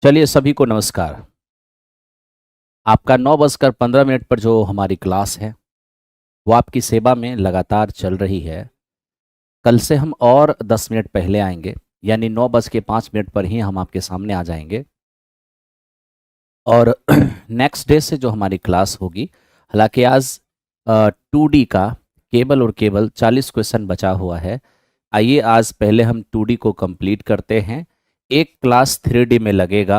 चलिए सभी को नमस्कार। आपका 9:15 पर जो हमारी क्लास है वो आपकी सेवा में लगातार चल रही है। कल से हम और 10 मिनट पहले आएंगे, यानी 9:05 पर ही हम आपके सामने आ जाएंगे। और नेक्स्ट डे से जो हमारी क्लास होगी, हालांकि आज 2D का केवल और केवल 40 क्वेश्चन बचा हुआ है। आइए आज पहले हम 2D को कंप्लीट करते हैं। एक क्लास 3D में लगेगा,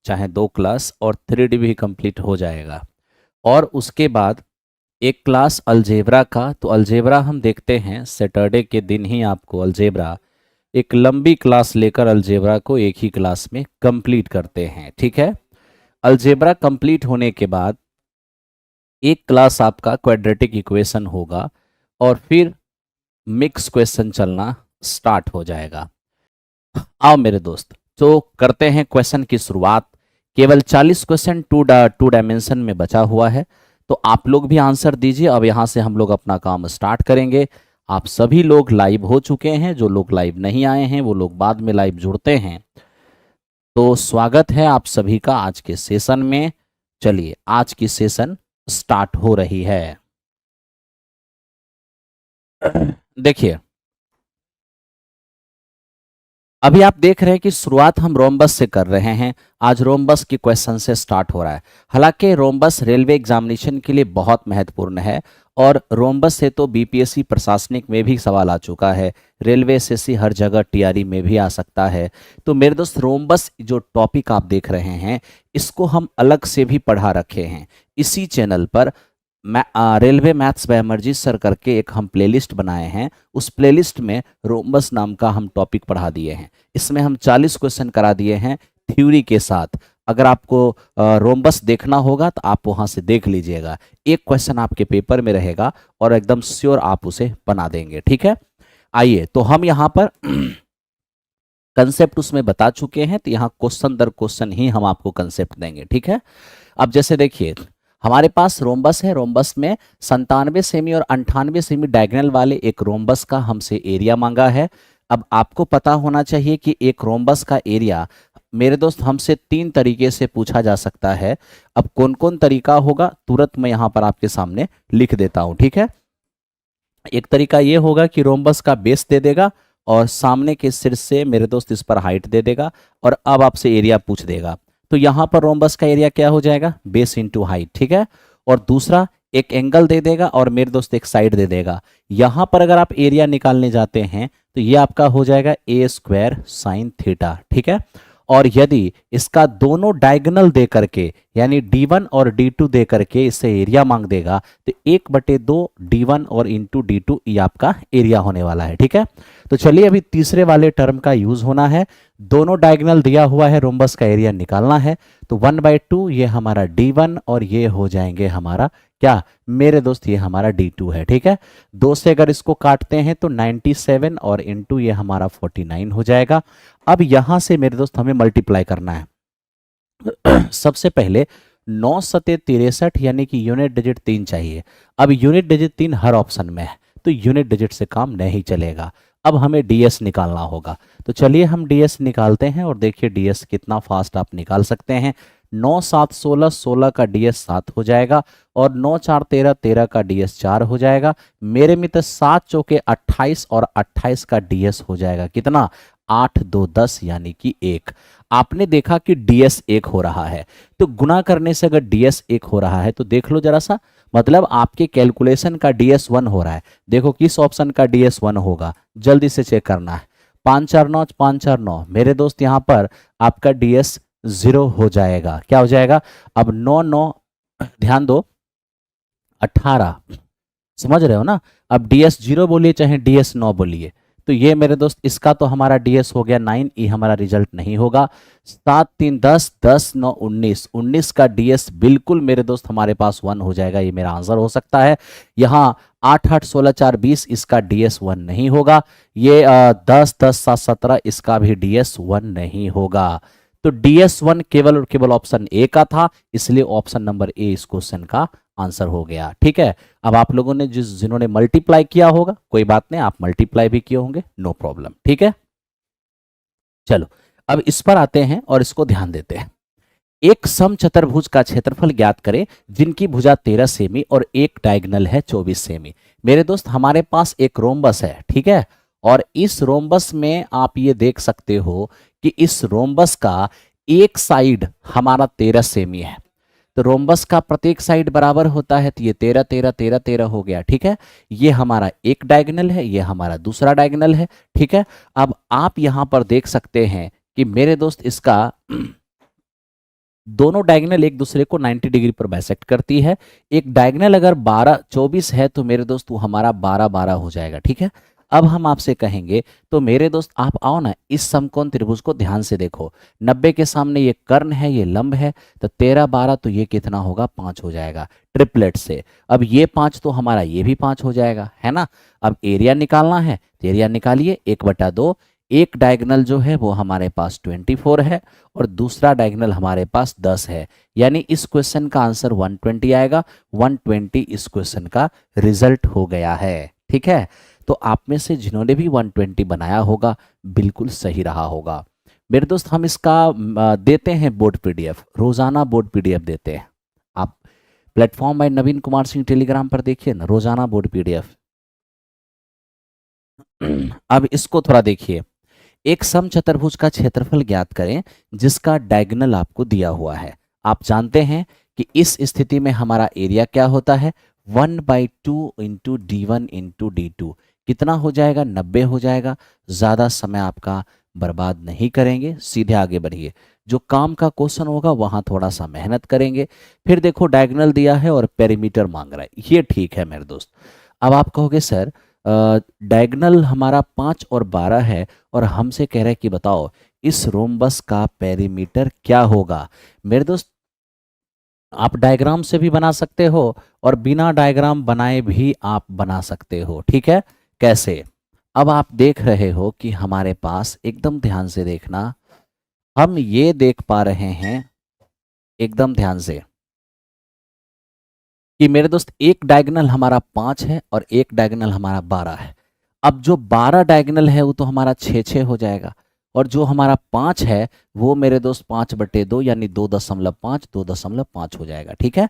चाहे 2 क्लास, और 3D भी कंप्लीट हो जाएगा। और उसके बाद एक क्लास अलजेब्रा का, तो अलजेब्रा हम देखते हैं सैटरडे के दिन ही आपको अलजेब्रा, एक लंबी क्लास लेकर अलजेब्रा को एक ही क्लास में कंप्लीट करते हैं। ठीक है, अलजेब्रा कंप्लीट होने के बाद एक क्लास आपका क्वाड्रेटिक इक्वेशन होगा और फिर मिक्स क्वेश्चन चलना स्टार्ट हो जाएगा। आओ मेरे दोस्त, तो करते हैं क्वेश्चन की शुरुआत। केवल 40 क्वेश्चन टू डायमेंशन में बचा हुआ है, तो आप लोग भी आंसर दीजिए। अब यहाँ से हम लोग अपना काम स्टार्ट करेंगे। आप सभी लोग लाइव हो चुके हैं, जो लोग लाइव नहीं आए हैं वो लोग बाद में लाइव जुड़ते हैं। तो स्वागत है आप सभी का आज के सेशन में। चलिए आज की सेशन स्टार्ट हो रही है। देखिए, अभी आप देख रहे हैं कि शुरुआत हम रोम्बस से कर रहे हैं। आज रोम्बस के क्वेश्चन से स्टार्ट हो रहा है। हालांकि रोम्बस रेलवे एग्जामिनेशन के लिए बहुत महत्वपूर्ण है, और रोम्बस से तो बीपीएससी प्रशासनिक में भी सवाल आ चुका है, रेलवे एसएससी हर जगह टीआरई में भी आ सकता है। तो मेरे दोस्त, रोम्बस जो टॉपिक आप देख रहे हैं इसको हम अलग से भी पढ़ा रखे हैं इसी चैनल पर। Railway maths by Amarjeet sir करके एक हम प्लेलिस्ट बनाए हैं। उस प्लेलिस्ट में रोम्बस नाम का हम टॉपिक पढ़ा दिए हैं। इसमें हम 40 क्वेश्चन करा दिए हैं थ्योरी के साथ। अगर आपको रोम्बस देखना होगा तो आप वहां से देख लीजिएगा। एक क्वेश्चन आपके पेपर में रहेगा और एकदम श्योर आप उसे बना देंगे। ठीक है, आइए तो हम यहाँ पर कंसेप्ट उसमें बता चुके हैं, तो यहाँ क्वेश्चन दर क्वेश्चन ही हम आपको कंसेप्ट देंगे। ठीक है, अब जैसे देखिए, हमारे पास रोम्बस है। रोम्बस में 97 सेमी और 98 सेमी डायगोनल वाले एक रोम्बस का हमसे एरिया मांगा है। अब आपको पता होना चाहिए कि एक रोम्बस का एरिया मेरे दोस्त हमसे 3 तरीके से पूछा जा सकता है। अब कौन कौन तरीका होगा तुरंत मैं यहाँ पर आपके सामने लिख देता हूँ। ठीक है, एक तरीका ये होगा कि रोम्बस का बेस दे देगा और सामने के सिर से मेरे दोस्त इस पर हाइट दे देगा, और अब आपसे एरिया पूछ देगा। तो यहाँ पर रोम्बस का एरिया क्या हो जाएगा? Base into height. ठीक है, और दूसरा एक एंगल दे देगा और मेरे दोस्त एक साइड दे देगा। यहाँ पर अगर आप एरिया निकालने जाते हैं तो ये आपका हो जाएगा a² sin थीटा। ठीक है, और यदि इसका दोनों डायगोनल दे करके, यानी d1 और d2 दे करके इससे एरिया मांग देगा, तो 1/2 d1 और इंटू d2 ये आपका एरिया होने वाला है। ठीक है, तो चलिए अभी तीसरे वाले टर्म का यूज होना है। दोनों डायगोनल दिया हुआ है, रोम्बस का एरिया निकालना है। तो 1/2 ये हमारा d1 और ये हो जाएंगे हमारा क्या मेरे दोस्त, ये हमारा d2 है। ठीक है, 2 से अगर इसको काटते हैं तो 97 और इंटू ये हमारा 49 हो जाएगा। अब यहां से मेरे दोस्त हमें मल्टीप्लाई करना है। सबसे पहले 9 सते 63, यानी कि यूनिट डिजिट 3 चाहिए। अब यूनिट डिजिट 3 हर ऑप्शन में है, तो यूनिट डिजिट से काम नहीं चलेगा। अब हमें डीएस निकालना होगा। तो चलिए हम डीएस निकालते हैं, और देखिए डीएस कितना फास्ट आप निकाल सकते हैं। 9 7 16, 16 का डीएस 7 हो जाएगा, और 9 4 13, 13 का डीएस 4 हो जाएगा। मेरे मित्र 7 चौके 28 और 28 का डीएस हो जाएगा कितना? 8 2 10, यानी कि 1। आपने देखा कि डीएस 1 हो रहा है, तो गुना करने से अगर डीएस 1 हो रहा है तो देख लो जरा सा, मतलब आपके कैलकुलेशन का डीएस 1 हो रहा है। देखो किस ऑप्शन का डीएस 1 होगा, जल्दी से चेक करना है। 5 4 9, 5 4 9 मेरे दोस्त, यहाँ पर आपका डीएस 0 हो जाएगा। क्या हो जाएगा? अब 9 9, ध्यान दो, 18, समझ रहे हो ना? अब डीएस 0 बोलिए चाहे डीएस 9 बोलिए, तो ये मेरे दोस्त इसका तो हमारा डीएस हो गया 9, ये हमारा रिजल्ट नहीं होगा। 7 3 10, 10 9 19, 19 का डीएस बिल्कुल मेरे दोस्त हमारे पास 1 हो जाएगा। ये मेरा आंसर हो सकता है। यहाँ 8 8 16 4 20, इसका डीएस 1 नहीं होगा। ये 10 10 7 17, इसका भी डीएस 1 नहीं होगा। तो डीएस 1 केवल और केवल ऑप्शन ए का था, इसलिए ऑप्शन नंबर ए इस क्वेश्चन का आंसर हो गया। ठीक है, अब आप लोगों ने जिन्होंने मल्टीप्लाई किया होगा, कोई बात नहीं, आप मल्टीप्लाई भी किए होंगे, नो प्रॉब्लम। ठीक है, चलो अब इस पर आते हैं और इसको ध्यान देते हैं। एक समचतुर्भुज का क्षेत्रफल ज्ञात करें जिनकी भुजा 13 सेमी और एक डायगोनल है 24 सेमी। मेरे दोस्त हमारे पास एक रोम्बस है, ठीक है, और इस रोम्बस में आप ये देख सकते हो कि इस रोम्बस का एक साइड हमारा 13 सेमी है। तो रोम्बस का प्रत्येक साइड बराबर होता है, तो ये 13 13 13 13 हो गया, ठीक है। ये हमारा एक डायगोनल है, ये हमारा दूसरा डायगोनल है, ठीक है। अब आप यहां पर देख सकते हैं कि मेरे दोस्त इसका दोनों डायगोनल एक दूसरे को 90 डिग्री पर बाइसेक्ट करती है। एक डायगोनल अगर 12 24 है तो मेरे दोस्त वो हमारा 12 12 हो जाएगा, ठीक है। अब हम आपसे कहेंगे तो मेरे दोस्त आप आओ ना, इस समकोण त्रिभुज को ध्यान से देखो। 90 के सामने ये कर्ण है, ये लंब है, तो 13 12 तो ये कितना होगा, 5 हो जाएगा ट्रिपलेट से। अब ये 5 तो हमारा ये भी 5 हो जाएगा, है ना। अब एरिया निकालना है तो एरिया निकालिए, 1/2। एक डायगोनल जो है वो हमारे पास 24 है और दूसरा डायगोनल हमारे पास 10 है, यानी इस क्वेश्चन का आंसर 120 आएगा। 120 इस क्वेश्चन का रिजल्ट हो गया है, ठीक है। तो आप में से जिन्होंने भी 120 बनाया होगा बिल्कुल सही रहा होगा। मेरे दोस्त हम इसका देते हैं बोर्ड पीडीएफ, रोजाना बोर्ड पीडीएफ देते हैं। आप प्लेटफॉर्म बाय नवीन कुमार सिंह टेलीग्राम पर देखिए ना, रोजाना बोर्ड पीडीएफ। अब इसको थोड़ा देखिए। एक समचतुर्भुज का क्षेत्रफल ज्ञात करें जिसका डायगोनल आपको दिया हुआ है। आप जानते हैं कि इस स्थिति में हमारा एरिया क्या होता है, 1/2 इंटू D1 इंटू D2। कितना हो जाएगा, 90 हो जाएगा। ज़्यादा समय आपका बर्बाद नहीं करेंगे, सीधे आगे बढ़िए। जो काम का क्वेश्चन होगा वहाँ थोड़ा सा मेहनत करेंगे। फिर देखो डायगोनल दिया है और पेरीमीटर मांग रहा है, ये ठीक है मेरे दोस्त। अब आप कहोगे सर डायगोनल हमारा 5 और 12 है और हमसे कह रहे हैं कि बताओ इस रोम्बस का पेरीमीटर क्या होगा। मेरे दोस्त आप डायग्राम से भी बना सकते हो और बिना डायग्राम बनाए भी आप बना सकते हो, ठीक है। कैसे, अब आप देख रहे हो कि हमारे पास, एकदम ध्यान से देखना, हम ये देख पा रहे हैं एकदम ध्यान से कि मेरे दोस्त एक डायगोनल हमारा 5 है और एक डायगोनल हमारा 12 है। अब जो 12 डायगोनल है वो तो हमारा 6 हो जाएगा और जो हमारा 5 है वो मेरे दोस्त 5/2 यानी 2.5 2.5 हो जाएगा, ठीक है।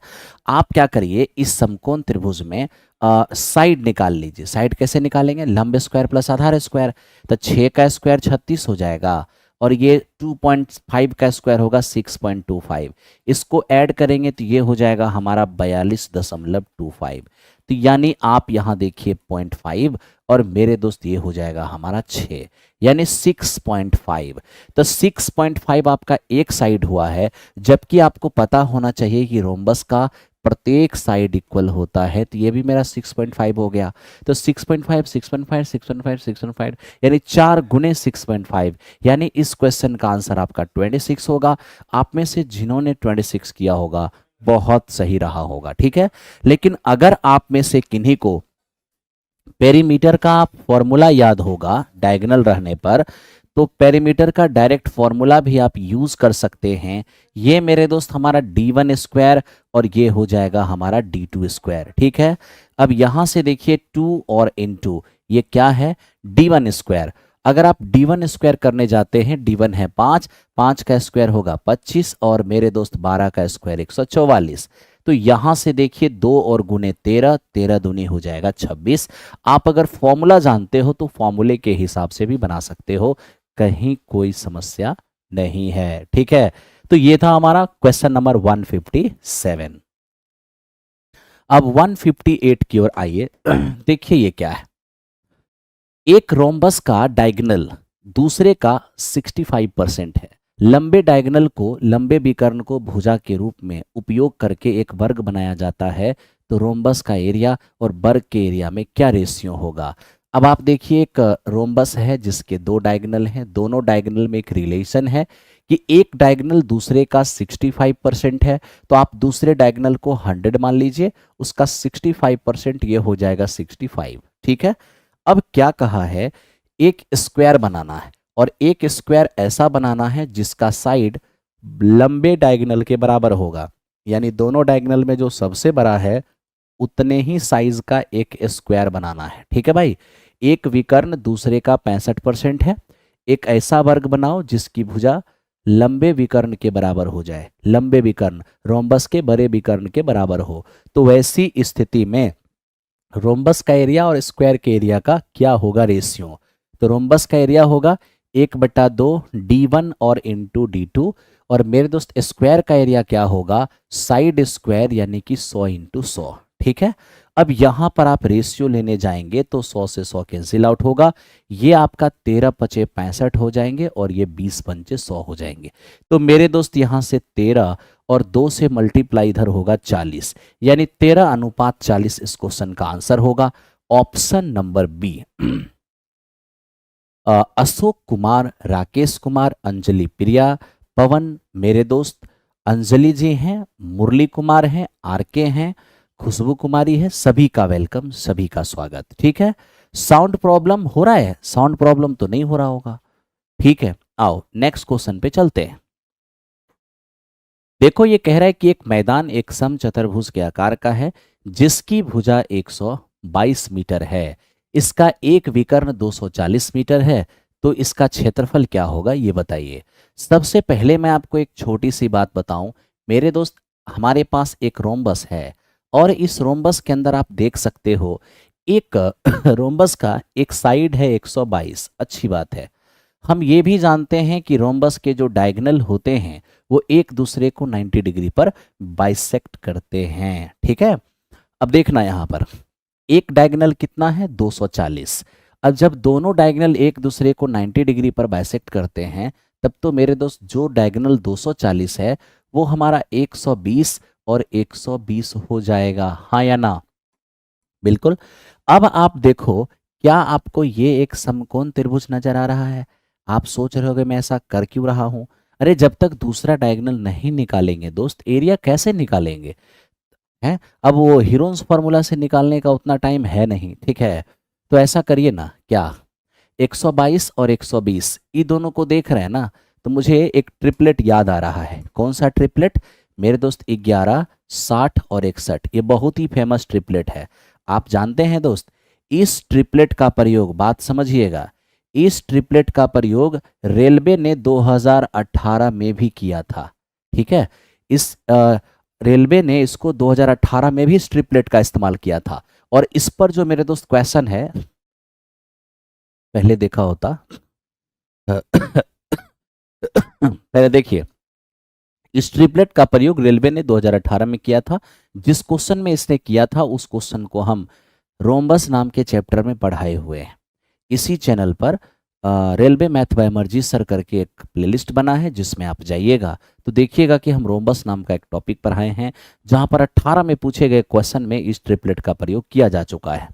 आप क्या करिए, इस समकोण त्रिभुज में साइड निकाल लीजिए। साइड कैसे निकालेंगे, लंब स्क्वायर प्लस आधार स्क्वायर, तो 6 का स्क्वायर 36 हो जाएगा और ये 2.5 का स्क्वायर होगा 6.25। इसको ऐड करेंगे तो ये हो जाएगा हमारा 42.25। तो यानी आप यहाँ देखिए 0.5 और मेरे दोस्त ये हो जाएगा हमारा 6, यानी 6.5। तो 6.5 आपका एक साइड हुआ है, जबकि आपको पता होना चाहिए कि रोम्बस का प्रत्येक साइड इक्वल होता है, तो ये भी मेरा 6.5 हो गया। तो 6.5 6.5 6.5 6.5 यानी 4 गुने 6.5, यानी इस क्वेश्चन का आंसर आपका 26 होगा। आप में से जिन्होंने 26 किया होगा बहुत सही रहा होगा, ठीक है। लेकिन अगर आप में से किन्हीं को पेरीमीटर का फॉर्मूला याद होगा डायगोनल रहने पर, तो पेरीमीटर का डायरेक्ट फॉर्मूला भी आप यूज कर सकते हैं। ये मेरे दोस्त हमारा D1 स्क्वायर और ये हो जाएगा हमारा D2 स्क्वायर, ठीक है। अब यहां से देखिए 2 और इनटू ये क्या है, D1 स्क्वायर। अगर आप D1 स्क्वायर करने जाते हैं, D1 है 5, 5 का स्क्वायर होगा 25 और मेरे दोस्त 12 का स्क्वायर 144। तो यहां से देखिए 2 और गुने 13, 13 दूनी हो जाएगा 26। आप अगर फॉर्मूला जानते हो तो फॉर्मूले के हिसाब से भी बना सकते हो, कहीं कोई समस्या नहीं है, ठीक है। तो ये था हमारा क्वेश्चन नंबर 157। अब 158 की ओर आइए। देखिए ये क्या है, एक रोम्बस का डायगोनल दूसरे का 65% है। लंबे डायगोनल को, लंबे विकर्ण को भुजा के रूप में उपयोग करके एक वर्ग बनाया जाता है, तो रोम्बस का एरिया और वर्ग के एरिया में क्या रेशियो होगा। अब आप देखिए एक रोम्बस है जिसके 2 डायगोनल हैं, दोनों डायगोनल में एक रिलेशन है कि एक डायगोनल दूसरे का 65% है, तो आप दूसरे डायगोनल को 100 मान लीजिए, उसका 65% ये हो जाएगा 65, ठीक है। अब क्या कहा है, एक स्क्वायर बनाना है और एक स्क्वायर ऐसा बनाना है जिसका साइड लंबे डायगोनल के बराबर होगा, यानी दोनों डायगोनल में जो सबसे बड़ा है उतने ही साइज का एक स्क्वायर बनाना है, ठीक है भाई। एक विकर्ण दूसरे का 65% है, एक ऐसा वर्ग बनाओ जिसकी भुजा लंबे विकर्ण के बराबर हो जाए, लंबे विकर्ण रोम्बस के बड़े विकर्ण के बराबर हो। तो वैसी स्थिति में रोम्बस का एरिया और स्क्वायर के एरिया का क्या होगा रेशियो? तो रोम्बस का एरिया होगा 1/2 d1 और इंटू d2, और मेरे दोस्त स्क्वायर का एरिया क्या होगा? साइड स्क्वायर यानी कि 100 इंटू 100। ठीक है, अब यहां पर आप रेशियो लेने जाएंगे तो 100 से 100 कैंसिल आउट होगा, ये आपका 13 पचे 65 हो जाएंगे और ये 20 पंचे 100 हो जाएंगे। तो मेरे दोस्त यहां से 13 और 2 से मल्टीप्लाई इधर होगा 40, यानी 13:40 इस क्वेश्चन का आंसर होगा। Option number B. Ashok Kumar, Rakesh Kumar, Anjali Priya, Pawan मेरे दोस्त, अंजलि जी हैं, मुरली कुमार हैं, आरके हैं, खुशबू कुमारी है, सभी का वेलकम, सभी का स्वागत। ठीक है, साउंड प्रॉब्लम हो रहा है? साउंड प्रॉब्लम तो नहीं हो रहा होगा। ठीक है, आओ नेक्स्ट क्वेश्चन पे चलते हैं। देखो ये कह रहा है कि एक मैदान एक समचतुर्भुज के आकार का है जिसकी भुजा 122 मीटर है, इसका एक विकर्ण 240 मीटर है, तो इसका क्षेत्रफल क्या होगा ये बताइए। सबसे पहले मैं आपको एक छोटी सी बात बताऊं मेरे दोस्त, हमारे पास एक रोम्बस है और इस रोम्बस के अंदर आप देख सकते हो एक रोम्बस का एक साइड है 122, अच्छी बात है। हम ये भी जानते हैं कि रोम्बस के जो डायगोनल होते हैं वो एक दूसरे को 90 डिग्री पर बाइसेक्ट करते हैं। ठीक है, अब देखना यहां पर एक डायगोनल कितना है 240। अब जब दोनों डायगोनल एक दूसरे को 90 डिग्री पर बाइसेक्ट करते हैं तब तो मेरे दोस्त जो डायगोनल 240 है वो हमारा 120 और 120 हो जाएगा, हाँ या ना? बिल्कुल। अब आप देखो, क्या आपको ये एक समकोण त्रिभुज नजर आ रहा है? आप सोच रहे होगे मैं ऐसा कर क्यों रहा हूं? अरे जब तक दूसरा डायगोनल नहीं निकालेंगे दोस्त, एरिया कैसे निकालेंगे? हैं, अब वो हीरोन्स फार्मूला से निकालने का उतना टाइम है नहीं। ठीक है, तो ऐसा करिए ना, क्या 122 और 120 ये दोनों को देख रहे हैं ना, तो मुझे एक ट्रिपलेट याद आ रहा है। कौन सा ट्रिपलेट मेरे दोस्त? 11, 60 और 61, ये बहुत ही फेमस ट्रिपलेट है। आप जानते हैं दोस्त, इस ट्रिपलेट का प्रयोग, बात समझिएगा, इस ट्रिपलेट का प्रयोग रेलवे ने 2018 में भी किया था। ठीक है, इस रेलवे ने इसको 2018 में भी इस ट्रिपलेट का इस्तेमाल किया था। और इस पर जो मेरे दोस्त क्वेश्चन है, पहले देखा होता पहले देखिए, इस ट्रिपलेट का प्रयोग रेलवे ने 2018 में किया था। जिस क्वेश्चन में इसने किया था उस क्वेश्चन को हम रोम्बस नाम के चैप्टर में पढ़ाए हुए हैं। इसी चैनल पर railway math bye Amarjeet sir करके एक प्लेलिस्ट बना है, जिसमें आप जाइएगा तो देखिएगा कि हम रोम्बस नाम का एक टॉपिक पढ़ाए हैं जहां पर 18 में पूछे गए क्वेश्चन में इस ट्रिपलेट का प्रयोग किया जा चुका है।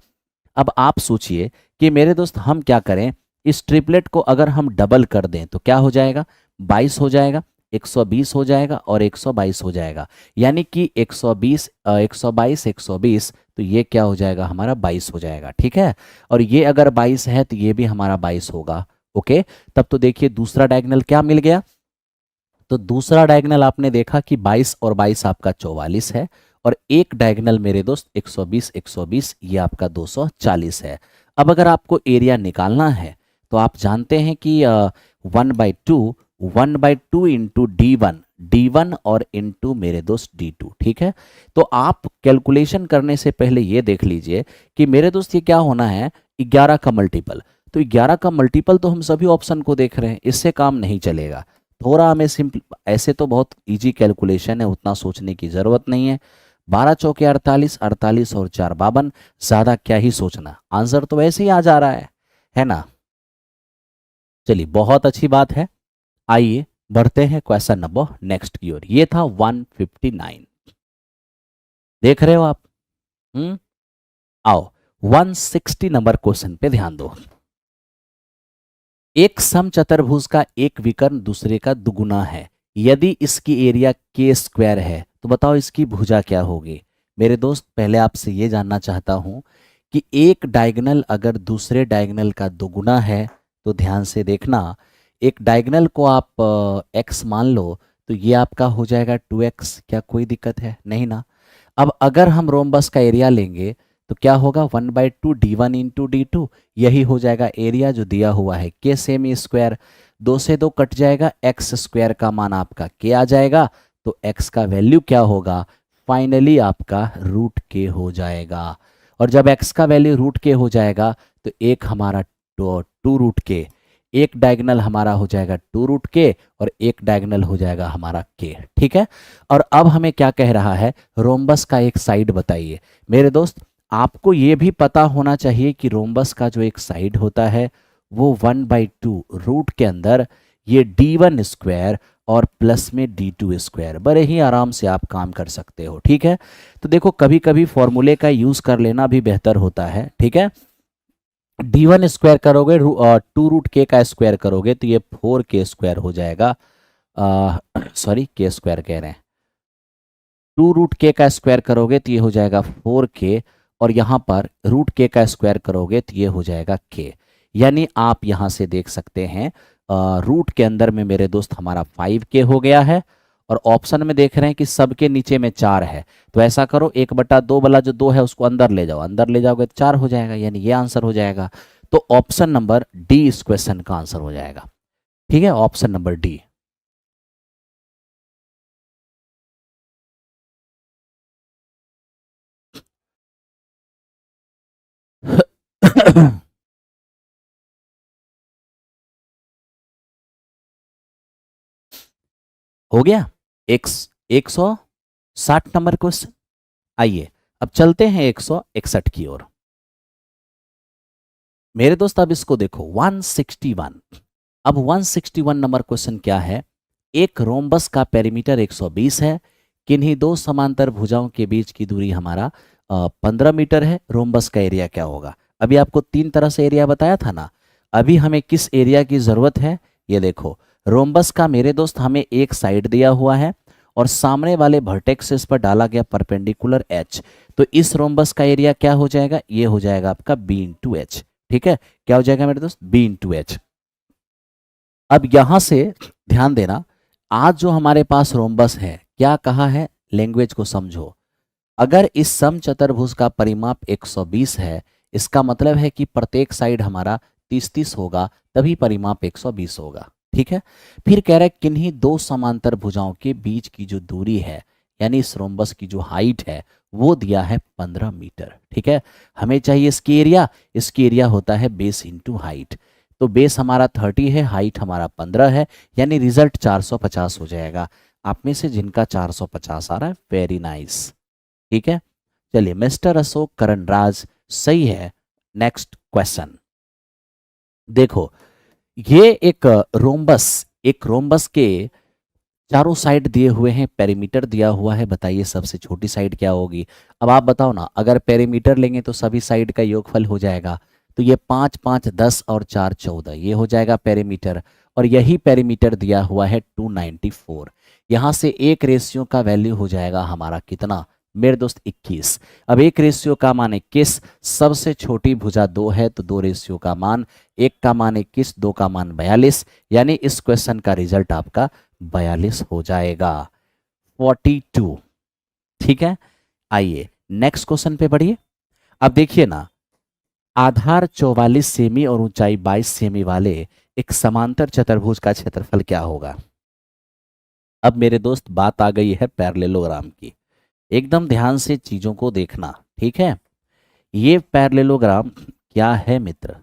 अब आप सोचिए कि मेरे दोस्त हम क्या करें, इस ट्रिपलेट को अगर हम डबल कर दें तो क्या हो जाएगा? 22 हो जाएगा, 120 हो जाएगा और 122 हो जाएगा, यानी कि 120 122 120, तो ये क्या हो जाएगा? हमारा 22 हो जाएगा। ठीक है, और ये अगर 22 है तो ये भी हमारा 22 होगा। ओके, तब तो देखिए दूसरा डायगोनल क्या मिल गया। तो दूसरा डायगोनल आपने देखा कि 22 और 22 आपका 44 है, और एक डायगोनल मेरे दोस्त 120 120 ये आपका 240 है। अब अगर आपको एरिया निकालना है तो आप जानते हैं कि 1/2 इंटू D1 और इंटू मेरे दोस्त D2। ठीक है, तो आप कैलकुलेशन करने से पहले ये देख लीजिए कि मेरे दोस्त ये क्या होना है, 11 का मल्टीपल। तो 11 का मल्टीपल तो हम सभी ऑप्शन को देख रहे हैं, इससे काम नहीं चलेगा। थोड़ा हमें सिंपल, ऐसे तो बहुत इजी कैलकुलेशन है, उतना सोचने की ज़रूरत नहीं है। 12 चौके 48, 48 और 4 52, ज़्यादा क्या ही सोचना, आंसर तो वैसे ही आ जा रहा है ना? चलिए बहुत अच्छी बात है, आइए बढ़ते हैं क्वेश्चन नंबर नेक्स्ट की ओर। ये था 159, देख रहे हो आप? आओ 160 नंबर क्वेश्चन पे ध्यान दो। एक समचतुर्भुज का एक विकर्ण दूसरे का दुगुना है, यदि इसकी एरिया के स्क्वायर है तो बताओ इसकी भुजा क्या होगी? मेरे दोस्त पहले आपसे ये जानना चाहता हूं कि एक डायगोनल अगर दूसरे डायगोनल का दुगुना है तो ध्यान से देखना, एक डायगोनल को आप x मान लो तो ये आपका हो जाएगा 2x। क्या कोई दिक्कत है? नहीं ना। अब अगर हम रोम्बस का एरिया लेंगे तो क्या होगा 1/2 d1 इंटू d2, यही हो जाएगा एरिया जो दिया हुआ है के सेमी स्क्वायर। 2 से 2 कट जाएगा, एक्स स्क्वायर का मान आपका के आ जाएगा, तो एक्स का वैल्यू क्या होगा, फाइनली आपका रूट के हो जाएगा। और जब एक्स का वैल्यू रूट के हो जाएगा तो एक हमारा टू रूट के, एक डायगोनल हमारा हो जाएगा 2 रूट के और एक डायगोनल हो जाएगा हमारा के। ठीक है, और अब हमें क्या कह रहा है, रोम्बस का एक साइड बताइए। मेरे दोस्त आपको ये भी पता होना चाहिए कि रोम्बस का जो एक साइड होता है वो 1/2 रूट के अंदर ये d1 स्क्वायर और प्लस में d2 स्क्वायर, बड़े ही आराम से आप काम कर सकते हो। ठीक है, तो देखो कभी कभी फॉर्मूले का यूज कर लेना भी बेहतर होता है। ठीक है, d1 स्क्वायर करोगे 2 रूट के का स्क्वायर करोगे तो ये 4k स्क्वायर हो जाएगा, सॉरी के स्क्वायर कह रहे हैं, 2 रूट के का स्क्वायर करोगे तो ये हो जाएगा 4k, और यहाँ पर रूट के का स्क्वायर करोगे तो ये हो जाएगा k। यानी आप यहाँ से देख सकते हैं रूट के अंदर में मेरे दोस्त हमारा 5k हो गया है, और ऑप्शन में देख रहे हैं कि सबके नीचे में 4 है, तो ऐसा करो 1/2 वाला जो 2 है उसको अंदर ले जाओ, अंदर ले जाओगे तो 4 हो जाएगा, यानी ये आंसर हो जाएगा। तो ऑप्शन नंबर डी इस क्वेश्चन का आंसर हो जाएगा। ठीक है, ऑप्शन नंबर डी। हो गया एक 160 नंबर क्वेश्चन। आइए अब चलते हैं 161 की ओर। मेरे दोस्त अब इसको देखो 161। अब 161 नंबर क्वेश्चन क्या है, एक रोम्बस का पेरीमीटर 120 है, किन्हीं दो समांतर भुजाओं के बीच की दूरी हमारा 15 मीटर है, रोम्बस का एरिया क्या होगा। अभी आपको 3 तरह से एरिया बताया था ना, अभी हमें किस एरिया की जरूरत है, ये देखो रोम्बस का मेरे दोस्त हमें एक साइड दिया हुआ है और सामने वाले वर्टेक्स पर डाला गया परपेंडिकुलर एच, तो इस रोम्बस का एरिया क्या हो जाएगा, ये हो जाएगा आपका b इंटू एच। ठीक है, क्या हो जाएगा मेरे दोस्त, b इंटू एच। अब यहां से ध्यान देना, आज जो हमारे पास रोम्बस है क्या कहा है, लैंग्वेज को समझो। अगर इस समचतुर्भुज का परिमाप 120 है, इसका मतलब है कि प्रत्येक साइड हमारा 30-30 होगा, तभी परिमाप 120 होगा। ठीक है, फिर कह रहा है किन्हीं दो समांतर भुजाओं के बीच की जो दूरी है, यानी इस रोम्बस की जो हाइट है वो दिया है 15 मीटर। ठीक है, हमें चाहिए इसकी एरिया, इसकी एरिया होता है बेस इंटू हाइट, तो बेस हमारा 30 है, हाइट हमारा 15 है, यानी रिजल्ट 450 हो जाएगा। आप में से जिनका 450 आ रहा है, वेरी नाइस। ठीक है, चलिए मिस्टर अशोक करणराज सही है। नेक्स्ट क्वेश्चन देखो, ये एक रोम्बस के चारों साइड दिए हुए हैं, पेरीमीटर दिया हुआ है, बताइए सबसे छोटी साइड क्या होगी। अब आप बताओ ना, अगर पेरीमीटर लेंगे तो सभी साइड का योगफल हो जाएगा, तो ये 5 5 10 और 4 14, ये हो जाएगा पेरीमीटर, और यही पेरीमीटर दिया हुआ है 294। यहाँ से एक रेशियो का वैल्यू हो जाएगा हमारा कितना मेरे दोस्त, 21। अब एक रेशियो का मान 21, सबसे छोटी भुजा 2 है तो 2 रेशियो का मान, एक का मान 21, 2 का मान 42, यानी इस क्वेश्चन का रिजल्ट आपका 42 हो जाएगा, 42। ठीक है, आइए नेक्स्ट क्वेश्चन पे बढ़िए। अब देखिए ना, आधार 44 सेमी और ऊंचाई 22 सेमी वाले एक समांतर चतुर्भुज का क्षेत्रफल क्या होगा। अब मेरे दोस्त बात आ गई है पैरेललोग्राम की, एकदम ध्यान से चीजों को देखना। ठीक है, ये पैरेललोग्राम क्या है मित्र,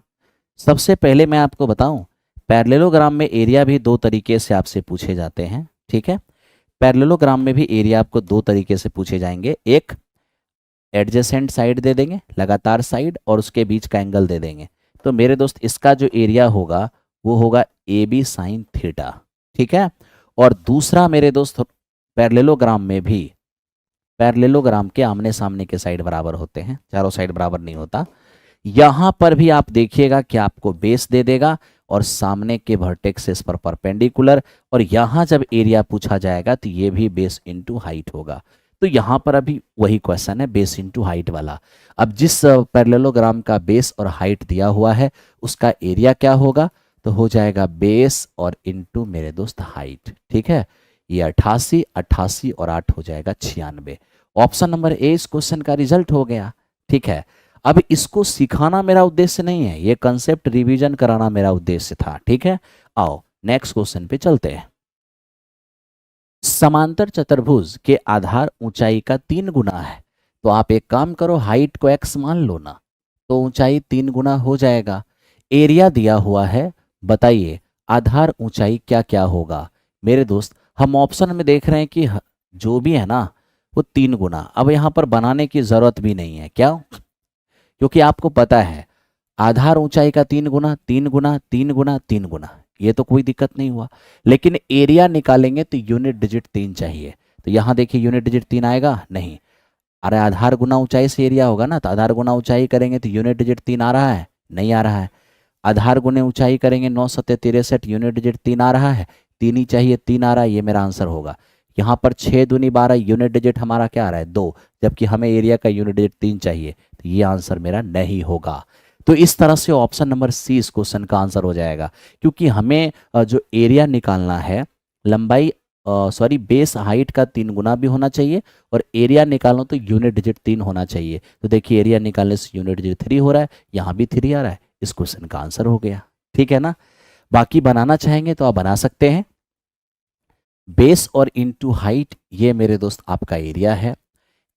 सबसे पहले मैं आपको बताऊं, पैरेललोग्राम में एरिया भी 2 तरीके से आपसे पूछे जाते हैं। ठीक है, पैरेललोग्राम में भी एरिया आपको 2 तरीके से पूछे जाएंगे, एक एडजेसेंट साइड दे देंगे, लगातार साइड, और उसके बीच का एंगल दे देंगे। तो मेरे दोस्त इसका जो एरिया होगा वो होगा ए बी साइन थीटा। ठीक है, और दूसरा मेरे दोस्त पैरेललोग्राम में भी, पैरेललोग्राम के आमने सामने के साइड बराबर होते हैं, चारों साइड बराबर नहीं होता। यहां पर भी आप देखिएगा कि आपको बेस दे देगा और सामने के वर्टेक्स इस पर परपेंडिकुलर, और यहां जब एरिया पूछा जाएगा तो ये भी बेस इनटू हाइट होगा। तो यहां पर अभी वही क्वेश्चन है, बेस इनटू हाइट वाला। अब जिस पैरेललोग्राम का बेस और हाइट दिया हुआ है उसका एरिया क्या होगा, तो हो जाएगा बेस और इनटू मेरे दोस्त हाइट। ठीक है, ये 88 88 और 8 हो जाएगा 96। ऑप्शन नंबर ए इस क्वेश्चन का रिजल्ट हो गया। ठीक है। अब इसको सिखाना मेरा उद्देश्य नहीं है, ये कंसेप्ट रिवीजन कराना मेरा उद्देश्य था, ठीक है। आओ नेक्स्ट क्वेश्चन पे चलते हैं। समांतर चतुर्भुज के आधार ऊंचाई का 3 गुना है, तो आप एक काम करो, हाइट को x मान लो ना, तो ऊंचाई 3 गुना हो जाएगा। एरिया दिया हुआ है, बताइए आधार ऊंचाई क्या क्या होगा। मेरे दोस्त हम ऑप्शन में देख रहे हैं कि जो भी है ना वो 3 गुना। अब यहाँ पर बनाने की जरूरत भी नहीं है, क्या? क्योंकि आपको पता है आधार ऊंचाई का 3 गुना 3 गुना 3 गुना 3 गुना, ये तो कोई दिक्कत नहीं हुआ। लेकिन एरिया निकालेंगे तो यूनिट डिजिट 3 चाहिए, तो यहाँ देखिए यूनिट डिजिट 3 आएगा नहीं। अरे आधार गुना ऊंचाई से एरिया होगा ना, तो आधार गुना ऊंचाई करेंगे तो यूनिट डिजिट 3 आ रहा है, नहीं आ रहा है। आधार गुने ऊंचाई करेंगे 9 सत्ते 63, यूनिट डिजिट 3 आ रहा है, 3 ही चाहिए, 3 आ रहा है, ये मेरा आंसर होगा। यहाँ पर 6 दूनी 12, यूनिट डिजिट हमारा क्या आ रहा है 2, जबकि हमें एरिया का यूनिट डिजिट 3 चाहिए, तो ये आंसर मेरा नहीं होगा। तो इस तरह से ऑप्शन नंबर सी इस क्वेश्चन का आंसर हो जाएगा, क्योंकि हमें जो एरिया निकालना है, लंबाई सॉरी बेस हाइट का 3 गुना भी होना चाहिए, और एरिया निकालना तो यूनिट डिजिट 3 होना चाहिए। तो देखिए एरिया निकालने से यूनिट डिजिट 3 हो रहा है, यहाँ भी 3 आ रहा है, इस क्वेश्चन का आंसर हो गया, ठीक है ना। बाकी बनाना चाहेंगे तो आप बना सकते हैं। बेस और इंटू हाइट, ये मेरे दोस्त आपका एरिया है।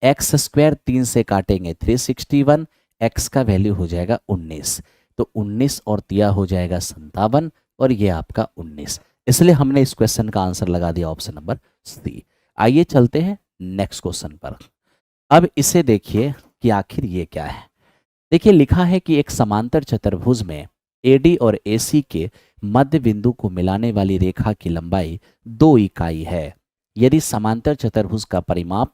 एक्स स्क्वायर 3 से काटेंगे 361, एक्स का वैल्यू हो जाएगा 19, तो 19 और दिया हो जाएगा 57, और ये आपका 19, इसलिए हमने इस क्वेश्चन का आंसर लगा दिया ऑप्शन नंबर सी। आइए चलते हैं नेक्स्ट क्वेश्चन पर। अब इसे देखिए कि आखिर ये क्या है। देखिए लिखा है कि एक समांतर चतुर्भुज में एडी और एसी के मध्य बिंदु को मिलाने वाली रेखा की लंबाई 2 इकाई है। यदि समांतर चतुर्भुज का परिमाप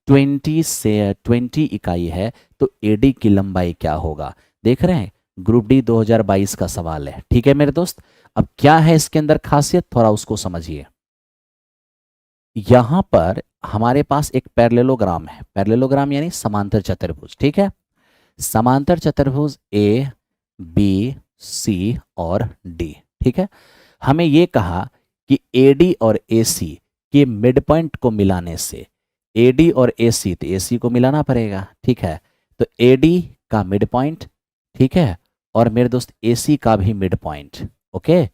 20 इकाई है तो एडी की लंबाई क्या होगा। देख रहे हैं ग्रुप डी 2022 का सवाल है, ठीक है मेरे दोस्त। अब क्या है इसके अंदर खासियत, थोड़ा उसको समझिए। यहां पर हमारे पास एक पैरेललोग्राम है, पैरेललोग्राम यानी समांतर चतुर्भुज, ठीक है। समांतर चतुर्भुज ए बी सी और डी, ठीक है। हमें ये कहा कि एडी और एसी के मिड पॉइंट को मिलाने से, एडी और एसी तो एसी को मिलाना पड़ेगा, ठीक है। तो एडी का मिड पॉइंट, ठीक है, और मेरे दोस्त एसी का भी मिड पॉइंट, ओके।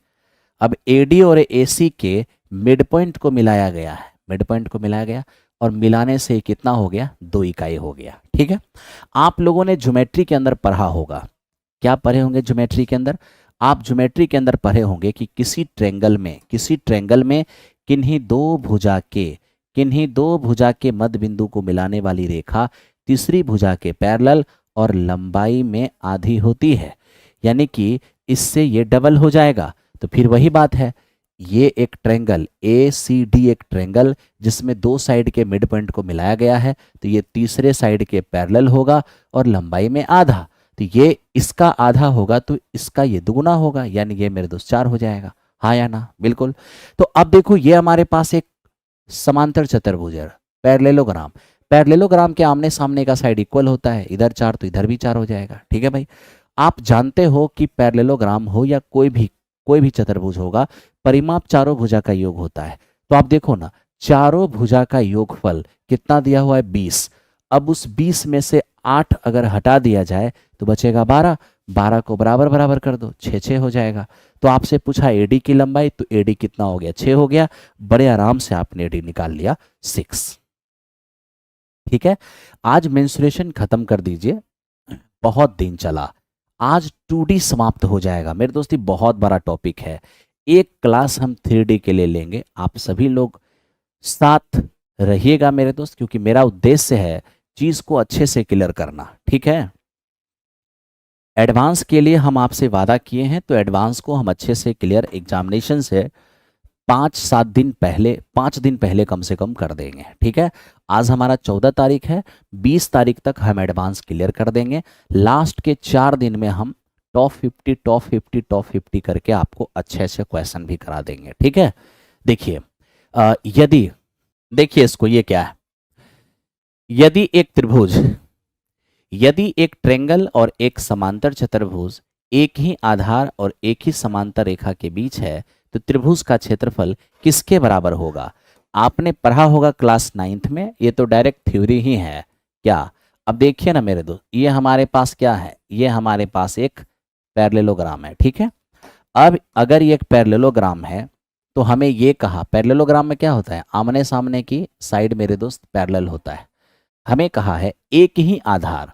अब एडी और एसी के मिड पॉइंट को मिलाया गया है, मिड पॉइंट को मिलाया गया, और मिलाने से कितना हो गया 2 इकाई हो गया, ठीक है। आप लोगों ने ज्योमेट्री के अंदर पढ़ा होगा, क्या पढ़े होंगे ज्योमेट्री के अंदर? आप ज्योमेट्री के अंदर पढ़े होंगे कि किसी ट्रेंगल में किन्हीं दो भुजा के मध्य बिंदु को मिलाने वाली रेखा तीसरी भुजा के पैरेलल और लंबाई में आधी होती है, यानी कि इससे ये डबल हो जाएगा। तो फिर वही बात है, ये एक ट्रेंगल ए सी डी, एक ट्रेंगल जिसमें 2 साइड के मिड पॉइंट को मिलाया गया है, तो ये तीसरे साइड के पैरेलल होगा और लंबाई में आधा, तो ये इसका आधा होगा तो इसका ये दुगुना होगा, यानी ये मेरे दोस्त 4 हो जाएगा, हाँ या ना? बिल्कुल। तो अब देखो ये हमारे पास एक समांतर चतुर्भुज है, पैरेललोग्राम। पैरेललोग्राम के आमने सामने का साइड इक्वल होता है, इधर 4 तो इधर भी 4 हो जाएगा, ठीक है भाई। आप जानते हो कि पैरेललोग्राम हो या कोई भी चतुर्भुज होगा, परिमाप चारों भुजा का योग होता है। तो आप देखो ना, चारों भुजा का योगफल कितना दिया हुआ है 20। अब उस 20 में से 8 अगर हटा दिया जाए तो बचेगा 12, 12 को बराबर बराबर कर दो, 6 हो जाएगा। तो आपसे पूछा एडी की लंबाई, तो एडी कितना हो गया 6 हो गया, बड़े आराम से आपने एडी निकाल लिया 6, ठीक है। आज मेंसुरेशन खत्म कर दीजिए, बहुत दिन चला, आज 2D समाप्त हो जाएगा मेरे दोस्ती, बहुत बड़ा टॉपिक है। एक क्लास हम 3D के लिए लेंगे, आप सभी लोग साथ रहिएगा मेरे दोस्त, क्योंकि मेरा उद्देश्य है चीज को अच्छे से क्लियर करना, ठीक है। एडवांस के लिए हम आपसे वादा किए हैं, तो एडवांस को हम अच्छे से क्लियर एग्जामिनेशन से 5 दिन पहले कम से कम कर देंगे, ठीक है। आज हमारा 14 तारीख है, 20 तारीख तक हम एडवांस क्लियर कर देंगे। लास्ट के 4 दिन में हम टॉप 50 करके आपको अच्छे से क्वेश्चन भी करा देंगे, ठीक है। देखिए यदि, देखिए इसको, ये क्या है, यदि एक ट्रेंगल और एक समांतर चतुर्भुज एक ही आधार और एक ही समांतर रेखा के बीच है, तो त्रिभुज का क्षेत्रफल किसके बराबर होगा। आपने पढ़ा होगा क्लास 9th में, ये तो डायरेक्ट थ्योरी ही है क्या। अब देखिए ना मेरे दोस्त, ये हमारे पास क्या है, ये हमारे पास एक पैरेललोग्राम है, ठीक है। अब अगर ये एक पैरेललोग्राम है तो हमें ये कहा, पैरेललोग्राम में क्या होता है, आमने सामने की साइड मेरे दोस्त पैरेलल होता है। हमें कहा है एक ही आधार,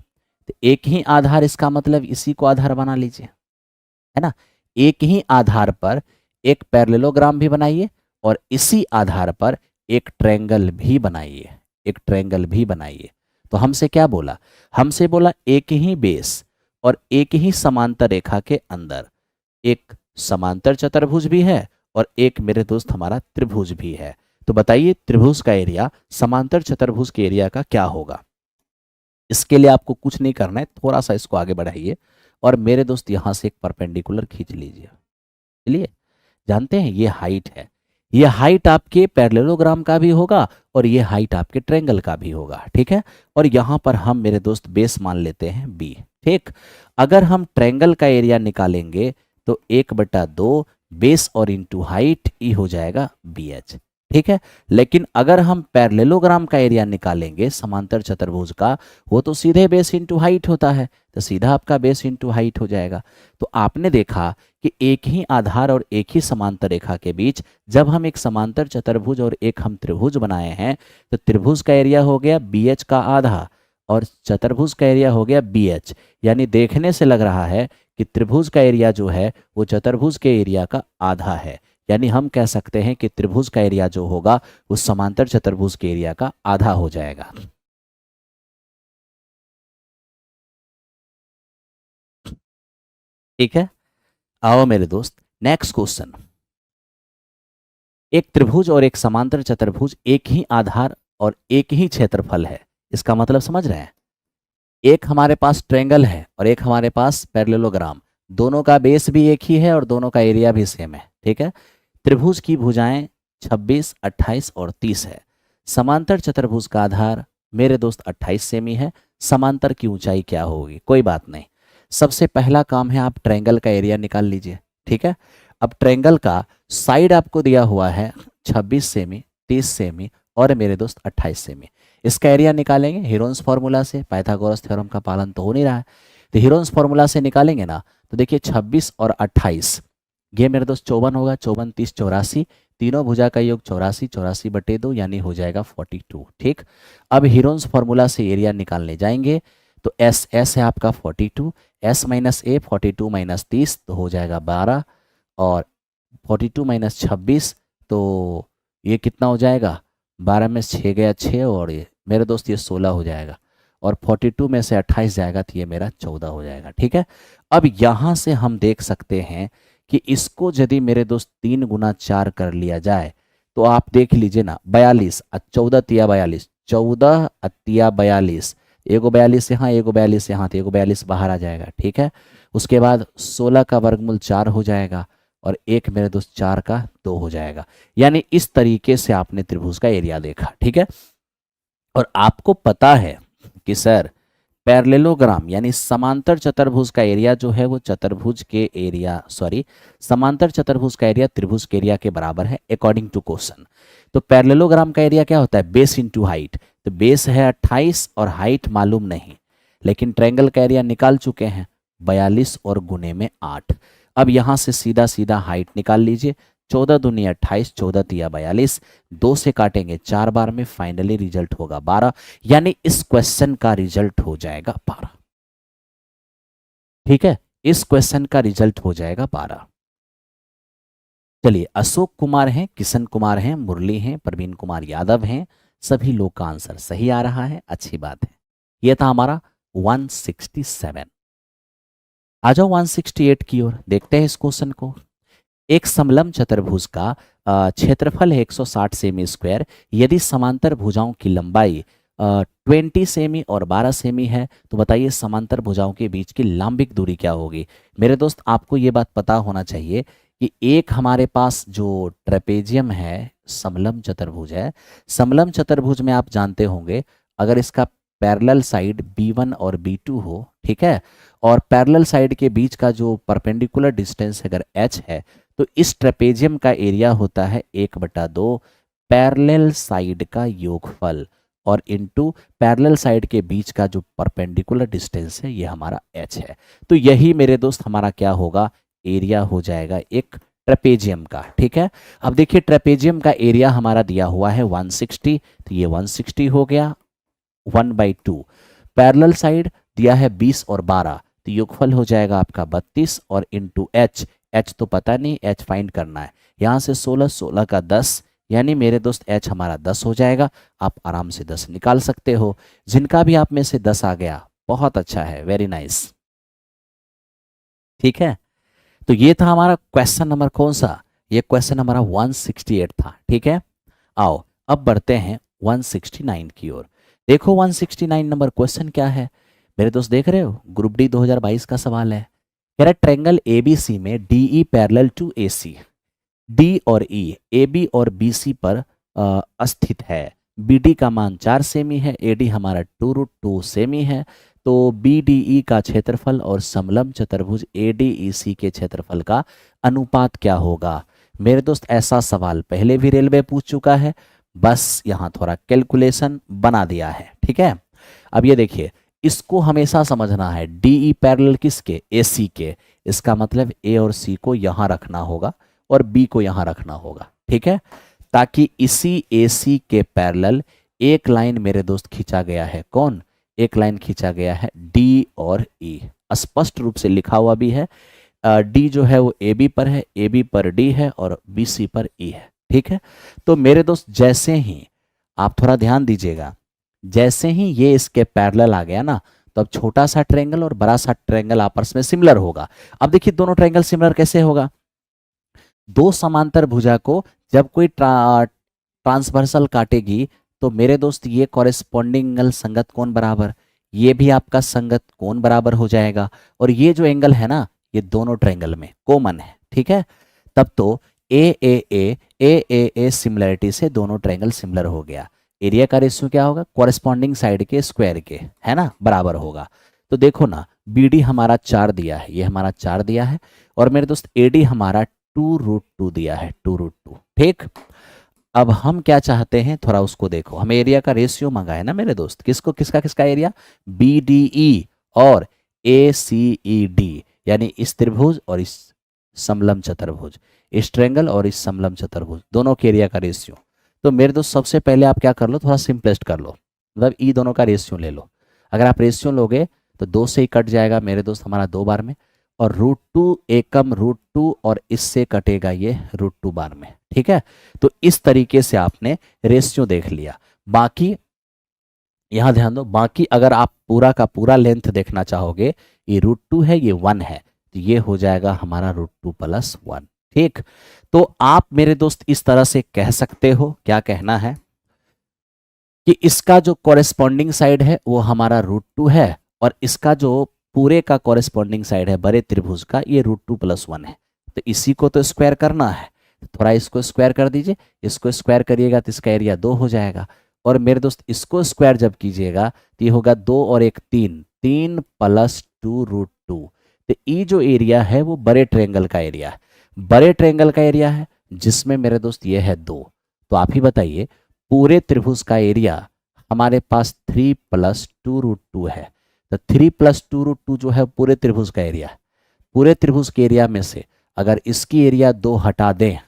तो एक ही आधार इसका मतलब इसी को आधार बना लीजिए, है ना। एक ही आधार पर एक पैरेललोग्राम भी बनाइए और इसी आधार पर एक ट्रायंगल भी बनाइए, एक ट्रायंगल भी बनाइए। तो हमसे क्या बोला, हमसे बोला एक ही बेस और एक ही समांतर रेखा के अंदर एक समांतर चतुर्भुज भी है और एक मेरे दोस्त हमारा त्रिभुज भी है। तो बताइए त्रिभुज का एरिया समांतर चतुर्भुज के एरिया का क्या होगा। इसके लिए आपको कुछ नहीं करना है, थोड़ा सा इसको आगे बढ़ाइए और मेरे दोस्त यहां से एक परपेंडिकुलर खींच लीजिए। चलिए, जानते हैं ये हाइट है, ये हाइट आपके पैरेललोग्राम का भी होगा और ये हाइट आपके ट्रायंगल का भी होगा, ठीक है। और यहां पर हम मेरे दोस्त बेस मान लेते हैं बी, ठीक। अगर हम ट्रायंगल का एरिया निकालेंगे तो 1/2 बेस और इंटू हाइट ई हो जाएगा बी एच, ठीक है। लेकिन अगर हम पैरेललोग्राम का एरिया निकालेंगे समांतर चतुर्भुज का, वो तो सीधे बेस इंटू हाइट होता है, तो सीधा आपका बेस इंटू हाइट हो जाएगा। तो आपने देखा कि एक ही आधार और एक ही समांतर रेखा के बीच जब हम एक समांतर चतुर्भुज और एक हम त्रिभुज बनाए हैं, तो त्रिभुज का एरिया हो गया बी एच का आधा और चतुर्भुज का एरिया हो गया बी एच। यानी देखने से लग रहा है कि त्रिभुज का एरिया जो है वो चतुर्भुज के एरिया का आधा है। यानी हम कह सकते हैं कि त्रिभुज का एरिया जो होगा उस समांतर चतुर्भुज के एरिया का आधा हो जाएगा। ठीक है, आओ मेरे दोस्त नेक्स्ट क्वेश्चन। एक त्रिभुज और एक समांतर चतुर्भुज एक ही आधार और एक ही क्षेत्रफल है, इसका मतलब समझ रहे हैं। एक हमारे पास ट्रायंगल है और एक हमारे पास पैरेललोग्राम, दोनों का बेस भी एक ही है और दोनों का एरिया भी सेम है, ठीक है। त्रिभुज की भुजाएं 26, 28 और 30 है। समांतर चतुर्भुज का आधार मेरे दोस्त 28 सेमी है। समांतर की ऊंचाई क्या होगी, कोई बात नहीं। सबसे पहला काम है आप ट्रायंगल का एरिया निकाल लीजिए, ठीक है। अब ट्रायंगल का साइड आपको दिया हुआ है 26 सेमी, 30 सेमी और मेरे दोस्त 28 सेमी। इसका एरिया निकालेंगे हीरोन्स फार्मूला से, पाइथागोरस थ्योरम का पालन तो हो नहीं रहा है, तो हीरोन्स फार्मूला से निकालेंगे ना। तो देखिए 26 और 28, ये मेरे दोस्त 54 होगा, 54, 30, 84, तीनों भुजा का योग 84, 84/2 यानी हो जाएगा 42, ठीक। अब हीरोन्स फार्मूला से एरिया निकालने जाएंगे तो एस है आपका 42, एस माइनस ए 42 माइनस 30 तो हो जाएगा 12 और 42 माइनस 26 तो ये कितना हो जाएगा, 12 में 6 गया 6 और ये मेरे दोस्त ये 16 हो जाएगा और 42 में से 28 जाएगा तो ये मेरा 14 हो जाएगा, ठीक है। अब यहाँ से हम देख सकते हैं कि इसको यदि मेरे दोस्त 3 गुना 4 कर लिया जाए तो आप देख लीजिए ना, 42 14 तिया 42, 14 तिया 42, एगो 42 यहाँ एगो 42 यहाँ, तो एगो 42 बाहर आ जाएगा, ठीक है। उसके बाद 16 का वर्गमूल 4 हो जाएगा और एक मेरे दोस्त 4 का 2 हो जाएगा। यानी इस तरीके से आपने त्रिभुज का एरिया देखा, ठीक है। और आपको पता है कि सर पैरेललोग्राम यानी समांतर चतुर्भुज का एरिया जो है वो चतुर्भुज के एरिया समांतर चतुर्भुज का एरिया त्रिभुज के एरिया के बराबर है अकॉर्डिंग टू क्वेश्चन। तो पैरेललोग्राम का एरिया क्या होता है, बेस इंटू हाइट। तो बेस है 28 और हाइट मालूम नहीं, लेकिन ट्रायंगल का एरिया निकाल चुके हैं 42 और गुने में 8। अब यहां से सीधा सीधा हाइट निकाल लीजिए, 14 दूनी 28, 14 तिया 42, 2 से काटेंगे 4 बार में, फाइनली रिजल्ट होगा 12। यानी इस क्वेश्चन का रिजल्ट हो जाएगा 12, ठीक है। इस क्वेश्चन का रिजल्ट हो जाएगा 12। चलिए, अशोक कुमार हैं, किशन कुमार हैं, मुरली हैं, प्रवीण कुमार यादव हैं, सभी लोग का आंसर सही आ रहा है, अच्छी बात है। यह था हमारा 167। आ जाओ 168 की ओर, देखते हैं इस क्वेश्चन को। एक समलंब चतुर्भुज का क्षेत्रफल है 160 सेमी स्क्वायर। यदि समांतर भुजाओं की लंबाई 20 सेमी और 12 सेमी है तो बताइए समांतर भुजाओं के बीच की लंबिक दूरी क्या होगी। मेरे दोस्त आपको ये बात पता होना चाहिए कि एक हमारे पास जो ट्रेपेजियम है समलंब चतुर्भुज है, समलंब चतुर्भुज में आप जानते होंगे अगर इसका पैरेलल साइड B1 और B2 हो, ठीक है, और पैरेलल साइड के बीच का जो परपेंडिकुलर डिस्टेंस अगर h है तो इस ट्रेपेजियम का एरिया होता है 1/2 पैरेलल साइड का योगफल और इनटू पैरेलल साइड के बीच का जो परपेंडिकुलर डिस्टेंस है ये हमारा h है। तो यही मेरे दोस्त हमारा क्या होगा, एरिया हो जाएगा एक ट्रेपेजियम का। ठीक है, अब देखिए ट्रेपेजियम का एरिया हमारा दिया हुआ है 160, तो ये 160 हो गया 1/2। पैरेलल साइड दिया है 20 और 12, तो योगफल हो जाएगा आपका 32 और इनटू h, h तो पता नहीं, h फाइंड करना है। यहाँ से 16, 16 का 10, यानी मेरे दोस्त h हमारा 10 हो जाएगा। आप आराम से 10 निकाल सकते हो। जिनका भी आप में से 10 आ गया बहुत अच्छा है, वेरी नाइस। ठीक है, तो ये था हमारा क्वेश्चन नंबर कौन सा, ये क्वेश्चन हमारा 168 था। ठीक है, आओ अब बढ़ते हैं 169 की ओर। देखो 169 नंबर क्वेश्चन क्या है मेरे दोस्त, देख रहे हो, ग्रुप डी 2022 का सवाल है। कह रहा है ट्रायंगल एबीसी में DE parallel to AC, D और ई ए बी और बी सी पर स्थित है। बी डी का मान 4 सेमी है, ए डी हमारा 2√2 सेमी है। तो बी डी ई का क्षेत्रफल और समलंब चतुर्भुज ए डी ई सी के क्षेत्रफल का अनुपात क्या होगा। मेरे दोस्त ऐसा सवाल पहले भी रेलवे पूछ चुका है, बस यहाँ थोड़ा कैलकुलेशन बना दिया है। ठीक है, अब ये देखिए, इसको हमेशा समझना है, डीई पैरेलल किसके, ए सी के। इसका मतलब ए और सी को यहाँ रखना होगा और बी को यहाँ रखना होगा। ठीक है, ताकि इसी ए सी के पैरेलल एक लाइन मेरे दोस्त खींचा गया है। कौन, एक लाइन खींचा गया है डी और ई, स्पष्ट रूप से लिखा हुआ भी है। डी जो है वो ए बी पर है, ए बी पर डी है और बी सी पर ई है। ठीक है, तो मेरे दोस्त जैसे ही आप थोड़ा ध्यान दीजिएगा, जैसे ही ये इसके पैरेलल आ गया ना, तो अब छोटा सा ट्रायंगल और बड़ा सा ट्रायंगल आपस में सिमिलर होगा। अब देखिए दोनों ट्रायंगल सिमिलर कैसे होगा, दो समांतर भुजा को जब कोई ट्रांसवर्सल काटेगी तो मेरे दोस्त ये कॉरेस्पॉन्डिंग एंगल संगत कोण बराबर, ये भी आपका संगत कोण बराबर हो जाएगा। और ये जो एंगल है ना, ये दोनों ट्रायंगल में कॉमन है। ठीक है, तब तो ए सिमिलरिटी से दोनों ट्रायंगल सिमिलर हो गया। एरिया का रेशियो क्या होगा, कॉरेस्पॉन्डिंग साइड के स्क्वायर के, है ना, बराबर होगा। तो देखो ना, बी डी हमारा 4 दिया है, ये हमारा 4 दिया है, और मेरे दोस्त ए डी हमारा 2√2 दिया है, 2√2। ठीक, अब हम क्या चाहते हैं, थोड़ा उसको देखो, हमें एरिया का रेशियो मांगा है ना मेरे दोस्त, किसको, किसका किसका एरिया, बी डी ई और ए सी ई डी, यानी इस त्रिभुज और इस समलंब चतुर्भुज, इस ट्रायंगल और इस समलंब चतुर्भुज, दोनों के एरिया का रेशियो। तो मेरे दोस्त सबसे पहले आप क्या कर लो, थोड़ा सिंपलेस्ट कर लो, मतलब ई दोनों का रेशियो ले लो। अगर आप रेशियो लोगे तो 2 से ही कट जाएगा मेरे दोस्त हमारा 2 बार में, और √2 एकम √2 और इससे कटेगा ये √2 बार में। ठीक है, तो इस तरीके से आपने रेशियो देख लिया। बाकी यहां ध्यान दो, बाकी अगर आप पूरा का पूरा लेंथ देखना चाहोगे, ये √2 है, ये 1 है, तो ये हो जाएगा हमारा √2 + 1। ठीक, तो आप मेरे दोस्त इस तरह से कह सकते हो, क्या कहना है कि इसका जो कॉरेस्पॉन्डिंग साइड है वो हमारा √2 है, और इसका जो पूरे का कॉरेस्पॉन्डिंग साइड है बड़े त्रिभुज का, ये √2 + 1 है। तो इसी को तो स्क्वायर करना है, थोड़ा इसको स्क्वायर कर दीजिए, इसको स्क्वायर करिएगा तो इसका एरिया 2 हो जाएगा। और मेरे दोस्त इसको स्क्वायर जब कीजिएगा तो ये होगा 2 और 1 3, 3 + 2√2। तो ये जो एरिया है वो बड़े ट्रायंगल का एरिया है, बड़े ट्रायंगल का एरिया है, जिसमें मेरे दोस्त ये है 2। तो आप ही बताइए, पूरे त्रिभुज का एरिया हमारे पास 3 + 2√2 है। तो 3 + 2√2 जो है पूरे त्रिभुज का एरिया है। पूरे त्रिभुज के एरिया में से अगर इसकी एरिया 2 हटा दें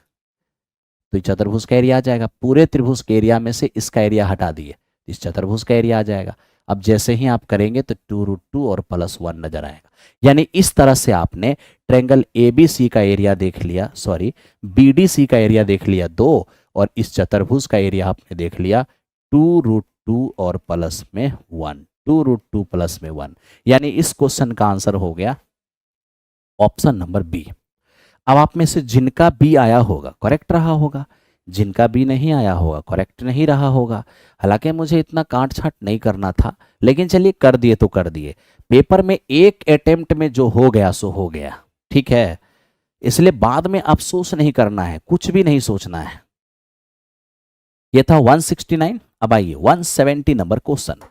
तो चतुर्भुज का एरिया आ जाएगा। पूरे त्रिभुज के एरिया में से इसका एरिया हटा दिए, इस चतुर्भुज का एरिया आ जाएगा। अब जैसे ही आप करेंगे तो 2√2 और +1 नजर आएगा। यानी इस तरह से आपने ट्रायंगल एबीसी का एरिया देख लिया, सॉरी बीडीसी का एरिया देख लिया 2, और इस चतुर्भुज का एरिया आपने देख लिया 2√2 और प्लस में 1, 2√2 + 1। यानी इस क्वेश्चन का आंसर हो गया ऑप्शन नंबर बी। अब आप में से जिनका बी आया होगा करेक्ट रहा होगा, जिनका बी नहीं आया होगा करेक्ट नहीं रहा होगा। हालांकि मुझे इतना काट छाट नहीं करना था, लेकिन चलिए कर दिए तो कर दिए। पेपर में एक अटेम्प्ट में जो हो गया सो हो गया, ठीक है, इसलिए बाद में अफसोस नहीं करना है, कुछ भी नहीं सोचना है। यह था 169। अब आइए 170 नंबर क्वेश्चन।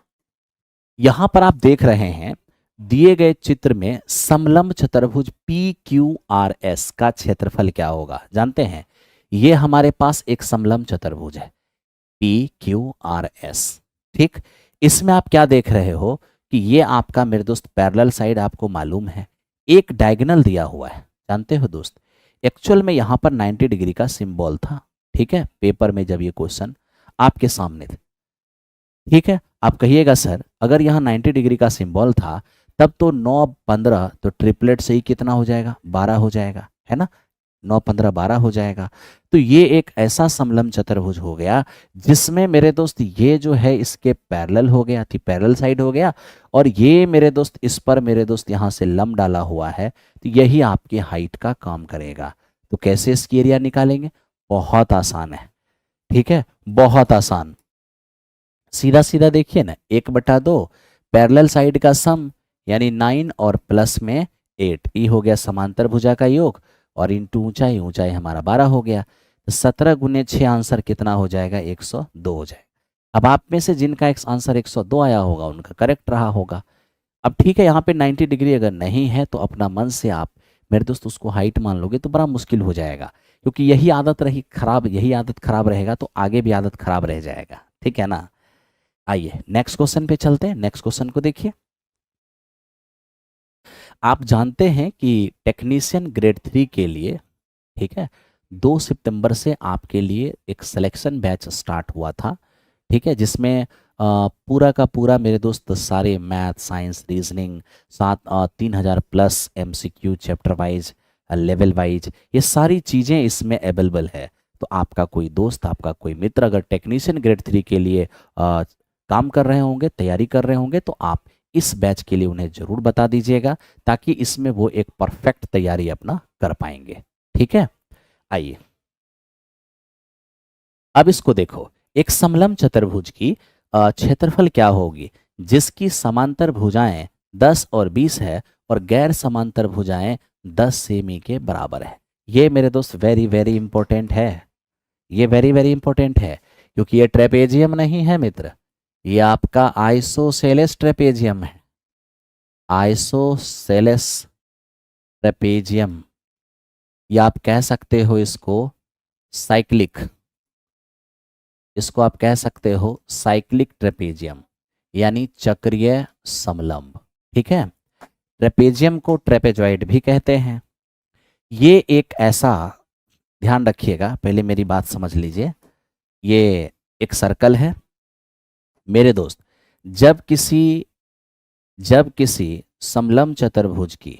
यहां पर आप देख रहे हैं दिए गए चित्र में समलंब चतुर्भुज PQRS का क्षेत्रफल क्या होगा, जानते हैं? ये हमारे पास एक समलंब चतुर्भुज है PQRS, ठीक, इसमें आप क्या देख रहे हो कि ये आपका मेरे दोस्त पैरेलल साइड आपको मालूम है, एक डायगोनल दिया हुआ है, जानते हो दोस्त। एक्चुअल में यहाँ पर 90 डिग्री का सिंबल था, ठीक है, पेपर में जब ये क्वेश्चन आपके सामने थे, ठीक है। आप कहिएगा सर अगर यहाँ 90 डिग्री का सिंबल था तब तो 9 15 तो ट्रिपलेट से ही कितना हो जाएगा, 12 हो जाएगा, है ना, 9 15 12 हो जाएगा। तो ये एक ऐसा समलम चतुर्भुज हो गया जिसमें मेरे दोस्त ये जो है इसके पैरेलल हो गया, थी पैरेलल साइड हो गया, और ये मेरे दोस्त इस पर मेरे दोस्त यहाँ से लंब डाला हुआ है, तो यही आपकी हाइट का काम करेगा। तो कैसे इसकी एरिया निकालेंगे, बहुत आसान है, ठीक है, बहुत आसान। सीधा सीधा देखिए ना, 1/2 पैरेलल साइड का सम यानी 9 और प्लस में 8, ई हो गया समांतर भुजा का योग, और इंटू ऊंचाई, ऊंचाई हमारा 12 हो गया, तो 17 गुने 6 आंसर कितना हो जाएगा, 102 हो जाएगा। अब आप में से जिनका एक आंसर 102 आया होगा उनका करेक्ट रहा होगा। अब ठीक है, यहाँ पे 90 डिग्री अगर नहीं है तो अपना मन से आप मेरे दोस्त उसको हाइट मान लोगे तो बड़ा मुश्किल हो जाएगा, क्योंकि यही आदत रही खराब, यही आदत खराब रहेगा तो आगे भी आदत खराब रह जाएगा, ठीक है ना। आइए नेक्स्ट क्वेश्चन पे चलते हैं। नेक्स्ट क्वेश्चन को देखिए। आप जानते हैं कि टेक्नीशियन ग्रेड 3 के लिए, ठीक है, 2 सितंबर से आपके लिए एक सिलेक्शन बैच स्टार्ट हुआ था, ठीक है, जिसमें पूरा का पूरा मेरे दोस्त सारे मैथ साइंस रीजनिंग साथ 3000 plus MCQ chapter wise level wise ये सारी चीज़ें इसमें अवेलेबल है। तो आपका कोई दोस्त, आपका कोई मित्र अगर टेक्नीशियन ग्रेड 3 के लिए काम कर रहे होंगे, तैयारी कर रहे होंगे, तो आप इस बैच के लिए उन्हें ज़रूर बता दीजिएगा, ताकि इसमें वो एक परफेक्ट तैयारी अपना कर पाएंगे, ठीक है। आइए अब इसको देखो, एक समलम चतुर्भुज की क्षेत्रफल क्या होगी जिसकी समांतर भुजाएं 10 और 20 है और गैर समांतर भुजाएं 10 सेमी के बराबर है। ये मेरे दोस्त वेरी वेरी इंपॉर्टेंट है, ये वेरी वेरी इंपॉर्टेंट है, क्योंकि ये ट्रेपेजियम नहीं है मित्र, ये आपका आइसोसेलेस ट्रेपेजियम है, आइसोसेलेस ट्रेपेजियम, या आप कह सकते हो इसको साइक्लिक, इसको आप कह सकते हो साइक्लिक ट्रेपेजियम यानी चक्रीय समलंब, ठीक है। ट्रेपेजियम को ट्रेपेजॉइड भी कहते हैं। ये एक ऐसा, ध्यान रखिएगा, पहले मेरी बात समझ लीजिए, ये एक सर्कल है मेरे दोस्त। जब किसी समलंब चतुर्भुज की,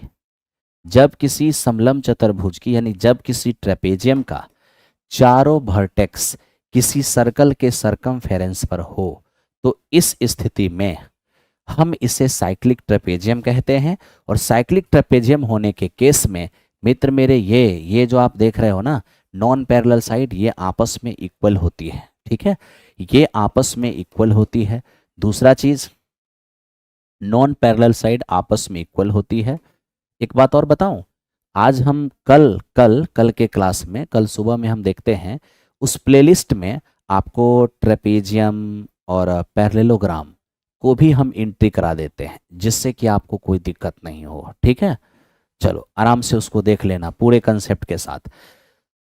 जब किसी समलंब चतुर्भुज की यानी जब किसी ट्रेपेजियम का चारों वर्टेक्स किसी सर्कल के सरकमफेरेंस पर हो, तो इस स्थिति में हम इसे साइक्लिक ट्रेपेजियम कहते हैं। और साइक्लिक ट्रेपेजियम होने के केस में मित्र मेरे ये जो आप देख रहे हो ना, नॉन पैरेलल साइड, ये आपस में इक्वल होती है, ठीक है, ये आपस में इक्वल होती है। दूसरा चीज, नॉन पैरेलल साइड आपस में इक्वल होती है। एक बात और बताऊं, आज हम कल के क्लास में, कल सुबह में हम देखते हैं उस प्लेलिस्ट में आपको ट्रेपेजियम और पैरेललोग्राम को भी हम एंट्री करा देते हैं, जिससे कि आपको कोई दिक्कत नहीं हो, ठीक है। चलो आराम से उसको देख लेना पूरे कंसेप्ट के साथ।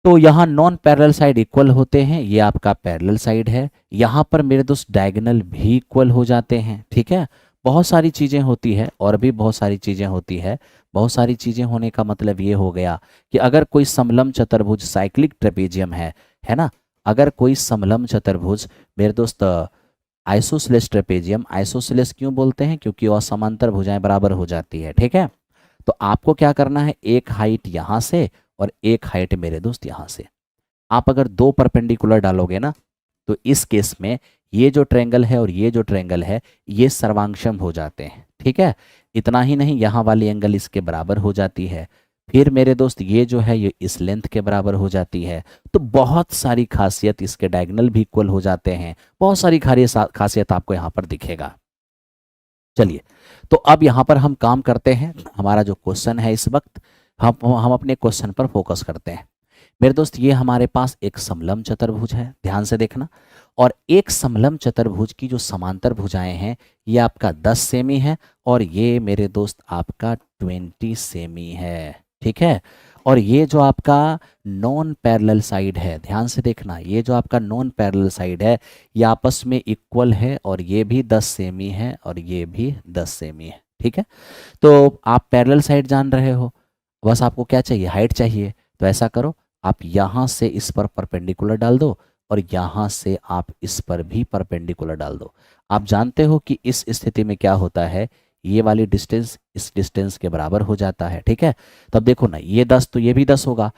तो यहाँ नॉन पैरेलल साइड इक्वल होते हैं, ये आपका पैरेलल साइड है। यहाँ पर मेरे दोस्त डायगोनल भी इक्वल हो जाते हैं, ठीक है। बहुत सारी चीज़ें होती है, और भी बहुत सारी चीज़ें होती है। बहुत सारी चीज़ें होने का मतलब ये हो गया कि अगर कोई समलंब चतुर्भुज साइक्लिक ट्रेपेजियम है ना, अगर कोई समलंब चतुर्भुज मेरे दोस्त आइसोसेलेस ट्रेपेजियम, आइसोसेलेस क्यों बोलते हैं, क्योंकि वह समांतर भुजाएं बराबर हो जाती है, ठीक है। तो आपको क्या करना है, एक हाइट यहाँ से और एक हाइट मेरे दोस्त यहाँ से। आप अगर 2 परपेंडिकुलर डालोगे ना, तो इस केस में ये जो ट्रायंगल है और ये जो ट्रायंगल है ये सर्वांगसम हो जाते हैं, ठीक है। इतना ही नहीं, यहाँ वाली एंगल इसके बराबर हो जाती है, फिर मेरे दोस्त ये जो है ये इस लेंथ के बराबर हो जाती है। तो बहुत सारी खासियत, इसके डायगोनल भी इक्वल हो जाते हैं, बहुत सारी खासियत आपको यहाँ पर दिखेगा। चलिए, तो अब यहाँ पर हम काम करते हैं, हमारा जो क्वेश्चन है इस वक्त हम अपने क्वेश्चन पर फोकस करते हैं। मेरे दोस्त ये हमारे पास एक समलंब चतुर्भुज है, ध्यान से देखना, और एक समलंब चतुर्भुज की जो समांतर भुजाएं हैं ये आपका 10 सेमी है और ये मेरे दोस्त आपका 20 सेमी है, ठीक है। और ये जो आपका नॉन पैरेलल साइड है, ध्यान से देखना, ये जो आपका नॉन पैरेलल साइड है ये आपस में इक्वल है, और ये भी 10 सेमी है और ये भी 10 सेमी है। ठीक है, तो आप पैरेलल साइड जान रहे हो, बस आपको क्या चाहिए, हाइट चाहिए। तो ऐसा करो, आप यहाँ से इस पर परपेंडिकुलर डाल दो और यहाँ से आप इस पर भी परपेंडिकुलर डाल दो। आप जानते हो कि इस स्थिति में क्या होता है, ये वाली डिस्टेंस इस डिस्टेंस के बराबर हो जाता है। ठीक है, तब देखो ना, ये 10 तो ये भी 10 होगा।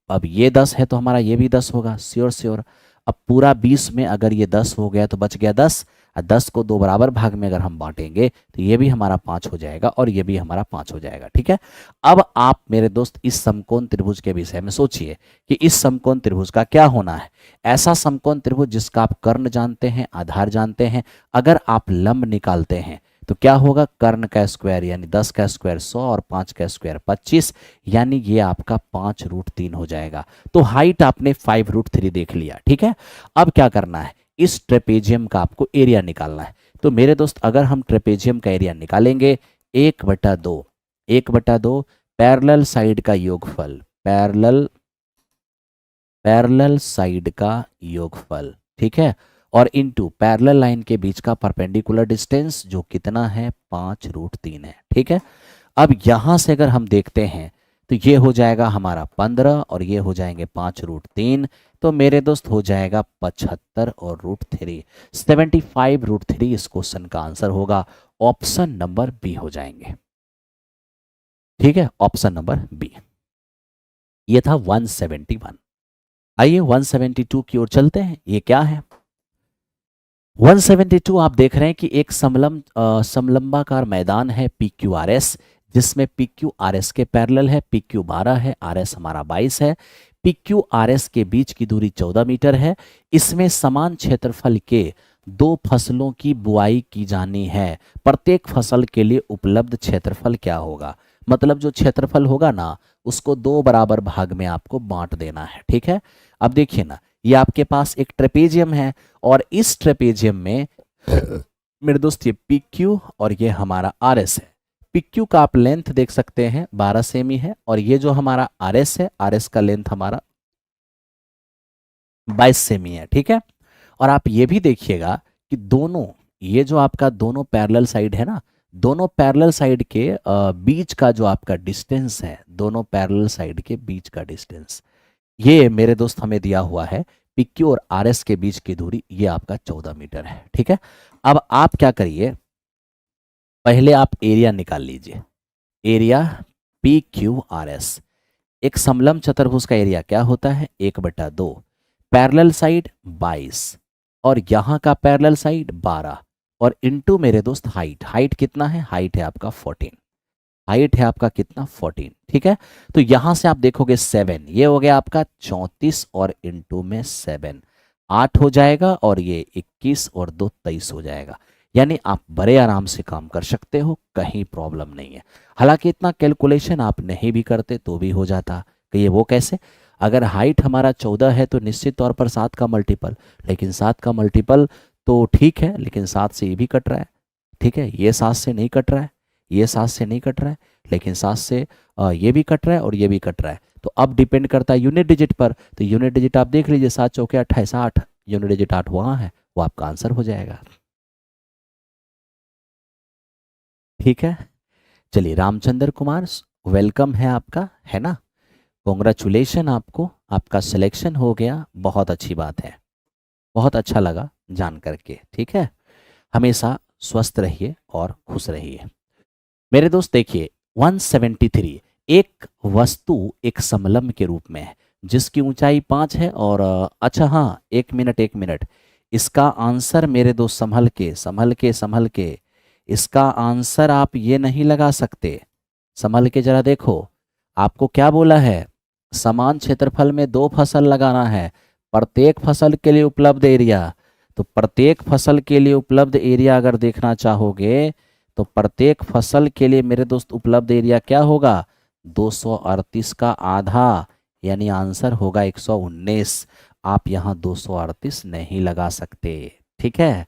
अब ये 10 है तो हमारा ये भी 10 होगा, श्योर श्योर। अब पूरा 20 में अगर ये 10 हो गया तो बच गया 10, और 10 को 2 बराबर भाग में अगर हम बांटेंगे तो ये भी हमारा 5 हो जाएगा और ये भी हमारा 5 हो जाएगा। ठीक है, अब आप मेरे दोस्त इस समकोण त्रिभुज के विषय में सोचिए कि इस समकोण त्रिभुज का क्या होना है। ऐसा समकोण त्रिभुज जिसका आप कर्ण जानते हैं, आधार जानते हैं, अगर आप लंब निकालते हैं तो क्या होगा, कर्ण का स्क्वायर यानी 10 का स्क्वायर 100 और 5 का स्क्वायर 25, यानी ये आपका 5√3 हो जाएगा। तो हाइट आपने 5√3 देख लिया। ठीक है, अब क्या करना है, इस ट्रेपेजियम का आपको एरिया निकालना है। तो मेरे दोस्त अगर हम ट्रेपेजियम का एरिया निकालेंगे, 1/2 पैरेलल साइड का योगफल, पैरेलल साइड का योगफल, ठीक है, और इनटू पैरेलल लाइन के बीच का परपेंडिकुलर डिस्टेंस जो कितना है, 5√3 है। ठीक है, अब यहां से अगर हम देखते हैं तो ये हो जाएगा हमारा 15 और ये हो जाएंगे 5√3, तो मेरे दोस्त हो जाएगा 75 और √3, 75√3 इस क्वेश्चन का आंसर होगा। ऑप्शन नंबर बी हो जाएंगे। ठीक है, ऑप्शन नंबर बी। ये था 171। आइए 172 की ओर चलते हैं। ये क्या है, 172 आप देख रहे हैं कि एक समलंबाकार मैदान है PQRS, जिसमें PQRS के पैरेलल है, PQ 12 है, RS हमारा 22 है। PQRS के बीच की दूरी 14 मीटर है। इसमें समान क्षेत्रफल के 2 फसलों की बुआई की जानी है। प्रत्येक फसल के लिए उपलब्ध क्षेत्रफल क्या होगा, मतलब जो क्षेत्रफल होगा ना उसको 2 बराबर भाग में आपको बांट देना है। ठीक है, अब देखिए ना, ये आपके पास एक ट्रेपेजियम है और इस ट्रेपेजियम में मेरे दोस्त ये PQ और ये हमारा RS है। PQ का आप लेंथ देख सकते हैं 12 सेमी है, और ये जो हमारा RS है, RS का लेंथ हमारा 22 सेमी है। ठीक है, और आप ये भी देखिएगा कि दोनों, ये जो आपका दोनों पैरेलल साइड है ना, दोनों पैरेलल साइड के बीच का जो आपका डिस्टेंस है, दोनों पैरेलल साइड के बीच का डिस्टेंस, ये मेरे दोस्त हमें दिया हुआ है। PQ और RS के बीच की दूरी ये आपका 14 मीटर है। ठीक है, अब आप क्या करिए, पहले आप एरिया निकाल लीजिए। एरिया PQRS, एक समलंब चतुर्भुज का एरिया क्या होता है, 1/2, पैरेलल साइड 22 और यहाँ का पैरेलल साइड 12, और इनटू मेरे दोस्त हाइट, हाइट कितना है, हाइट है आपका 14, हाइट है आपका कितना, 14। ठीक है, तो यहां से आप देखोगे 7, ये हो गया आपका 34 और इनटू में 7 8 हो जाएगा, और ये 21 और 2 23 हो जाएगा। यानी आप बड़े आराम से काम कर सकते हो, कहीं प्रॉब्लम नहीं है। हालांकि इतना कैलकुलेशन आप नहीं भी करते तो भी हो जाता। कि ये वो कैसे, अगर हाइट हमारा 14 है तो निश्चित तौर पर 7 का मल्टीपल, लेकिन 7 का मल्टीपल तो ठीक है, लेकिन 7 से ये भी कट रहा है। ठीक है, ये 7 से नहीं कट रहा है, ये 7 से नहीं कट रहा है, लेकिन 7 से ये भी कट रहा है और ये भी कट रहा है। तो अब डिपेंड करता है यूनिट डिजिट पर। तो यूनिट डिजिट आप देख लीजिए, 7 चौके 28, 8 यूनिट डिजिट 8 वहाँ है, वो आपका आंसर हो जाएगा। ठीक है, चलिए रामचंद्र कुमार, वेलकम है आपका, है ना, कॉन्ग्रेचुलेशन आपको, आपका सिलेक्शन हो गया, बहुत अच्छी बात है, बहुत अच्छा लगा जान करके। ठीक है, हमेशा स्वस्थ रहिए और खुश रहिए। मेरे दोस्त देखिए 173, एक वस्तु एक समलंब के रूप में है जिसकी ऊंचाई 5 है, और अच्छा हाँ, 1 मिनट 1 मिनट, इसका आंसर मेरे दोस्त संभल के संभल के संभल के, इसका आंसर आप ये नहीं लगा सकते। संभल के जरा देखो, आपको क्या बोला है, समान क्षेत्रफल में 2 फसल लगाना है, प्रत्येक फसल के लिए उपलब्ध एरिया। तो प्रत्येक फसल के लिए उपलब्ध एरिया अगर देखना चाहोगे तो प्रत्येक फसल के लिए मेरे दोस्त उपलब्ध एरिया क्या होगा, 238 का आधा, यानी आंसर होगा 119। आप यहाँ 238 नहीं लगा सकते। ठीक है,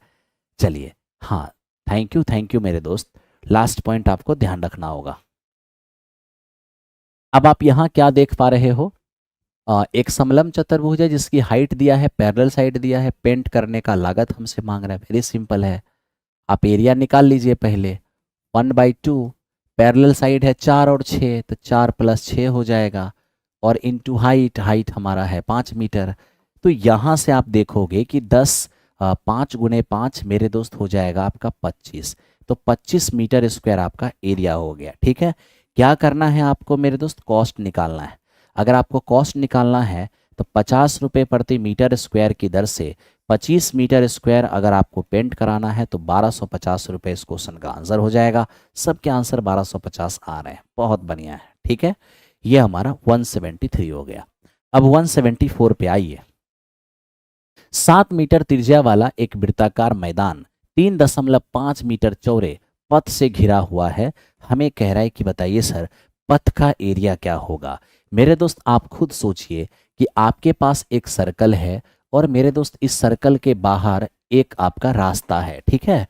चलिए, हाँ, थैंक यू मेरे दोस्त, लास्ट पॉइंट आपको ध्यान रखना होगा। अब आप यहाँ क्या देख पा रहे हो, एक समलंब चतुर्भुज है जिसकी हाइट दिया है, पैरेलल साइड दिया है, पेंट करने का लागत हमसे मांग रहा है। वेरी सिंपल है, आप एरिया निकाल लीजिए पहले। 1/2, पैरेलल साइड है 4 और 6, तो 4 + 6 हो जाएगा, और इंटू हाइट, हाइट हमारा है 5 मीटर। तो यहाँ से आप देखोगे कि 5 × 5 मेरे दोस्त हो जाएगा आपका 25, तो 25 मीटर स्क्वायर आपका एरिया हो गया। ठीक है, क्या करना है आपको मेरे दोस्त, कॉस्ट निकालना है। अगर आपको कॉस्ट निकालना है तो 50 रुपये प्रति मीटर स्क्वायर की दर से 25 मीटर स्क्वायर अगर आपको पेंट कराना है तो 1250 रुपये इस क्वेश्चन का आंसर हो जाएगा। सबके आंसर 1250 आ रहे हैं, बहुत बढ़िया है। ठीक है, ये हमारा 173 हो गया। अब 174 पे आइए। 7 मीटर त्रिज्या वाला एक वृत्ताकार मैदान 3.5 मीटर चौड़े पथ से घिरा हुआ है। हमें कह रहा है कि बताइए सर पथ का एरिया क्या होगा। मेरे दोस्त आप खुद सोचिए कि आपके पास एक सर्कल है और मेरे दोस्त इस सर्कल के बाहर एक आपका रास्ता है। ठीक है,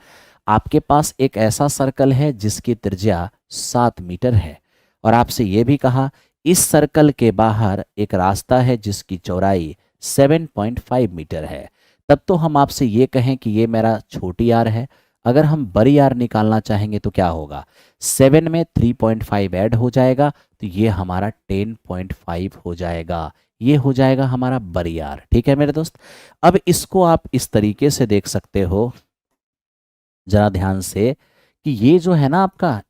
आपके पास एक ऐसा सर्कल है जिसकी त्रिज्या 7 मीटर है, और आपसे ये भी कहा इस सर्कल के बाहर एक रास्ता है जिसकी चौड़ाई 7.5 मीटर है। तब तो हम आपसे ये कहें कि ये मेरा छोटी आर है। अगर हम बड़ी आर निकालना चाहेंगे तो क्या होगा, 7 में 3.5 ऐड हो जाएगा, तो ये हमारा 10.5 हो जाएगा। ये हो जाएगा हमारा बड़ी आर। ठीक है मेरे दोस्त, अब इसको आप इस तरीके से देख सकते हो जरा ध्यान से कि ये जो है ना आपका,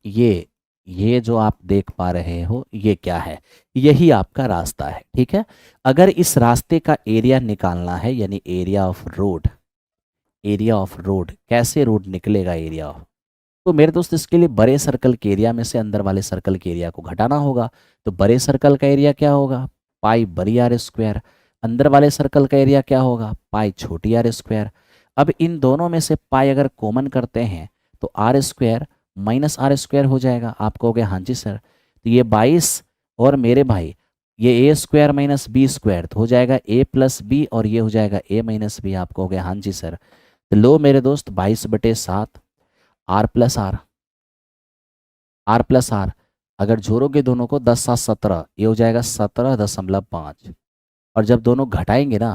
ये जो आप देख पा रहे हो ये क्या है, यही आपका रास्ता है। ठीक है, अगर इस रास्ते का एरिया निकालना है यानी area of road, area of road कैसे रोड निकलेगा एरिया ऑफ, तो मेरे दोस्त इसके लिए बड़े सर्कल के एरिया में से अंदर वाले सर्कल के एरिया को घटाना होगा। तो बड़े सर्कल का एरिया क्या होगा, पाई बड़ी आर स्क्वायर। अंदर वाले सर्कल का एरिया क्या होगा, पाई छोटी आर स्क्वायर। अब इन दोनों में से पाई अगर कॉमन करते हैं तो r square minus r square हो जाएगा। आप कहोगे हाँ जी सर, तो ये 22 और मेरे भाई ये ए स्क्वायर माइनस बी स्क्वायर तो हो जाएगा ए प्लस बी, और ये हो जाएगा ए माइनस बी। आप कहोगे हाँ जी सर, तो लो मेरे दोस्त 22/7 r plus r, r plus r अगर जोड़ोगे दोनों को 10 7 17, ये हो जाएगा 17.5, और जब दोनों घटाएंगे ना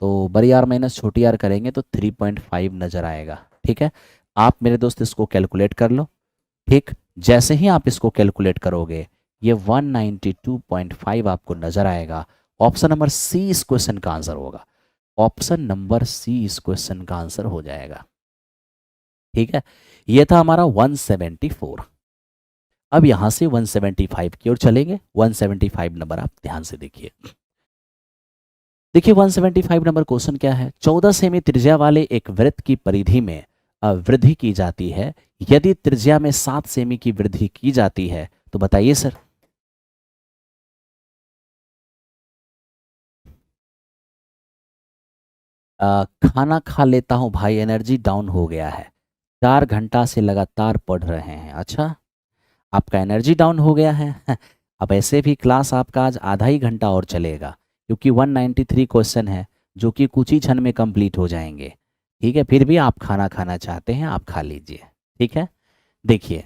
तो बड़ी आर माइनस छोटी आर करेंगे तो 3.5 नजर आएगा। ठीक है, आप मेरे दोस्त इसको कैलकुलेट कर लो। ठीक, जैसे ही आप इसको कैलकुलेट करोगे ये 192.5 आपको नजर आएगा। ऑप्शन नंबर सी इस क्वेश्चन का आंसर होगा। ऑप्शन नंबर सी इस क्वेश्चन का आंसर हो जाएगा। ठीक है, ये था हमारा 174। अब यहां से 175 की ओर चलेंगे। 175 नंबर आप ध्यान से देखिए। देखिए 175 नंबर क्वेश्चन क्या है, 14 सेमी त्रिज्या वाले एक वृत्त की परिधि में वृद्धि की जाती है। यदि त्रिज्या में 7 सेमी की वृद्धि की जाती है तो बताइए सर। खाना खा लेता हूं भाई, एनर्जी डाउन हो गया है। 4 घंटा से लगातार पढ़ रहे हैं, अच्छा आपका एनर्जी डाउन हो गया है। अब ऐसे भी क्लास आपका आज आधा ही घंटा और चलेगा, क्योंकि 193 क्वेश्चन है जो कि कुछ ही क्षण में कंप्लीट हो जाएंगे। ठीक है, फिर भी आप खाना खाना चाहते हैं, आप खा लीजिए। ठीक है, देखिए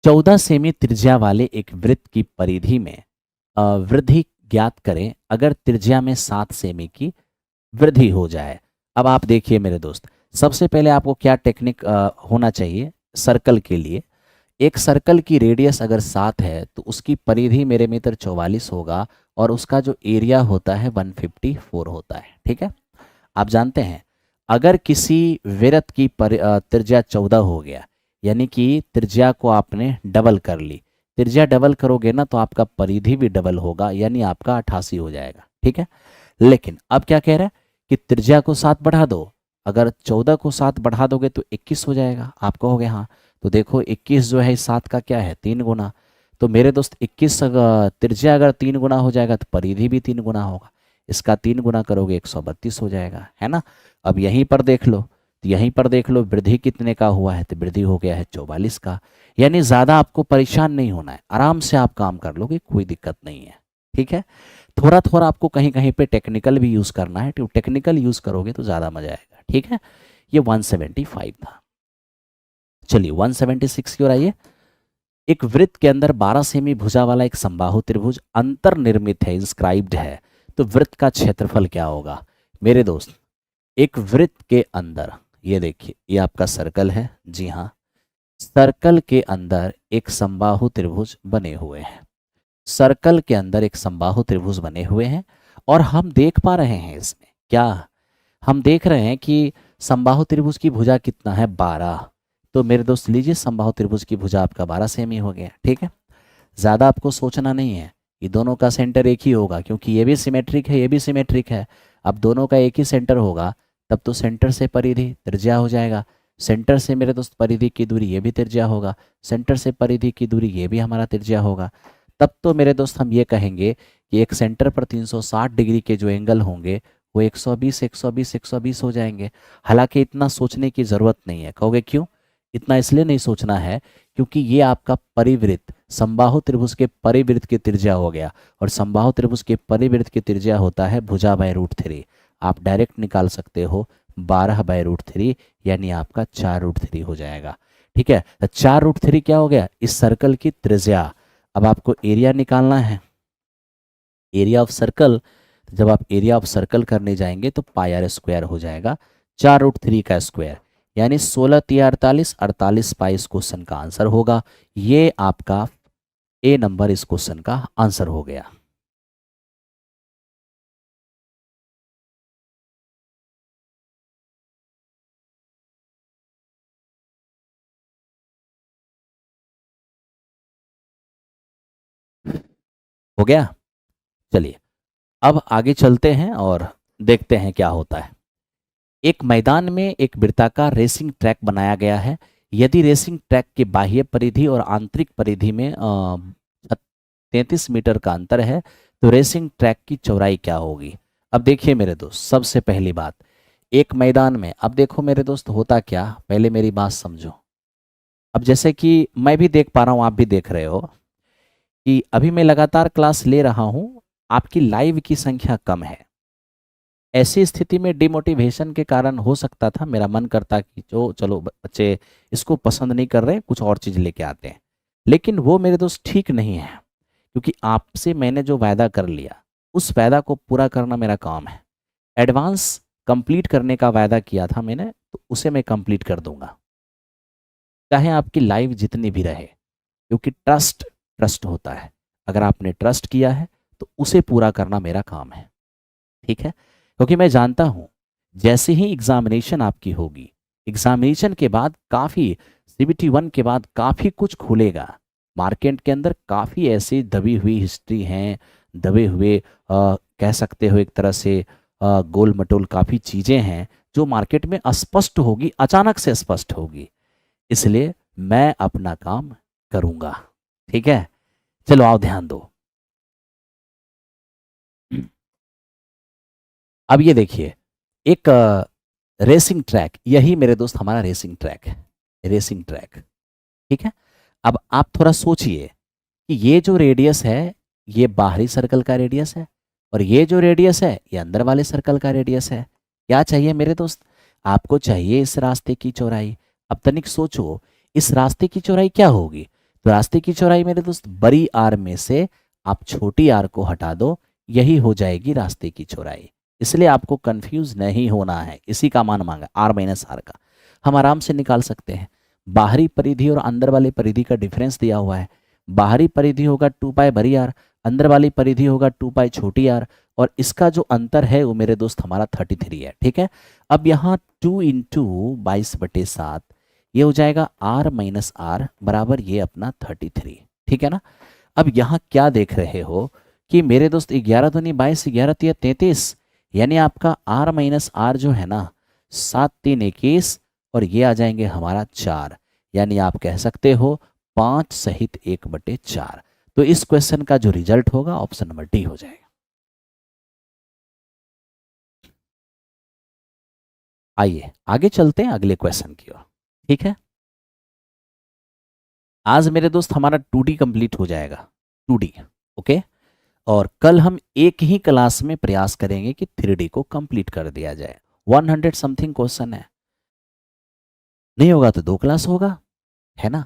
14 सेमी त्रिज्या वाले एक वृत्त की परिधि में वृद्धि ज्ञात करें अगर त्रिज्या में 7 सेमी की वृद्धि हो जाए। अब आप देखिए मेरे दोस्त, सबसे पहले आपको क्या टेक्निक होना चाहिए सर्कल के लिए। एक सर्कल की रेडियस अगर 7 है तो उसकी परिधि मेरे मित्र 44 होगा, और उसका जो एरिया होता है 154 होता है। ठीक है, आप जानते हैं अगर किसी वृत्त की त्रिज्या 14 हो गया, यानी कि त्रिज्या को आपने डबल कर ली। त्रिज्या डबल करोगे ना तो आपका परिधि भी डबल होगा, यानी आपका 88 हो जाएगा। ठीक है, लेकिन अब क्या कह रहा है कि त्रिज्या को 7 बढ़ा दो। अगर 14 को 7 बढ़ा दोगे तो 21 हो जाएगा। आप कहोगे हाँ, तो देखो 21 जो है 7 का क्या है 3 गुना। तो मेरे दोस्त 21 त्रिज्या अगर 3 गुना हो जाएगा तो परिधि भी 3 गुना होगा। इसका 3 गुना करोगे 132 हो जाएगा, है ना। अब यहीं पर देख लो, तो यहीं पर देख लो वृद्धि कितने का हुआ है, तो वृद्धि हो गया है 44 का। यानी ज़्यादा आपको परेशान नहीं होना है, आराम से आप काम कर लोगे, कोई दिक्कत नहीं है। ठीक है, थोड़ा थोड़ा आपको कहीं कहीं पे टेक्निकल भी यूज़ करना है, तो टेक्निकल यूज़ करोगे तो ज़्यादा मजा आएगा। ठीक है, ये 175 था। चलिए 176 की ओर आइए। एक वृत्त के अंदर 12 सेमी भुजा वाला एक समबाहु त्रिभुज अंतर्निर्मित है, इंस्क्राइब्ड है, तो वृत्त का क्षेत्रफल क्या होगा? मेरे दोस्त, एक वृत्त के अंदर, ये देखिए ये आपका सर्कल है, जी हाँ, सर्कल के अंदर एक समबाहु त्रिभुज बने हुए हैं, सर्कल के अंदर एक समबाहु त्रिभुज बने हुए हैं, और हम देख पा रहे हैं इसमें क्या, हम देख रहे हैं कि समबाहु त्रिभुज की भुजा कितना है? 12। तो मेरे दोस्त लीजिए, समबाहु त्रिभुज की भुजा आपका 12 सेमी हो गया, ठीक है। ज़्यादा आपको सोचना नहीं है, ये दोनों का सेंटर एक ही होगा, क्योंकि ये भी सिमेट्रिक है, ये भी सिमेट्रिक है। अब दोनों का एक ही सेंटर होगा, तब तो सेंटर से परिधि त्रिज्या हो जाएगा, सेंटर से मेरे दोस्त परिधि की दूरी ये भी त्रिज्या होगा, सेंटर से परिधि की दूरी ये भी हमारा त्रिज्या होगा। तब तो मेरे दोस्त हम ये कहेंगे कि एक सेंटर पर 360 डिग्री के जो एंगल होंगे वो 120 120 120 हो जाएंगे। हालांकि इतना सोचने की ज़रूरत नहीं है। कहोगे क्यों? इतना इसलिए नहीं सोचना है क्योंकि ये आपका परिवृत्त समबाहु त्रिभुज के परिवृत्त की त्रिज्या हो गया, और समबाहु त्रिभुज के परिवृत्त की त्रिज्या होता है भुजा बाय √3। आप डायरेक्ट निकाल सकते हो 12 बाय √3, यानी आपका 4√3 हो जाएगा, ठीक है। तो 4√3 क्या हो गया? इस सर्कल की त्रिज्या। अब आपको एरिया निकालना है, एरिया ऑफ सर्कल। जब आप एरिया ऑफ सर्कल करने जाएंगे तो πr² हो जाएगा 4√3 का स्क्वायर, यानी 16 × 48 48 पाई इस क्वेश्चन का आंसर होगा। ये आपका ए नंबर इस क्वेश्चन का आंसर हो गया। हो गया। चलिए अब आगे चलते हैं और देखते हैं क्या होता है। एक मैदान में एक वृत्ताकार रेसिंग ट्रैक बनाया गया है। यदि रेसिंग ट्रैक के बाह्य परिधि और आंतरिक परिधि में 33 मीटर का अंतर है, तो रेसिंग ट्रैक की चौड़ाई क्या होगी? अब देखिए मेरे दोस्त, सबसे पहली बात, एक मैदान में, अब देखो मेरे दोस्त होता क्या, पहले मेरी बात समझो। अब जैसे कि मैं भी देख पा रहा हूँ, आप भी देख रहे हो कि अभी मैं लगातार क्लास ले रहा हूँ, आपकी लाइव की संख्या कम है। ऐसी स्थिति में डिमोटिवेशन के कारण हो सकता था मेरा मन करता कि जो चलो बच्चे इसको पसंद नहीं कर रहे, कुछ और चीज़ लेके आते हैं, लेकिन वो मेरे दोस्त ठीक नहीं है, क्योंकि आपसे मैंने जो वायदा कर लिया उस वायदा को पूरा करना मेरा काम है। एडवांस कंप्लीट करने का वायदा किया था मैंने, तो उसे मैं कंप्लीट कर दूंगा, चाहे आपकी लाइव जितनी भी रहे, क्योंकि ट्रस्ट ट्रस्ट होता है। अगर आपने ट्रस्ट किया है तो उसे पूरा करना मेरा काम है, ठीक है। क्योंकि मैं जानता हूं जैसे ही एग्जामिनेशन आपकी होगी, एग्जामिनेशन के बाद काफ़ी, CBT 1 के बाद काफ़ी कुछ खुलेगा मार्केट के अंदर। काफ़ी ऐसी दबी हुई हिस्ट्री हैं, दबे हुए कह सकते हो एक तरह से गोल मटोल काफ़ी चीज़ें हैं जो मार्केट में अस्पष्ट होगी, अचानक से स्पष्ट होगी। इसलिए मैं अपना काम करूँगा, ठीक है। चलो आओ ध्यान दो। अब ये देखिए, एक रेसिंग ट्रैक, यही मेरे दोस्त हमारा रेसिंग ट्रैक है, रेसिंग ट्रैक, ठीक है। अब आप थोड़ा सोचिए कि ये जो रेडियस है ये बाहरी सर्कल का रेडियस है, और ये जो रेडियस है ये अंदर वाले सर्कल का रेडियस है। क्या चाहिए मेरे दोस्त? आपको चाहिए इस रास्ते की चौड़ाई। अब तनिक सोचो, इस रास्ते की चौड़ाई क्या होगी? तो रास्ते की चौड़ाई मेरे दोस्त बड़ी आर में से आप छोटी आर को हटा दो, यही हो जाएगी रास्ते की चौड़ाई। इसलिए आपको कंफ्यूज नहीं होना है, इसी का मान मांगा R - R का, हम आराम से निकाल सकते हैं। बाहरी परिधि और अंदर वाली परिधि का डिफरेंस दिया हुआ है। बाहरी परिधि होगा 2π बड़ी आर, अंदर वाली परिधि होगा 2π छोटी आर, और इसका जो अंतर है वो मेरे दोस्त हमारा 33 है, ठीक है। अब यहाँ 2 × 22/7 ये हो जाएगा R - R बराबर ये अपना 33, ठीक है ना। अब यहाँ क्या देख रहे हो कि मेरे दोस्त 11 दूनी 22, 11 तिया 33, यानी आपका R - R जो है ना 7 × 3 = 21, और ये आ जाएंगे हमारा 4, यानी आप कह सकते हो 5 सहित 1/4। तो इस क्वेश्चन का जो रिजल्ट होगा ऑप्शन नंबर डी हो जाएगा। आइए आगे चलते हैं अगले क्वेश्चन की ओर, ठीक है। आज मेरे दोस्त हमारा 2D कंप्लीट हो जाएगा, 2D, ओके। और कल हम एक ही क्लास में प्रयास करेंगे कि 3D को कंप्लीट कर दिया जाए। 100 समथिंग क्वेश्चन है, नहीं होगा तो 2 क्लास होगा, है ना।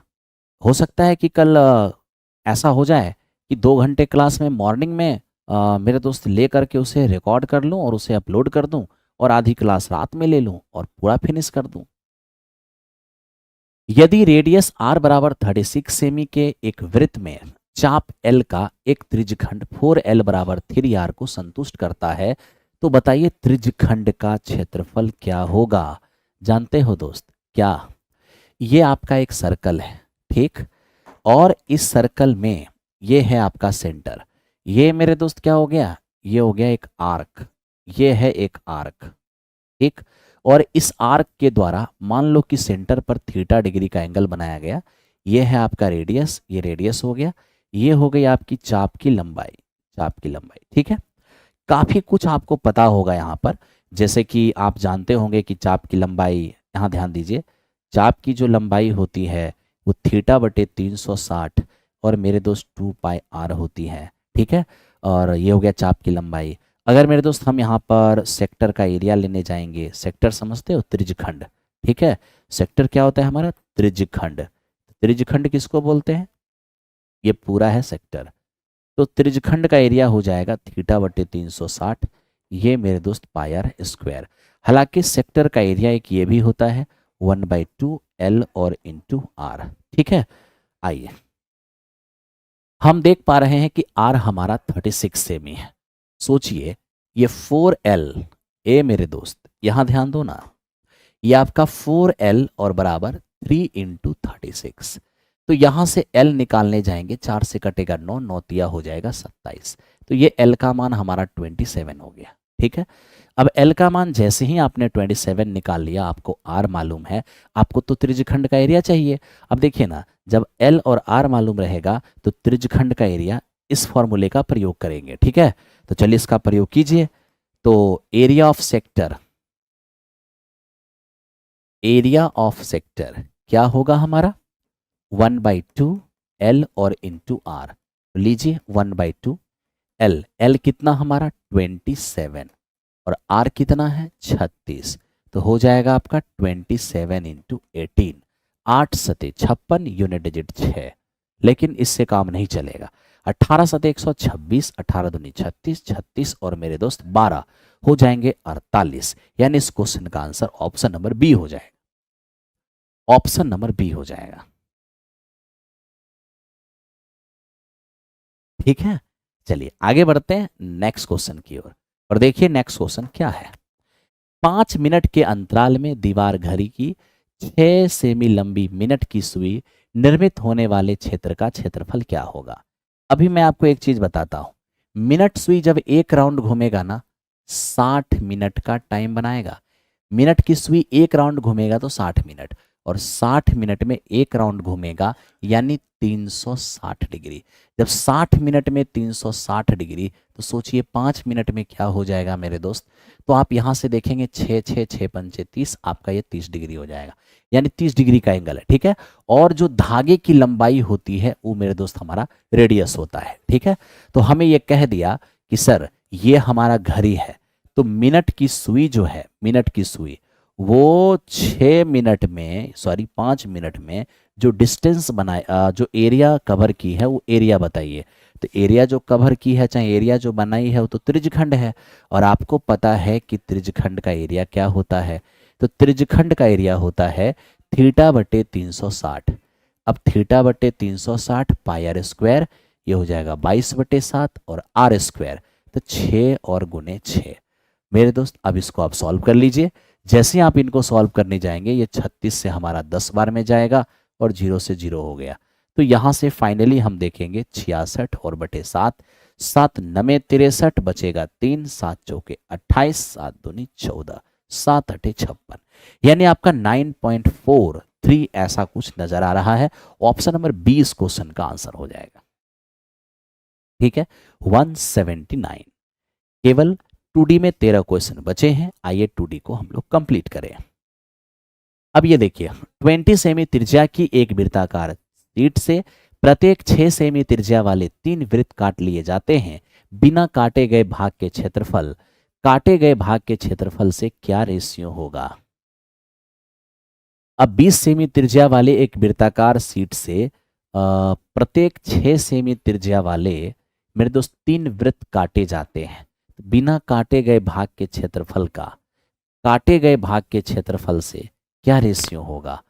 हो सकता है कि कल ऐसा हो जाए कि 2 घंटे क्लास में मॉर्निंग में मेरे दोस्त ले करके उसे रिकॉर्ड कर लूँ और उसे अपलोड कर दूँ, और आधी क्लास रात में ले लूँ और पूरा फिनिश कर दूँ। यदि रेडियस r बराबर 36 सेमी के एक वृत्त में चाप L का एक त्रिज्यखंड 4L बराबर 3r को संतुष्ट करता है, तो बताइए त्रिज्यखंड का क्षेत्रफल क्या होगा। जानते हो दोस्त क्या, ये आपका एक सर्कल है, ठीक, और इस सर्कल में ये है आपका सेंटर। ये मेरे दोस्त क्या हो गया, ये हो गया एक आर्क, ये है एक आर्क, ठीक। और इस आर्क के द्वारा मान लो कि सेंटर पर थीटा डिग्री का एंगल बनाया गया। ये है आपका रेडियस, ये रेडियस हो गया, ये हो गई आपकी चाप की लंबाई, चाप की लंबाई, ठीक है। काफी कुछ आपको पता होगा यहाँ पर, जैसे कि आप जानते होंगे कि चाप की लंबाई, यहाँ ध्यान दीजिए, चाप की जो लंबाई होती है वो थीटा बटे 360 और मेरे दोस्त 2πr होती है, ठीक है। और ये हो गया चाप की लंबाई। अगर मेरे दोस्त हम यहाँ पर सेक्टर का एरिया लेने जाएंगे, सेक्टर समझते हो, त्रिज्यखंड, ठीक है। सेक्टर क्या होता है हमारा, त्रिज्यखंड। त्रिज्यखंड किसको बोलते हैं, ये पूरा है सेक्टर। तो त्रिज्यखंड का एरिया हो जाएगा थीटा बटे 360, ये मेरे दोस्त पायर स्क्वायर। हालांकि सेक्टर का एरिया एक ये भी होता है 1/2 L और इंटू आर, ठीक है। आइए हम देख पा रहे हैं कि r हमारा 36 सेमी है। सोचिए ये 4L, ए मेरे दोस्त यहां ध्यान दो ना, ये आपका 4L और बराबर 3 इंटू 36। तो यहां से L निकालने जाएंगे, 4 से कटेगा 9, 9 तिया हो जाएगा 27। तो ये L का मान हमारा 27 हो गया, ठीक है। अब L का मान जैसे ही आपने 27 निकाल लिया, आपको R मालूम है, आपको तो त्रिज्यखंड का एरिया चाहिए। अब देखिए ना, जब L और R मालूम रहेगा तो त्रिज्यखंड का एरिया इस फॉर्मूले का प्रयोग करेंगे, ठीक है। तो चलिए इसका प्रयोग कीजिए। तो area of sector, area of sector क्या होगा हमारा, 1/2 L और इंटू R। लीजिए 1/2 L, L कितना हमारा 27 और R कितना है 36। तो हो जाएगा आपका 27 इंटू 18, 8 सते 56, यूनिट डिजिट 6। लेकिन इससे काम नहीं चलेगा, 18 सते 126, 18 दूनी 36, 36 और मेरे दोस्त 12 हो जाएंगे 48। यानी इस क्वेश्चन का आंसर ऑप्शन नंबर बी हो जाएगा, ऑप्शन नंबर बी हो जाएगा, ठीक है। चलिए आगे बढ़ते हैं नेक्स्ट क्वेश्चन की ओर, और देखिए नेक्स्ट क्वेश्चन क्या है। 5 मिनट के अंतराल में दीवार घड़ी की 6 सेमी लंबी मिनट की सुई निर्मित होने वाले क्षेत्र का क्षेत्रफल क्या होगा। अभी मैं आपको एक चीज बताता हूं, मिनट सुई जब एक राउंड घूमेगा ना, 60 मिनट का टाइम बनाएगा। मिनट की सुई एक राउंड घूमेगा तो 60 मिनट, और 60 मिनट में एक राउंड घूमेगा यानी 360 डिग्री। जब 60 मिनट में 360 डिग्री, तो सोचिए 5 मिनट में क्या हो जाएगा मेरे दोस्त। तो आप यहां से देखेंगे 6 6 6 पंचे 30, आपका ये 30 डिग्री हो जाएगा, यानी 30 डिग्री का एंगल है, ठीक है। और जो धागे की लंबाई होती है वो मेरे दोस्त हमारा रेडियस होता है, ठीक है। तो हमें ये कह दिया कि सर ये हमारा घड़ी है, तो मिनट की सुई जो है, मिनट की सुई वो 6 मिनट में, सॉरी 5 मिनट में जो डिस्टेंस बनाए, जो एरिया कवर की है वो एरिया बताइए। तो एरिया जो कवर की है, चाहे एरिया जो बनाई है, वो तो त्रिज्यखंड है, और आपको पता है कि त्रिज्यखंड का एरिया क्या होता है। तो त्रिज्यखंड का एरिया होता है थीटा बटे 360। अब थीटा बटे 360 पाई आर स्क्वायर, ये हो जाएगा 22/7 और आर स्क्वायर, तो 6 और गुने 6। मेरे दोस्त अब इसको आप सॉल्व कर लीजिए। जैसे ही आप इनको सॉल्व करने जाएंगे, ये 36 से हमारा 10 बार में जाएगा और 0 से 0 हो गया। तो यहाँ से फाइनली हम देखेंगे 66 और बटे 7, 7 9 63 बचेगा 3, 7 चौके 28, 7 दूनी 14, 7 8 56, यानी आपका 9.43 ऐसा कुछ नजर आ रहा है। ऑप्शन नंबर 20 क्वेश्चन का आंसर हो जाएगा, ठीक है। 179। केवल 2D में 13 क्वेश्चन बचे हैं, आइए 2D को हम लोग कंप्लीट करें। अब ये देखिए 20 सेमी त्रिज्या की एक वृत्ताकार शीट से प्रत्येक 6 सेमी त्रिज्या वाले 3 वृत्त काट लिए जाते हैं। बिना काटे गए भाग के क्षेत्रफल, काटे गए भाग के क्षेत्रफल से क्या रेशियो होगा। अब 20 सेमी त्रिज्या वाले एक वृत्ताकार शीट से प्रत्येक 6 सेमी त्रिज्या वाले मेरे दोस्त 3 वृत्त काटे जाते हैं। बिना काटे गए भाग के क्षेत्रफल का काटे गए भाग के क्षेत्रफल से क्या रेशियो होगा।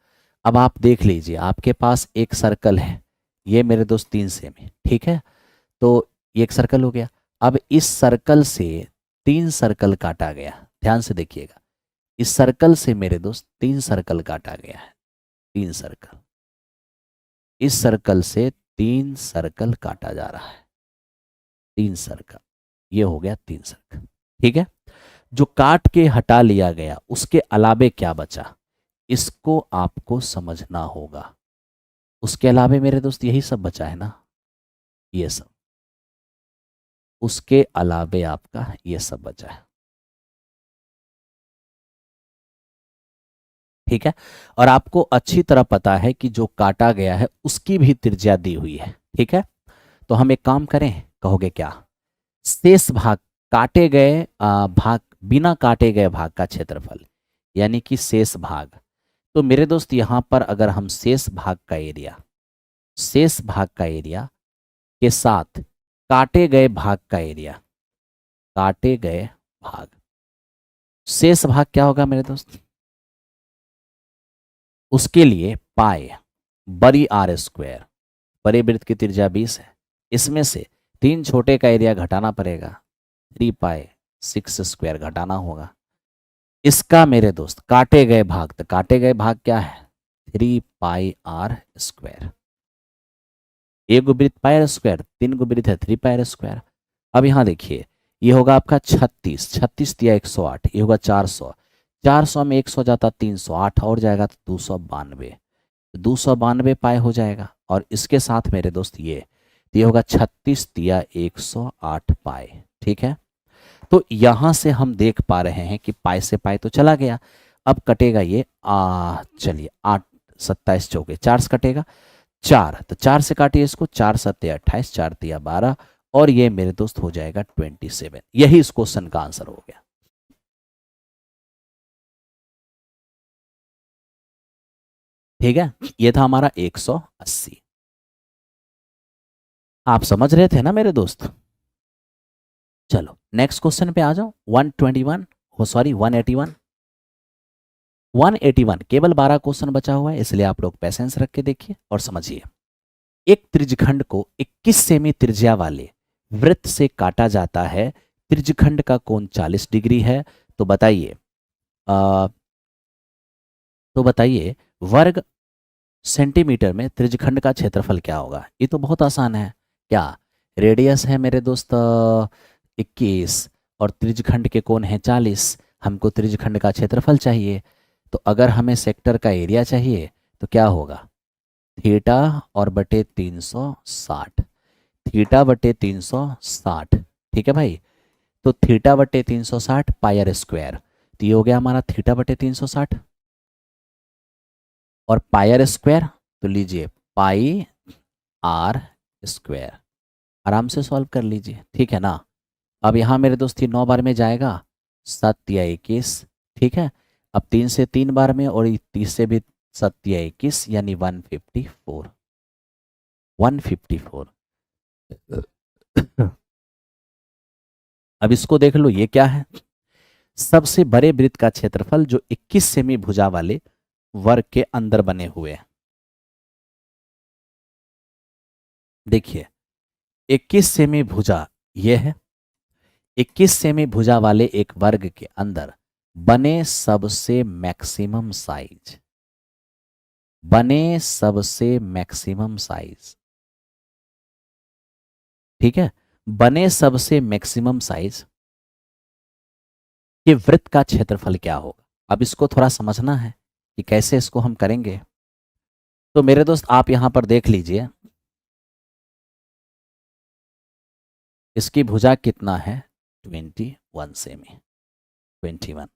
अब आप देख लीजिए, आपके पास एक सर्कल है, ये मेरे दोस्त 3 सेमी, ठीक है। तो ये एक सर्कल हो गया। अब इस सर्कल से 3 सर्कल काटा गया, ध्यान से देखिएगा। इस सर्कल से मेरे दोस्त 3 सर्कल काटा गया है, 3 सर्कल। इस सर्कल से 3 सर्कल काटा जा रहा है, 3 सर्कल। ये हो गया 3 सर्कल, ठीक है। जो काट के हटा लिया गया उसके अलावे क्या बचा, इसको आपको समझना होगा। उसके अलावे मेरे दोस्त यही सब बचा है ना, ये सब। उसके अलावे आपका ये सब बचा है, ठीक है। और आपको अच्छी तरह पता है कि जो काटा गया है उसकी भी त्रिज्या दी हुई है, ठीक है। तो हम एक काम करें, कहोगे क्या, शेष भाग काटे गए भाग, बिना काटे गए भाग का क्षेत्रफल, यानी कि शेष भाग। तो मेरे दोस्त यहां पर अगर हम शेष भाग का एरिया, शेष भाग का एरिया के साथ काटे गए भाग का एरिया, काटे गए भाग, शेष भाग क्या होगा मेरे दोस्त, उसके लिए पाई बड़ी आर स्क्वायर, बड़े वृत्त की त्रिज्या 20 है, इसमें से 3 छोटे का एरिया घटाना पड़ेगा, 3 पाई 6 स्क्वायर घटाना होगा। इसका मेरे दोस्त काटे गए भाग, तो काटे गए भाग क्या है, 3 पाई आर स्क्वायर। एक गो वृत्त पाई आर स्क्वायर, 3 गो वृत्त है 3 पाई आर स्क्वायर। अब यहाँ देखिए, ये होगा आपका 36, 36 दिया 108, ये होगा 400, 400 में 100 जाता 308 और जाएगा तो 292, 292 पाई हो जाएगा। और इसके साथ मेरे दोस्त ये होगा 36 दिया 108 पाई, ठीक है। तो यहां से हम देख पा रहे हैं कि पाई से पाई तो चला गया, अब कटेगा ये चलिए 8 27 चौके 4 से कटेगा 4, तो 4 से काटिए इसको, 4 सत्ते 28, 4 तिया 12, और ये मेरे दोस्त हो जाएगा 27। यही इस क्वेश्चन का आंसर हो गया, ठीक है। ये था हमारा 180। आप समझ रहे थे ना मेरे दोस्त। चलो नेक्स्ट क्वेश्चन पे आ जाओ। 121 हो सॉरी 181, 181 केवल 12 क्वेश्चन बचा हुआ है, इसलिए आप लोग पैसेंस रख के देखिए और समझिए। एक त्रिज्यखंड को 21 सेमी त्रिज्या वाले वृत्त से काटा जाता है, त्रिज्यखंड का कोण 40 डिग्री है। तो बताइए वर्ग सेंटीमीटर में त्रिज्यखंड का क्षेत्रफल क्या होगा। ये तो बहुत आसान है, क्या रेडियस है मेरे दोस्त 21 और त्रिज्यखंड के कोण है 40, हमको त्रिज्यखंड का क्षेत्रफल चाहिए। तो अगर हमें सेक्टर का एरिया चाहिए तो क्या होगा, थीटा और बटे 360, थीटा बटे 360, ठीक है भाई। तो थीटा बटे 360 पाई आर स्क्वायर, तो ये हो गया हमारा थीटा बटे 360, और पाई आर स्क्वायर तो लीजिए पाई आर स्क्वायर, आराम से सॉल्व कर लीजिए, ठीक है ना। अब यहाँ मेरे दोस्त 9 बार में जाएगा, 7 या 21, ठीक है। अब 3 से 3 बार में, और 30 से भी 7 या 21, यानी 154, 154। अब इसको देख लो, ये क्या है, सबसे बड़े वृत्त का क्षेत्रफल जो 21 सेमी भुजा वाले वर्ग के अंदर बने हुए हैं। देखिए 21 सेमी भुजा ये है, 21 सेमी भुजा वाले एक वर्ग के अंदर बने सबसे मैक्सिमम साइज, बने सबसे मैक्सिमम साइज, ठीक है। बने सबसे मैक्सिमम साइज के वृत्त का क्षेत्रफल क्या होगा। अब इसको थोड़ा समझना है कि कैसे इसको हम करेंगे। तो मेरे दोस्त आप यहां पर देख लीजिए, इसकी भुजा कितना है 21 सेमी, 21।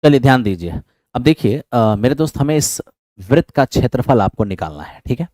चलिए ध्यान दीजिए। अब देखिए मेरे दोस्त, हमें इस वृत्त का क्षेत्रफल आपको निकालना है, ठीक है।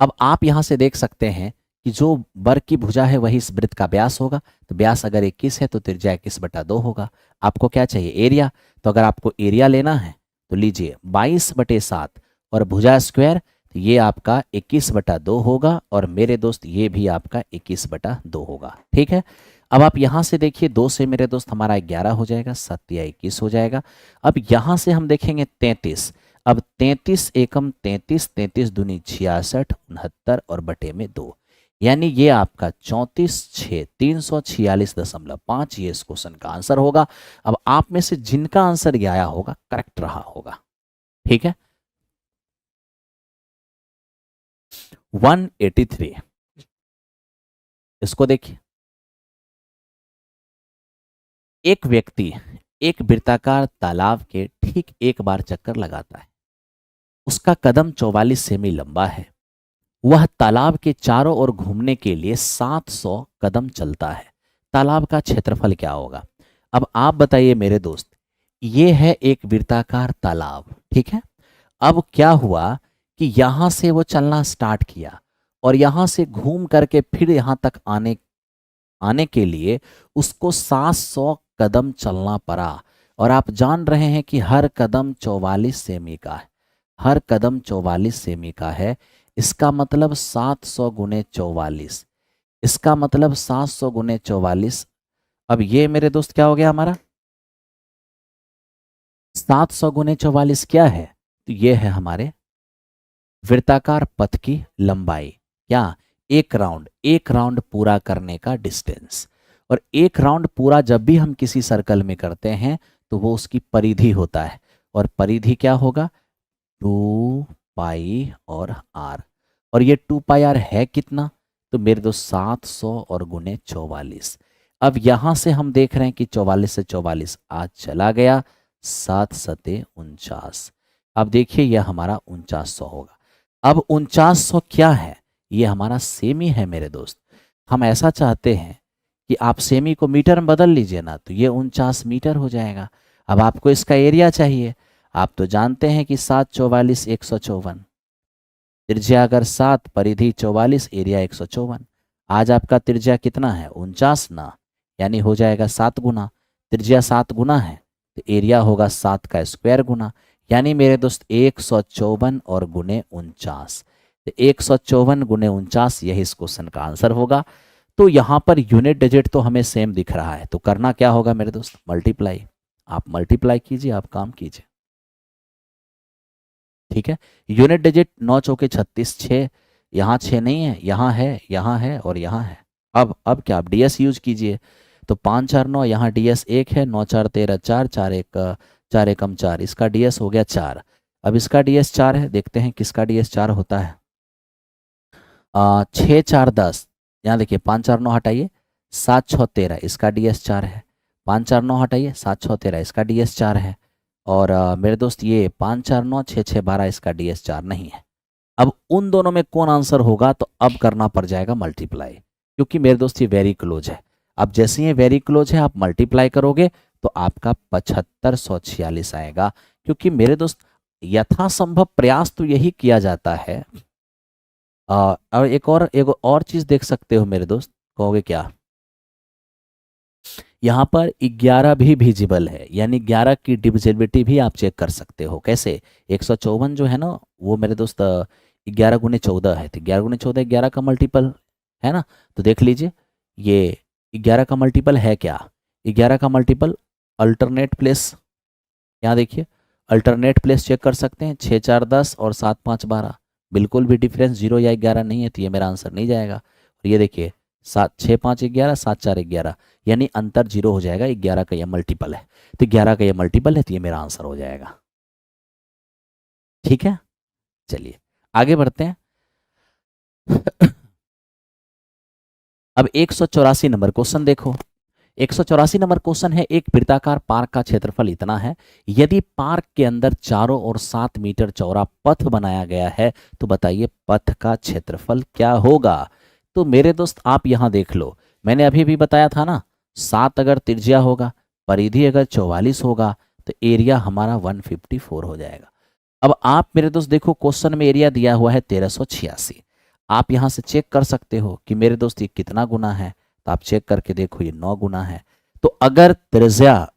अब आप यहां से देख सकते हैं कि जो वर्ग की भुजा है वही इस वृत्त का व्यास होगा। तो व्यास अगर 21 है तो त्रिज्या 21/2 होगा। आपको क्या चाहिए, एरिया। तो अगर आपको एरिया लेना है तो लीजिए 22/7 और भुजा स्क्वायर, तो ये आपका 21/2 होगा और मेरे दोस्त ये भी आपका 21/2 होगा। ठीक है, अब आप यहां से देखिए 2 से मेरे दोस्त हमारा 11 हो जाएगा, 7 या 21 हो जाएगा। अब यहां से हम देखेंगे 33। अब 33 एकम 33, 33 दूनी 66, 69 और बटे में 2, यानी ये आपका 34,346.5 ये इस क्वेश्चन का आंसर होगा। अब आप में से जिनका आंसर ये आया होगा करेक्ट रहा होगा। ठीक है, 183 इसको देखिए। एक व्यक्ति एक वृत्ताकार तालाब के ठीक एक बार चक्कर लगाता है। उसका कदम 44 सेमी लंबा है। वह तालाब के चारों ओर घूमने के लिए 700 कदम चलता है। तालाब का क्षेत्रफल क्या होगा? अब आप बताइए मेरे दोस्त, ये है एक वृत्ताकार तालाब, ठीक है। अब क्या हुआ कि यहां से वो चलना स्टार्ट किया और यहां से घूम करके फिर यहां तक आने के लिए उसको 700 कदम चलना पड़ा। और आप जान रहे हैं कि हर कदम 44 सेमी का है, हर कदम 44 सेमी का है। इसका मतलब 700 गुने 44, इसका मतलब 700 गुने 44। अब ये मेरे दोस्त क्या हो गया हमारा, 700 गुने 44 क्या है? तो ये है हमारे वृत्ताकार पथ की लंबाई। क्या? एक राउंड पूरा करने का डिस्टेंस। और एक राउंड पूरा जब भी हम किसी सर्कल में करते हैं तो वो उसकी परिधि होता है। और परिधि क्या होगा? 2 पाई और आर। और ये 2 पाई आर है कितना? तो मेरे दोस्त 700 और गुने 44। अब यहां से हम देख रहे हैं कि 44 से 44 आज चला गया, 7×7 = 49। अब देखिए यह हमारा 4900 होगा। अब 4900 क्या है? ये हमारा सेमी है मेरे दोस्त। हम ऐसा चाहते हैं कि आप सेमी को मीटर में बदल लीजिए ना, तो ये 49 मीटर हो जाएगा। अब आपको इसका एरिया चाहिए। आप तो जानते हैं कि 7×44 154, त्रिज्या अगर 7, परिधि 44, एरिया 154। आज आपका त्रिज्या कितना है? 49 ना, यानी हो जाएगा 7 गुना। त्रिज्या 7 गुना है तो एरिया होगा 7 का स्क्वायर गुना, यानी मेरे दोस्त 154 और गुने 49। तो 154 गुने 49 यही इस क्वेश्चन का आंसर होगा। तो यहाँ पर यूनिट डिजिट तो हमें सेम दिख रहा है, तो करना क्या होगा मेरे दोस्त? मल्टीप्लाई। आप मल्टीप्लाई कीजिए, आप काम कीजिए। ठीक है, यूनिट डिजिट 9 चौके 36, 6 यहाँ 6 नहीं है, यहाँ है और यहाँ है। अब क्या, आप डीएस यूज कीजिए। तो 5 4 9, यहाँ डीएस 1 है, 9 4 13 4, 4 1 4 एकम 4, इसका डीएस हो गया 4। अब इसका डीएस 4 है, देखते हैं किसका डीएस 4 होता है। 6 4 10, यहाँ देखिए 5 4 9 हटाइए, 7 6 13, इसका डीएस 4 है। 5 4 9 हटाइए, 7 6 13, इसका डीएस 4 है। और मेरे दोस्त ये 5 4 9 6 6 12, इसका डीएस 4 नहीं है। अब उन दोनों में कौन आंसर होगा? तो अब करना पड़ जाएगा मल्टीप्लाई, क्योंकि मेरे दोस्त ये वेरी क्लोज है। अब जैसे ये वेरी क्लोज है, आप मल्टीप्लाई करोगे तो आपका 7546 आएगा। क्योंकि मेरे दोस्त यथासंभव प्रयास तो यही किया जाता है। और एक और चीज देख सकते हो मेरे दोस्त, कहोगे क्या? यहाँ पर 11 भी विजिबल है, यानी 11 की डिविजिबिलिटी भी आप चेक कर सकते हो। कैसे? 154 जो है ना, वो मेरे दोस्त 11 गुने 14 है, तो 11 गुने 14 11 का मल्टीपल है ना। तो देख लीजिए ये 11 का मल्टीपल है क्या? 11 का मल्टीपल अल्टरनेट प्लेस, यहाँ देखिए अल्टरनेट प्लेस चेक कर सकते हैं। 6 4 10 और 7 5 12, बिल्कुल भी डिफरेंस 0 या 11 नहीं है, तो ये मेरा आंसर नहीं जाएगा। और ये देखिए 7 6 5 11, 7 4 11, यानी अंतर 0 हो जाएगा। 11 का ये मल्टीपल है, तो 11 का ये मल्टीपल है, तो ये मेरा आंसर हो जाएगा। ठीक है, चलिए आगे बढ़ते हैं। अब 184 नंबर क्वेश्चन देखो। 184 नंबर क्वेश्चन है, एक वृत्ताकार पार्क का क्षेत्रफल इतना है, यदि पार्क के अंदर चारों ओर 7 मीटर चौड़ा पथ बनाया गया है तो बताइए पथ का क्षेत्रफल क्या होगा? तो मेरे दोस्त आप यहां देख लो, मैंने अभी भी बताया था ना, 7 अगर त्रिज्या होगा, परिधि अगर 44 होगा, तो एरिया हमारा 154 हो जाएगा। अब आप मेरे दोस्त देखो, क्वेश्चन में एरिया दिया हुआ है 1386। आप यहां से चेक कर सकते हो कि मेरे दोस्त ये कितना गुना है, तो आप चेक करके देखो ये 9 गुना है। तो अगर त्रिज्या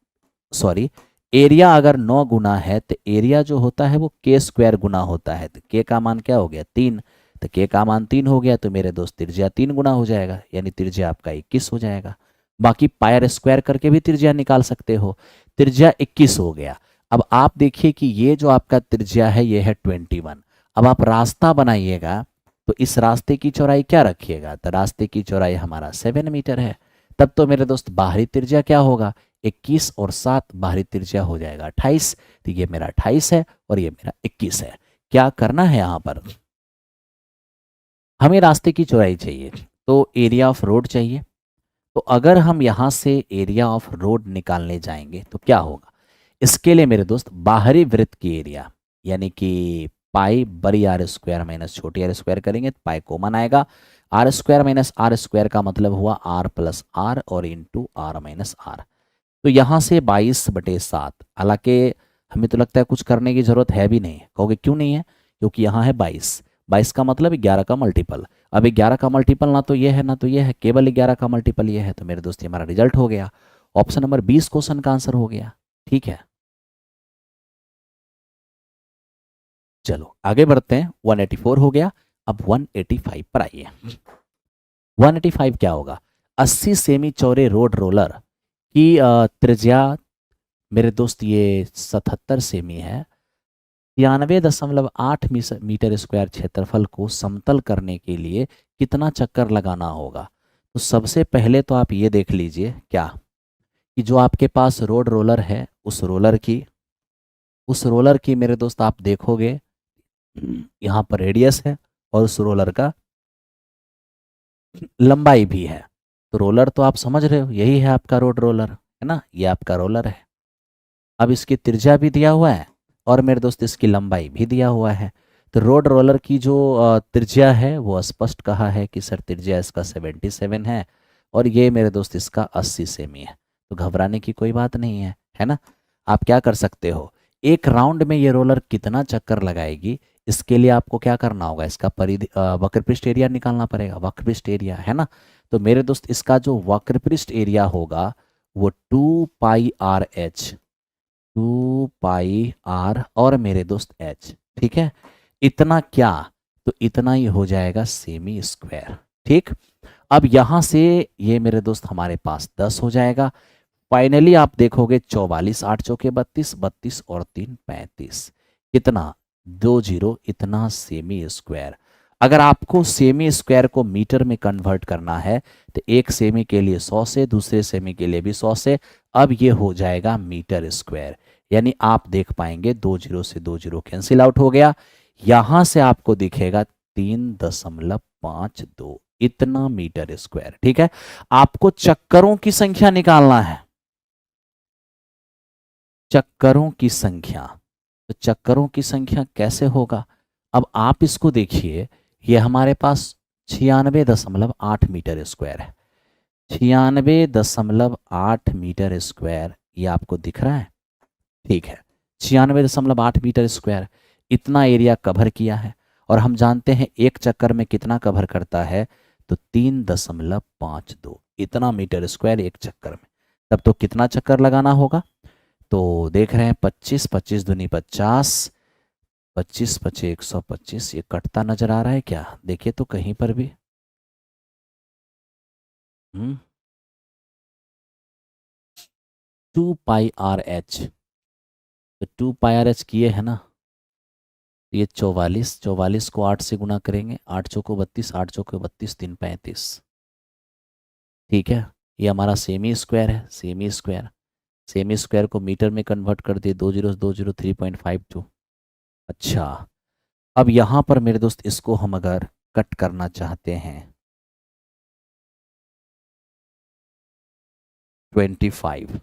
एरिया अगर 9 गुना है तो एरिया जो होता है वो के स्क्वायर गुना होता है। तो के का मान क्या हो गया 3, तो के का मान 3 हो गया तो मेरे दोस्त त्रिज्या 3 गुना हो जाएगा, यानी त्रिज्या आपका 21 हो जाएगा। बाकी पायर स्क्वायर करके भी त्रिज्या निकाल सकते हो, त्रिज्या 21 हो गया। अब आप देखिए कि ये जो आपका त्रिज्या है ये है 21। अब आप रास्ता बनाइएगा तो इस रास्ते की चौड़ाई क्या रखिएगा, तो रास्ते की चौड़ाई हमारा 7 मीटर है। तब तो मेरे दोस्त बाहरी त्रिज्या क्या होगा, 21 और 7 बाहरी त्रिज्या हो जाएगा 28। तो ये मेरा 28 है और ये मेरा 21 है। क्या करना है यहाँ पर, हमें रास्ते की चौड़ाई चाहिए तो एरिया ऑफ रोड चाहिए। तो अगर हम यहाँ से एरिया ऑफ रोड निकालने जाएंगे तो क्या होगा, इसके लिए मेरे दोस्त बाहरी वृत्त की एरिया यानी कि पाई बड़ी आर स्क्वायर माइनस छोटी आर स्क्वायर करेंगे तो पाई कॉमन आएगा। R square minus r square का मतलब हुआ आर प्लस आर और इंटू आर माइनस आर। तो यहाँ से 22/7, हालांकि हमें तो लगता है कुछ करने की जरूरत है भी नहीं। कहोगे क्यों नहीं है, क्योंकि यहाँ है 22, 22 का मतलब 11 का मल्टीपल। अब 11 का मल्टीपल ना तो ये है ना तो ये है, केवल 11 का मल्टीपल ये है। तो मेरे दोस्त हमारा रिजल्ट हो गया, ऑप्शन नंबर 20 क्वेश्चन का आंसर हो गया। ठीक है, चलो आगे बढ़ते हैं। 184 हो गया, अब 185 पर आइए। 185 क्या होगा, 80 सेमी चौड़े रोड रोलर की त्रिज्या मेरे दोस्त ये 77 सेमी है। 93.8 मीटर स्क्वायर क्षेत्रफल को समतल करने के लिए कितना चक्कर लगाना होगा। तो सबसे पहले तो आप ये देख लीजिए क्या, कि जो आपके पास रोड रोलर है उस रोलर की मेरे दोस्त आप देखोगे यहाँ पर रेडियस है और उस रोलर का लंबाई भी है। तो रोलर तो आप समझ रहे हो, यही है आपका रोड रोलर, है ना, ये आपका रोलर है। अब इसकी त्रिज्या भी दिया हुआ है और मेरे दोस्त इसकी लंबाई भी दिया हुआ है। तो रोड रोलर की जो त्रिज्या है वो स्पष्ट कहा है कि सर त्रिज्या इसका 77 है और ये मेरे दोस्त इसका 80 सेमी है। तो घबराने की कोई बात नहीं है ना। आप क्या कर सकते हो, एक राउंड में ये रोलर कितना चक्कर लगाएगी, इसके लिए आपको क्या करना होगा, इसका परिधि वक्रपृष्ठ एरिया निकालना पड़ेगा, वक्रपृष्ठ एरिया, है ना। तो मेरे दोस्त इसका जो वक्रपृष्ठ एरिया होगा वो 2πr/h, 2πr और मेरे दोस्त h, ठीक है। इतना क्या, तो इतना ही हो जाएगा सेमी स्क्वायर। ठीक, अब यहां से ये मेरे दोस्त हमारे पास 10 हो जाएगा। फाइनली आप देखोगे 44, 8 चौके 32, 32 और 3 35, कितना 20, इतना सेमी स्क्वायर। अगर आपको सेमी स्क्वायर को मीटर में कन्वर्ट करना है तो एक सेमी के लिए 100 से, दूसरे सेमी के लिए भी 100 से, अब ये हो जाएगा मीटर स्क्वायर। यानी आप देख पाएंगे 20 से 20 कैंसिल आउट हो गया, यहां से आपको दिखेगा 3.52, इतना मीटर स्क्वायर। ठीक है, आपको चक्करों की संख्या निकालना है, चक्करों की संख्या। तो चक्करों की संख्या कैसे होगा, अब आप इसको देखिए, ये हमारे पास 96.8 मीटर स्क्वायर है। 96.8 मीटर स्क्वायर, ये आपको दिख रहा है, ठीक है। 96.8 मीटर स्क्वायर इतना एरिया कवर किया है और हम जानते हैं एक चक्कर में कितना कवर करता है, तो 3.52, इतना मीटर स्क्वायर एक चक्कर में। तब तो कितना चक्कर लगाना होगा, तो देख रहे हैं 25, 25 दूनी 50, 25 25 125, ये कटता नजर आ रहा है क्या, देखिए तो कहीं पर भी। 2πr/h, तो 2πr/h किए है ना, ये 44, 44 को 8 से गुना करेंगे, 8 चौको 32, 8 चौको 32, 3 35, ठीक है। ये हमारा सेमी स्क्वायर है, सेमी स्क्वायर, सेमी स्क्वायर को मीटर में कन्वर्ट कर दिए, 20 20 3.52। अच्छा, अब यहाँ पर मेरे दोस्त इसको हम अगर कट करना चाहते हैं 25,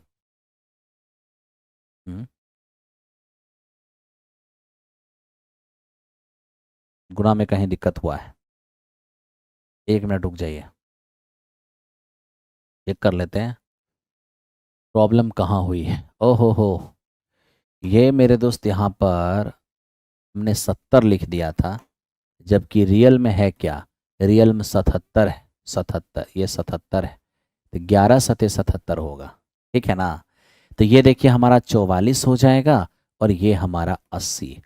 गुना में कहीं दिक्कत हुआ है, 1 मिनट रुक जाइए, चेक कर लेते हैं प्रॉब्लम कहाँ हुई है। ओहो हो, ये मेरे दोस्त यहाँ पर हमने 70 लिख दिया था, जबकि रियल में है क्या, रियल में 77 है, 77, ये 77 है, तो 11 सते 77 होगा, ठीक है ना। तो ये देखिए हमारा 44 हो जाएगा और ये हमारा 80।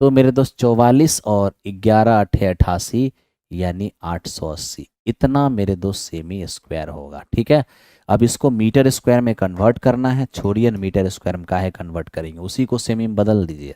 तो मेरे दोस्त 44 और 11 अठे 88 यानी 880, इतना मेरे दोस्त सेमी स्क्वायर होगा। ठीक है, अब इसको मीटर स्क्वायर में कन्वर्ट करना है, छोड़िए मीटर स्क्वायर में काहे कन्वर्ट करेंगे, उसी को सेमी में बदल दीजिए।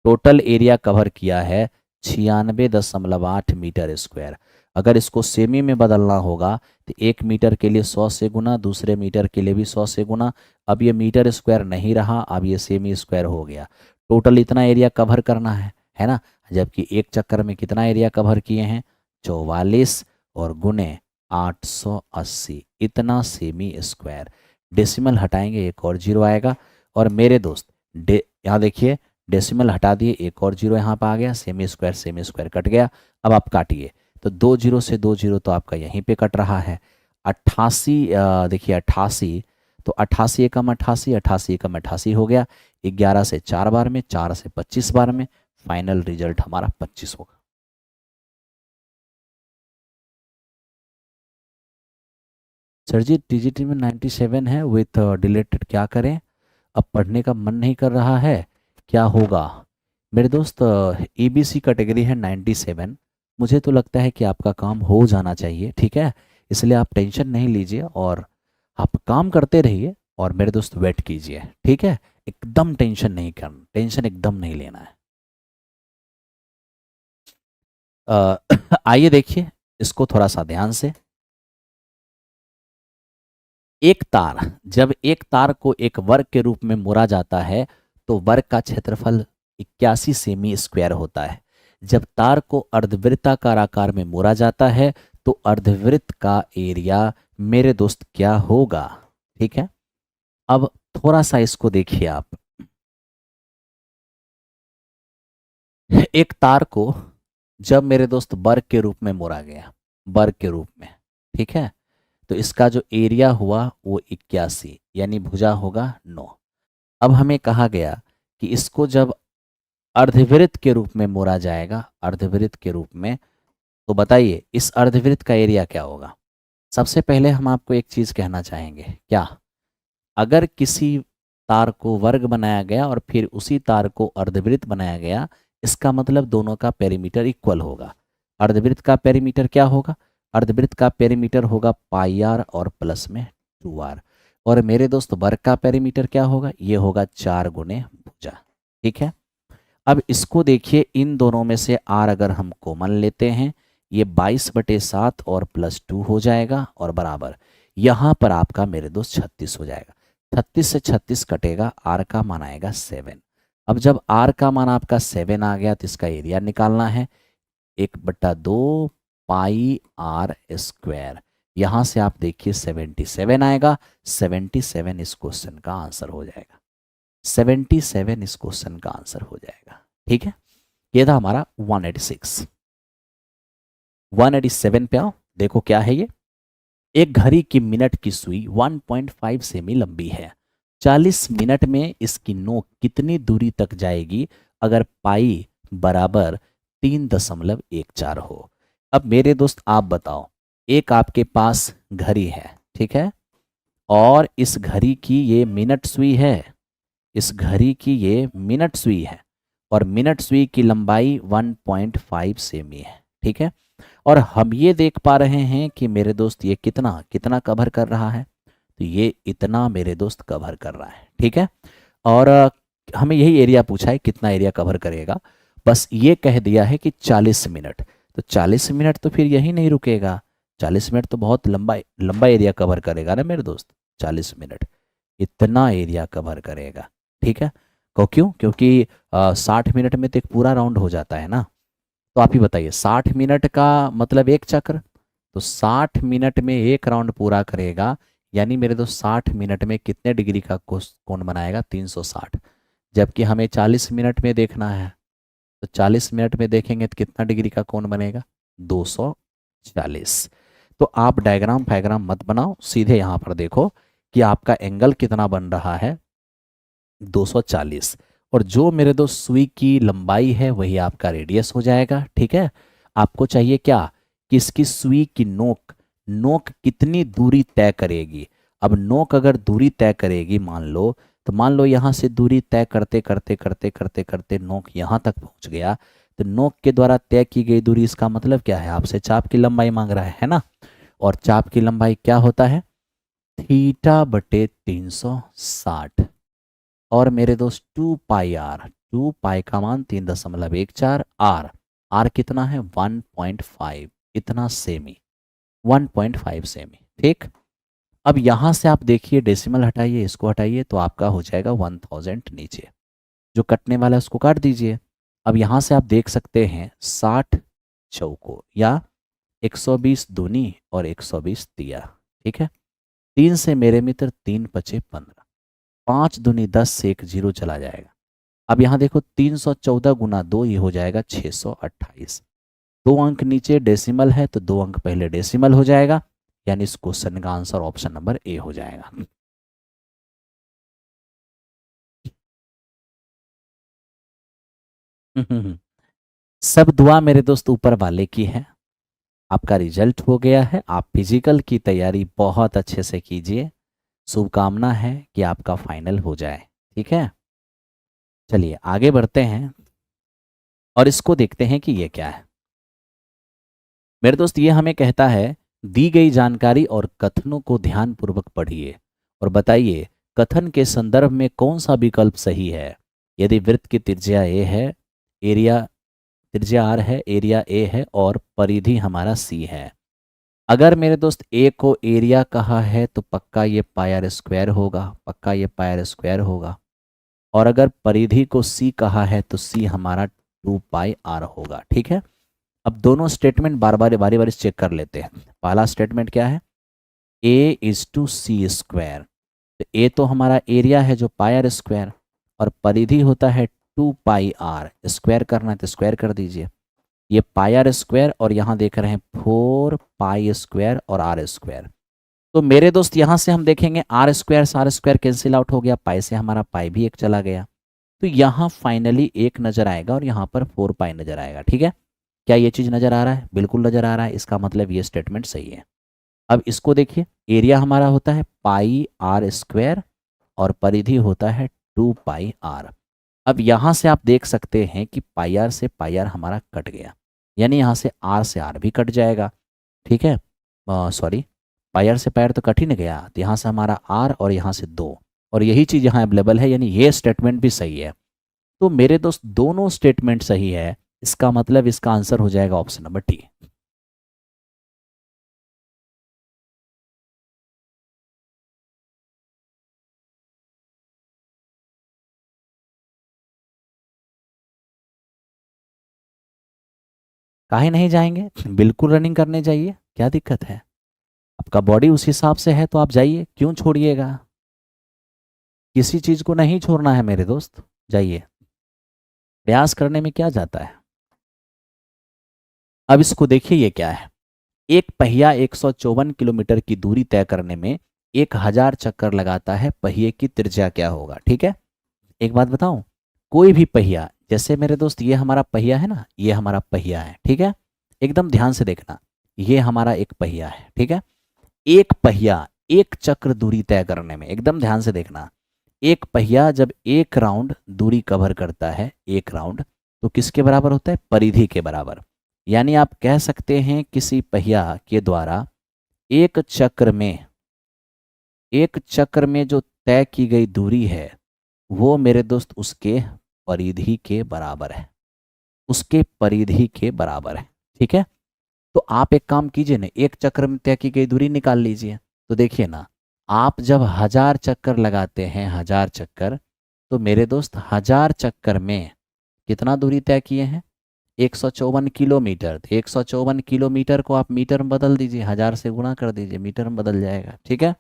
टोटल एरिया कवर किया है 96.8 मीटर स्क्वायर। अगर इसको सेमी में बदलना होगा तो 1 मीटर के लिए 100 से गुना, दूसरे मीटर के लिए भी 100 से गुना। अब ये मीटर स्क्वायर नहीं रहा, अब ये सेमी स्क्वायर हो गया। टोटल इतना एरिया कवर करना है ना, जबकि एक चक्कर में कितना एरिया कवर किए हैं, 44 और गुने 880, इतना सेमी स्क्वायर। डेसिमल हटाएंगे एक और जीरो आएगा। और मेरे दोस्त यहाँ देखिए डेसिमल हटा दिए, एक और जीरो यहाँ पर आ गया, सेमी स्क्वायर कट गया। अब आप काटिए तो 2 जीरो से 2 जीरो तो आपका यहीं पे कट रहा है। 88 देखिए 88, तो 88 एकम 88, 88 एकम 88 हो गया। 11 से 4 बार में, 4 से 25 बार में, फाइनल रिजल्ट हमारा 25 होगा। सर जी टीजीटी में 97 है विथ डिलेटेड, क्या करें, अब पढ़ने का मन नहीं कर रहा है, क्या होगा। मेरे दोस्त ईबीसी कैटेगरी है 97, मुझे तो लगता है कि आपका काम हो जाना चाहिए। ठीक है, इसलिए आप टेंशन नहीं लीजिए और आप काम करते रहिए और मेरे दोस्त वेट कीजिए। ठीक है, एकदम टेंशन नहीं करना, टेंशन एकदम नहीं लेना है। आइए देखिए इसको थोड़ा सा ध्यान से। एक तार, जब एक तार को एक वर्ग के रूप में मोड़ा जाता है तो वर्ग का क्षेत्रफल 81 सेमी स्क्वायर होता है। जब तार को अर्धवृत्ताकार आकार में मोड़ा जाता है तो अर्धवृत्त का एरिया मेरे दोस्त क्या होगा। ठीक है, अब थोड़ा सा इसको देखिए आप। एक तार को जब मेरे दोस्त वर्ग के रूप में मोड़ा गया, वर्ग के रूप में, ठीक है, तो इसका जो एरिया हुआ वो 81 यानी भुजा होगा 9। अब हमें कहा गया कि इसको जब अर्धवृत्त के रूप में मोड़ा जाएगा, अर्धवृत्त के रूप में, तो बताइए इस अर्धवृत्त का एरिया क्या होगा। सबसे पहले हम आपको एक चीज कहना चाहेंगे, क्या, अगर किसी तार को वर्ग बनाया गया और फिर उसी तार को अर्धवृत्त बनाया गया, इसका मतलब दोनों का पेरीमीटर इक्वल होगा। अर्धवृत्त का पेरीमीटर क्या होगा, अर्धवृत्त का पेरीमीटर होगा पाई आर और प्लस में 2r। और मेरे दोस्त वर्ग का पेरीमीटर क्या होगा, ये होगा 4 गुने भुजा। ठीक है, अब इसको देखिए, इन दोनों में से r अगर हम कॉमन लेते हैं, ये 22/7 और +2 हो जाएगा और बराबर यहाँ पर आपका मेरे दोस्त 36 हो जाएगा। 36 से 36 कटेगा, r का मान आएगा 7। अब जब r का मान आपका 7 आ गया तो इसका एरिया निकालना है, 1/2 पाई आर स्क्वायर। यहाँ से आप देखिए 77 आएगा, 77 इस क्वेश्चन का आंसर हो जाएगा, 77 इस क्वेश्चन का आंसर हो जाएगा। ठीक है, ये था हमारा 186। 187 पे आओ, देखो क्या है ये। एक घड़ी की मिनट की सुई 1.5 सेमी लंबी है। 40 मिनट में इसकी नोक कितनी दूरी तक जाएगी अगर पाई बराबर 3.14 हो। अब मेरे दोस्त आप बताओ, एक आपके पास घड़ी है, ठीक है, और इस घड़ी की ये मिनट सुई है, इस घड़ी की ये मिनट सुई है और मिनट सुई की लंबाई 1.5 सेमी है। ठीक है, और हम ये देख पा रहे हैं कि मेरे दोस्त ये कितना कितना कवर कर रहा है, तो ये इतना मेरे दोस्त कवर कर रहा है। ठीक है, और हमें यही एरिया पूछा है कितना एरिया कवर करेगा, बस ये कह दिया है कि 40 मिनट, तो 40 मिनट तो फिर यही नहीं रुकेगा, 40 मिनट तो बहुत लंबा लंबा एरिया कवर करेगा ना मेरे दोस्त। 40 मिनट इतना एरिया कवर करेगा। ठीक है, क्यों, क्योंकि 60 मिनट में तो एक पूरा राउंड हो जाता है ना। तो आप ही बताइए 60 मिनट का मतलब एक चक्र, तो 60 मिनट में एक राउंड पूरा करेगा, यानी मेरे दोस्त 60 मिनट में कितने डिग्री का कोण बनाएगा, 360। जबकि हमें 40 मिनट में देखना है, तो 40 मिनट में देखेंगे तो कितना डिग्री का कोण बनेगा, 240। तो आप डायग्राम फायग्राम मत बनाओ, सीधे यहाँ पर देखो कि आपका एंगल कितना बन रहा है, 240। और जो मेरे दोस्त सुई की लंबाई है वही आपका रेडियस हो जाएगा। ठीक है, आपको चाहिए क्या, कि इसकी सुई की नोक नोक कितनी दूरी तय करेगी। अब नोक अगर दूरी तय करेगी मान लो तो मान लो यहाँ से दूरी तय करते करते करते करते करते नोक यहाँ तक पहुँच गया, तो नोक के द्वारा तय की गई दूरी, इसका मतलब क्या है, आपसे चाप की लंबाई मांग रहा है ना। और चाप की लंबाई क्या होता है, थीटा बटे 360। और मेरे दोस्त 2 पाई आर, 2 पाई का मान 3.14, आर कितना है 1.5, इतना सेमी, 1.5 सेमी, ठीक। अब यहाँ से आप देखिए डेसिमल हटाइए, इसको हटाइए, तो आपका हो जाएगा 1000 नीचे, जो कटने वाला है उसको काट दीजिए। अब यहाँ से आप देख सकते हैं 60 चौको या 120 दूनी और 120 तिया, ठीक है। 3 से मेरे मित्र 3 पचे 15, 5 दूनी 10 से एक जीरो चला जाएगा। अब यहाँ देखो 314 गुना 2, ये हो जाएगा 628। 2 अंक नीचे डेसिमल है तो 2 अंक पहले डेसिमल हो जाएगा, यानी इस क्वेश्चन का आंसर ऑप्शन नंबर ए हो जाएगा। सब दुआ मेरे दोस्त ऊपर वाले की है। आपका रिजल्ट हो गया है, आप फिजिकल की तैयारी बहुत अच्छे से कीजिए। शुभकामना है कि आपका फाइनल हो जाए, ठीक है। चलिए आगे बढ़ते हैं और इसको देखते हैं कि ये क्या है। मेरे दोस्त ये हमें कहता है, दी गई जानकारी और कथनों को ध्यानपूर्वक पढ़िए और बताइए कथन के संदर्भ में कौन सा विकल्प सही है। यदि वृत्त की त्रिज्या ए है, एरिया त्रिज्या आर है, एरिया ए है और परिधि हमारा सी है। अगर मेरे दोस्त ए को एरिया कहा है तो पक्का ये पाई आर स्क्वायर होगा, पक्का ये पाई आर स्क्वायर होगा। और अगर परिधि को सी कहा है तो सी हमारा 2 पाई आर होगा, ठीक है। अब दोनों स्टेटमेंट बार बार बारी बारी चेक कर लेते हैं। पहला स्टेटमेंट क्या है, ए इज टू सी स्क्वायर, तो ए तो हमारा एरिया है जो पाई आर स्क्वायर, और परिधि होता है 2 पाई आर, स्क्वायर करना है तो स्क्वायर कर दीजिए। ये पाई आर स्क्वायर और यहाँ देख रहे हैं 4 पाई स्क्वायर और आर स्क्वायर। तो मेरे दोस्त यहाँ से हम देखेंगे आर स्क्वायर कैंसिल आउट हो गया, पाई से हमारा पाई भी एक चला गया, तो यहाँ फाइनली एक नजर आएगा और यहाँ पर 4 पाई नजर आएगा, ठीक है। क्या ये चीज़ नजर आ रहा है, बिल्कुल नजर आ रहा है, इसका मतलब ये स्टेटमेंट सही है। अब इसको देखिए, एरिया हमारा होता है पाई आर स्क्वायर और परिधि होता है 2 पाई आर। अब यहाँ से आप देख सकते हैं कि पाई आर से पाई आर हमारा कट गया, यानी यहाँ से आर भी कट जाएगा, ठीक है। सॉरी, पाई आर से पाई आर तो कट ही नहीं गया, तो यहाँ से हमारा आर और यहाँ से 2, और यही चीज़ यहाँ अवेलेबल है, यानी ये स्टेटमेंट भी सही है। तो मेरे दोस्त दोनों स्टेटमेंट सही है, इसका मतलब इसका आंसर हो जाएगा ऑप्शन नंबर टी। काहे नहीं जाएंगे, बिल्कुल रनिंग करने जाइए, क्या दिक्कत है, आपका बॉडी उस हिसाब से है तो आप जाइए, क्यों छोड़िएगा, किसी चीज़ को नहीं छोड़ना है मेरे दोस्त, जाइए, प्रयास करने में क्या जाता है। अब इसको देखिए ये क्या है, एक पहिया 154 किलोमीटर की दूरी तय करने में 1000 चक्कर लगाता है, पहिए की त्रिज्या क्या होगा, ठीक है। एक बात बताऊं, कोई भी पहिया, जैसे मेरे दोस्त ये हमारा पहिया है ना, ये हमारा पहिया है, ठीक है। एकदम ध्यान से देखना, ये हमारा एक पहिया है, ठीक है। एक पहिया एक चक्र दूरी तय करने में, एकदम ध्यान से देखना, एक पहिया जब एक राउंड दूरी कवर करता है, एक राउंड, तो किसके बराबर होता है, परिधि के बराबर। यानी आप कह सकते हैं किसी पहिया के द्वारा एक चक्र में जो तय की गई दूरी है वो मेरे दोस्त उसके परिधि के बराबर है, उसके परिधि के बराबर है, ठीक है। तो आप एक काम कीजिए ना, एक चक्र में तय की गई दूरी निकाल लीजिए। तो देखिए ना, आप जब 1000 चक्कर लगाते हैं, 1000 चक्कर, तो मेरे दोस्त 1000 चक्कर में कितना दूरी तय किए हैं, 154 किलोमीटर। तो 154 किलोमीटर को आप मीटर में बदल दीजिए, 1000 से गुणा कर दीजिए, मीटर में बदल जाएगा, ठीक है।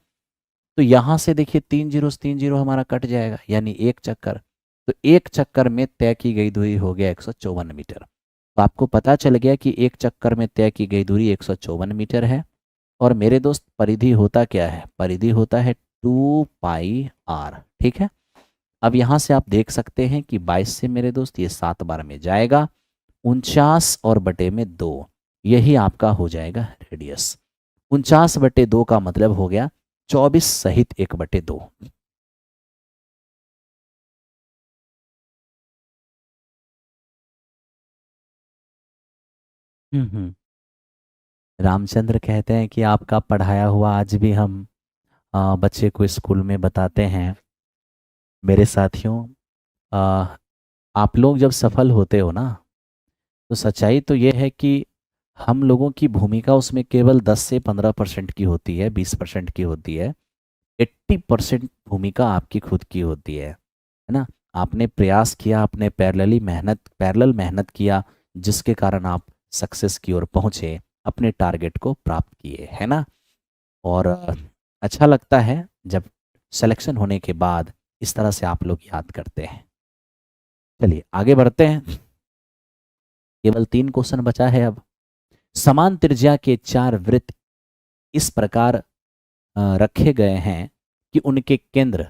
तो यहाँ से देखिए 3 जीरो से 3 जीरो हमारा कट जाएगा, यानी एक चक्कर, तो एक चक्कर में तय की गई दूरी हो गया 154 मीटर। तो आपको पता चल गया कि एक चक्कर में तय की गई दूरी 154 मीटर है। और मेरे दोस्त परिधि होता क्या है, परिधि होता है 2 पाई आर, ठीक है। अब यहाँ से आप देख सकते हैं कि 22 से मेरे दोस्त ये 7 बार में जाएगा, 49 और बटे में 2, यही आपका हो जाएगा रेडियस। 49 बटे 2 का मतलब हो गया 24 सहित 1/2। रामचंद्र कहते हैं कि आपका पढ़ाया हुआ आज भी हम बच्चे को स्कूल में बताते हैं। मेरे साथियों, आ, आप लोग जब सफल होते हो ना, तो सच्चाई तो ये है कि हम लोगों की भूमिका उसमें केवल 10 से 15% की होती है, 20% की होती है। 80% भूमिका आपकी खुद की होती है ना। आपने प्रयास किया, आपने पैरेलल मेहनत किया, जिसके कारण आप सक्सेस की ओर पहुंचे, अपने टारगेट को प्राप्त किए, है ना। और अच्छा लगता है जब सिलेक्शन होने के बाद इस तरह से आप लोग याद करते हैं। चलिए आगे बढ़ते हैं। केवल 3 क्वेश्चन बचा है अब। समान त्रिज्या के 4 वृत्त इस प्रकार रखे गए हैं कि उनके केंद्र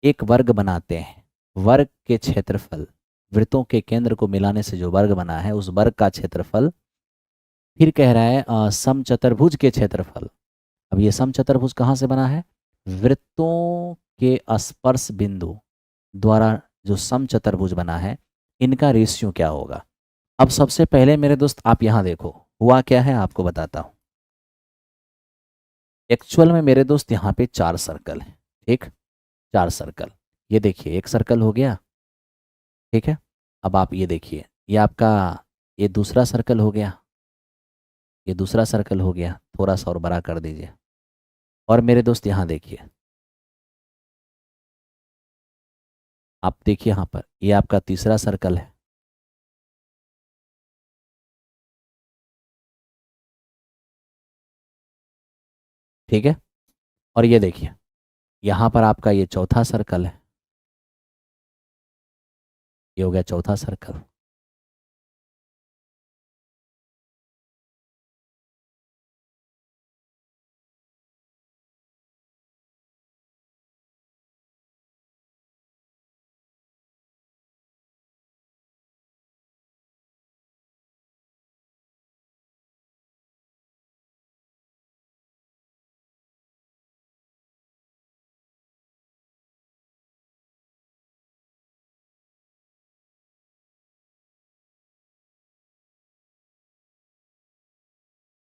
एक वर्ग बनाते हैं। वर्ग के क्षेत्रफल, वृत्तों के केंद्र को मिलाने से जो वर्ग बना है उस वर्ग का क्षेत्रफल। फिर कह रहा है समचतुर्भुज के क्षेत्रफल। अब ये समचतुर्भुज कहाँ से बना है? वृत्तों के स्पर्श बिंदु द्वारा जो समचतुर्भुज बना है, इनका रेशियो क्या होगा। अब सबसे पहले मेरे दोस्त आप यहाँ देखो, हुआ क्या है आपको बताता हूँ। एक्चुअल में मेरे दोस्त यहाँ पे 4 सर्कल हैं, ठीक। 4 सर्कल, ये देखिए एक सर्कल हो गया, ठीक है। अब आप ये देखिए, ये आपका ये दूसरा सर्कल हो गया, ये दूसरा सर्कल हो गया, थोड़ा सा और बड़ा कर दीजिए। और मेरे दोस्त यहाँ देखिए, आप देखिए यहाँ पर ये आपका तीसरा सर्कल है। ठीक है। और ये देखिए यहाँ पर आपका ये चौथा सर्कल है, ये हो गया चौथा सर्कल।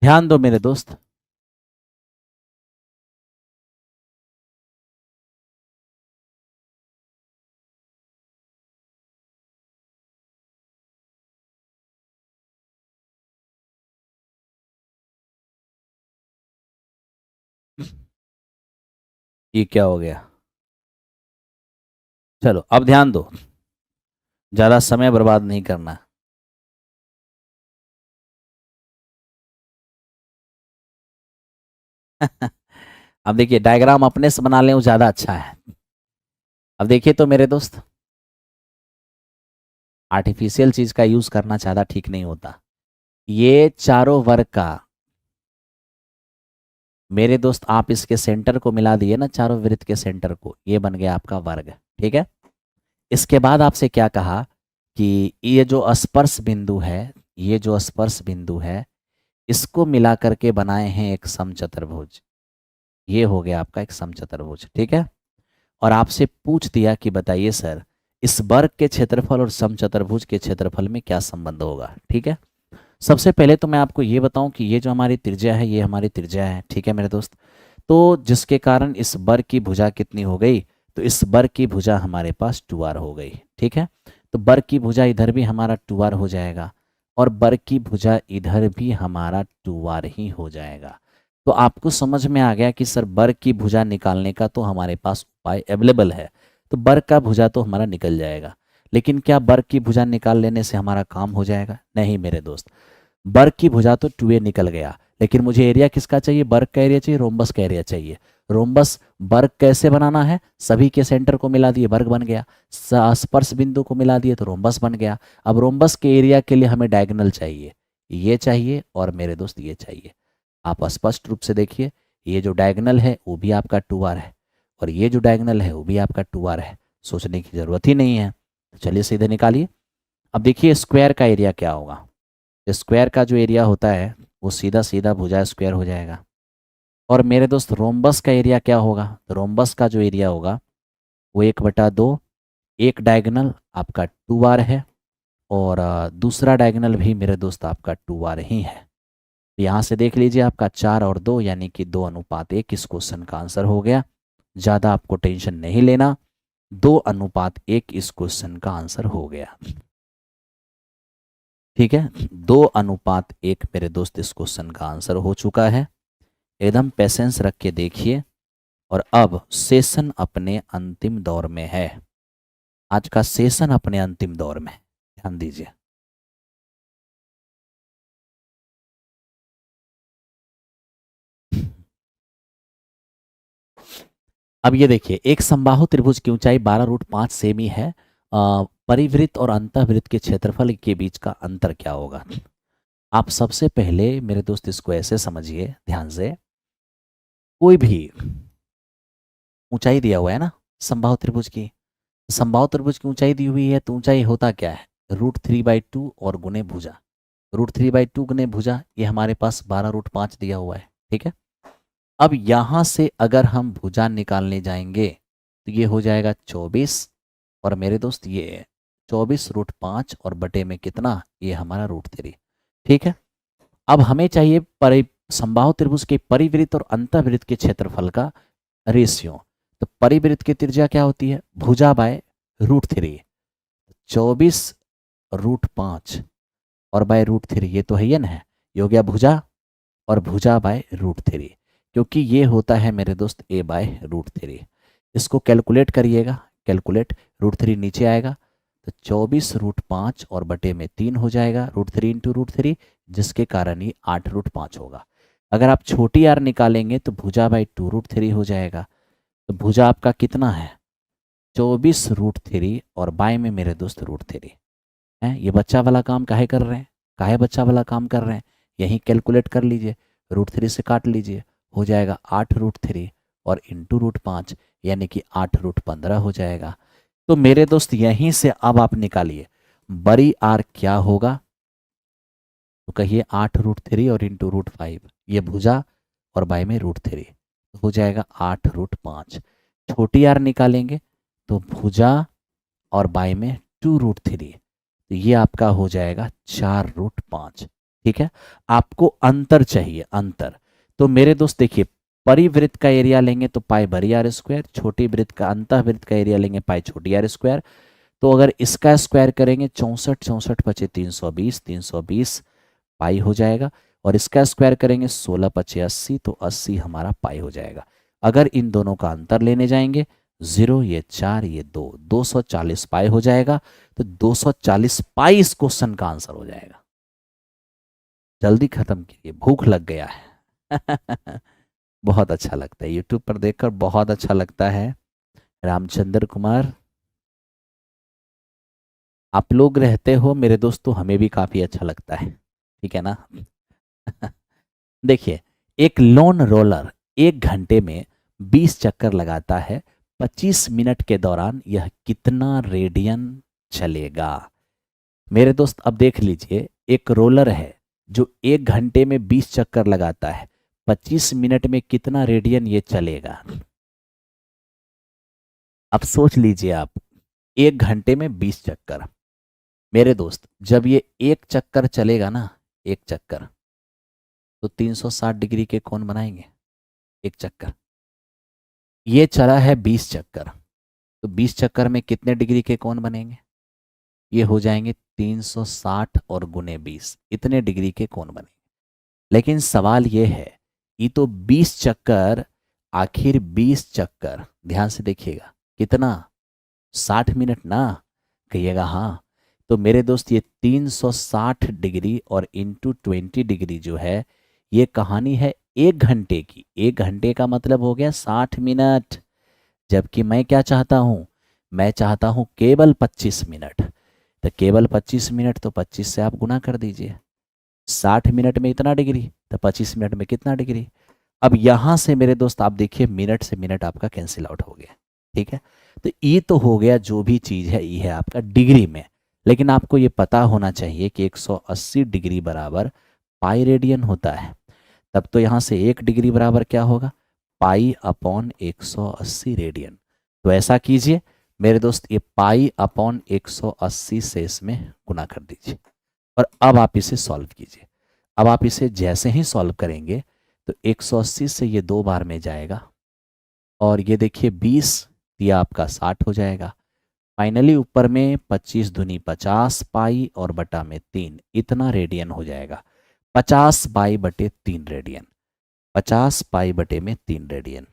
ध्यान दो मेरे दोस्त, ये क्या हो गया। चलो अब ध्यान दो, ज़्यादा समय बर्बाद नहीं करना। अब देखिए डायग्राम अपने से बना लें वो ज़्यादा अच्छा है। अब देखिए तो मेरे दोस्त, आर्टिफिशियल चीज़ का यूज़ करना ज़्यादा ठीक नहीं होता। ये चारों वर्ग का मेरे दोस्त, आप इसके सेंटर को मिला दिए ना, चारों वृत्त के सेंटर को, ये बन गया आपका वर्ग, ठीक है। इसके बाद आपसे क्या कहा कि ये जो स्पर्श बिंदु है, ये जो स्पर्श बिंदु है, इसको मिला करके बनाए हैं एक समचतुर्भुज। ये हो गया आपका एक समचतुर्भुज, ठीक है। और आपसे पूछ दिया कि बताइए सर, इस वर्ग के क्षेत्रफल और समचतुर्भुज के क्षेत्रफल में क्या संबंध होगा, ठीक है। सबसे पहले तो मैं आपको ये बताऊं कि ये जो हमारी त्रिज्या है, ये हमारी त्रिज्या है, ठीक है मेरे दोस्त। तो जिसके कारण इस वर्ग की भुजा कितनी हो गई, तो इस वर्ग की भुजा हमारे पास 2r हो गई, ठीक है। तो वर्ग की भुजा इधर भी हमारा 2r हो जाएगा, और वर्ग की भुजा इधर भी हमारा 2r ही हो जाएगा। तो आपको समझ में आ गया कि सर वर्ग की भुजा निकालने का तो हमारे पास उपाय अवेलेबल है। तो वर्ग का भुजा तो हमारा निकल जाएगा, लेकिन क्या वर्ग की भुजा निकाल लेने से हमारा काम हो जाएगा? नहीं मेरे दोस्त। वर्ग की भुजा तो 2a निकल गया, लेकिन मुझे एरिया किसका चाहिए? वर्ग का एरिया चाहिए, रोम्बस का एरिया चाहिए। रोम्बस वर्ग कैसे बनाना है? सभी के सेंटर को मिला दिए, वर्ग बन गया। स्पर्श बिंदु को मिला दिए तो रोम्बस बन गया। अब रोम्बस के एरिया के लिए हमें डायगोनल चाहिए, ये चाहिए और मेरे दोस्त ये चाहिए। आप स्पष्ट रूप से देखिए, ये जो डायगोनल है वो भी आपका 2r है, और ये जो डायगोनल है वो भी आपका 2r है। सोचने की जरूरत ही नहीं है, तो चलिए सीधे निकालिए। अब देखिए स्क्वायर का एरिया क्या होगा। स्क्वायर का जो एरिया होता है वो सीधा सीधा भुजा स्क्वायर हो जाएगा। और मेरे दोस्त रोम्बस का एरिया क्या होगा? तो रोम्बस का जो एरिया होगा वो 1/2, एक डायगोनल आपका 2r है, और दूसरा डायगोनल भी मेरे दोस्त आपका 2r ही है। यहाँ से देख लीजिए आपका 4 और 2 यानी कि 2:1 इस क्वेश्चन का आंसर हो गया। ज़्यादा आपको टेंशन नहीं लेना, 2:1 इस क्वेश्चन का आंसर हो गया। ठीक है, 2:1 मेरे दोस्त इस क्वेश्चन का आंसर हो चुका है। एकदम पेशेंस रख के देखिए। और अब सेशन अपने अंतिम दौर में है। आज का सेशन अपने अंतिम दौर में, ध्यान दीजिए। अब ये देखिए, एक समबाहु त्रिभुज की ऊंचाई 12√5 सेमी है। परिवृत्त और अंतःवृत्त के क्षेत्रफल के बीच का अंतर क्या होगा? आप सबसे पहले मेरे दोस्त इसको ऐसे समझिए ध्यान से। कोई भी ऊंचाई दिया हुआ है ना समबाहु त्रिभुज की, समबाहु त्रिभुज की ऊंचाई दी हुई है, तो ऊंचाई होता क्या है? √3/2 और गुने भुजा। √3/2 गुने भुजा, ये हमारे पास 12√5 दिया हुआ है। ठीक है, अब यहां से अगर हम भुजा निकालने जाएंगे तो ये हो जाएगा 24। और मेरे दोस्त ये 24√5 और बटे में कितना, ये हमारा √3। ठीक है, अब हमें चाहिए समबाहु त्रिभुज के परिवृत्त और अंतःवृत्त के क्षेत्रफल का रेशियो। तो परिवृत्त की त्रिज्या क्या होती है? भुजा बाय √3। 24√5 और बाय √3, ये तो है ये ना है, ये हो गया भुजा, और भुजा बाय √3, क्योंकि ये होता है मेरे दोस्त a/√3। इसको कैलकुलेट करिएगा, कैलकुलेट, √3 नीचे आएगा तो 24√5 और बटे में 3 हो जाएगा, √3 इंटू √3, जिसके कारण ये 8√5 होगा। अगर आप छोटी r निकालेंगे तो भुजा बाई 2√3 हो जाएगा। तो भुजा आपका कितना है? 24√3 और बाय में मेरे दोस्त √3 है। ये बच्चा वाला काम काहे कर रहे हैं? काहे बच्चा वाला काम कर रहे हैं? यहीं कैलकुलेट कर लीजिए, √3 से काट लीजिए, हो जाएगा 8√3 और इंटू √5 यानी कि 8√15 हो जाएगा। तो मेरे दोस्त यहीं से अब आप निकालिए बड़ी आर क्या होगा, तो कहिए 8√3 और इंटू √5, ये भुजा और बाय में √3 हो जाएगा 8√5। छोटी आर निकालेंगे तो भुजा और बाय में 2√3, तो ये आपका हो जाएगा 4√5। ठीक है, आपको अंतर चाहिए, अंतर। तो मेरे दोस्त देखिए, परिवृत्त का एरिया लेंगे तो पाई बड़ी आर स्क्वायर, छोटी वृत्त का अंतःवृत्त का एरिया लेंगे पाई छोटी आर स्क्वायर। तो अगर इसका स्क्वायर करेंगे 64 64 पचे 320, 320 पाई हो जाएगा। और इसका स्क्वायर करेंगे 16 पचे 80, तो 80 हमारा पाई हो जाएगा। अगर इन दोनों का अंतर लेने जाएंगे 0, ये 4, ये 2, 240 पाई हो जाएगा। तो 240 पाई इस क्वेश्चन का आंसर हो जाएगा। जल्दी खत्म कीजिए, भूख लग गया है। बहुत अच्छा लगता है यूट्यूब पर देखकर, बहुत अच्छा लगता है। रामचंद्र कुमार, आप लोग रहते हो मेरे दोस्तों, हमें भी काफ़ी अच्छा लगता है। ठीक है ना? देखिए, एक लोन रोलर 1 घंटे में 20 चक्कर लगाता है, 25 मिनट के दौरान यह कितना रेडियन चलेगा? मेरे दोस्त अब देख लीजिए, एक रोलर है जो 1 घंटे में 20 चक्कर लगाता है, 25 मिनट में कितना रेडियन ये चलेगा? अब सोच लीजिए आप, 1 घंटे में 20 चक्कर। मेरे दोस्त जब ये एक चक्कर चलेगा ना, एक चक्कर, तो 360 डिग्री के कोण बनाएंगे एक चक्कर। ये चला है 20 चक्कर, तो 20 चक्कर में कितने डिग्री के कोण बनेंगे? ये हो जाएंगे 360 और गुने 20, इतने डिग्री के कोण बनेंगे। लेकिन सवाल ये है, ये तो 20 चक्कर, आखिर 20 चक्कर, ध्यान से देखिएगा, कितना? 60 मिनट ना? कहिएगा हाँ। तो मेरे दोस्त ये 360 डिग्री और इंटू 20 डिग्री जो है, ये कहानी है 1 घंटे की। 1 घंटे का मतलब हो गया 60 मिनट। जबकि मैं क्या चाहता हूँ? मैं चाहता हूँ केवल 25 मिनट। तो केवल 25 मिनट, तो 25 से आप गुना कर दीजिए। 60 मिनट में इतना डिग्री, तो 25 मिनट में कितना डिग्री? अब यहाँ से मेरे दोस्त आप देखिए, मिनट से मिनट आपका कैंसिल आउट हो गया। ठीक है, तो ये तो हो गया, जो भी चीज़ है ये है आपका डिग्री में। लेकिन आपको ये पता होना चाहिए कि 180 डिग्री बराबर पाई रेडियन होता है। तब तो यहाँ से 1 डिग्री बराबर क्या होगा? Pi upon 180 radian. तो ऐसा कीजिए, मेरे दोस्त ये पाई अपॉन 180 से इसमें गुना कर दीजिए और अब आप इसे सॉल्व कीजिए। अब आप इसे जैसे ही सॉल्व करेंगे तो 180 से ये 2 बार में जाएगा और ये देखिए 20 दिया आपका 60 हो जाएगा। फाइनली ऊपर में 25 दूनी 50 पाई और बटा में 3 इतना रेडियन हो जाएगा। 50 पाई बटे 3 रेडियन, 50 पाई बटे में 3 रेडियन।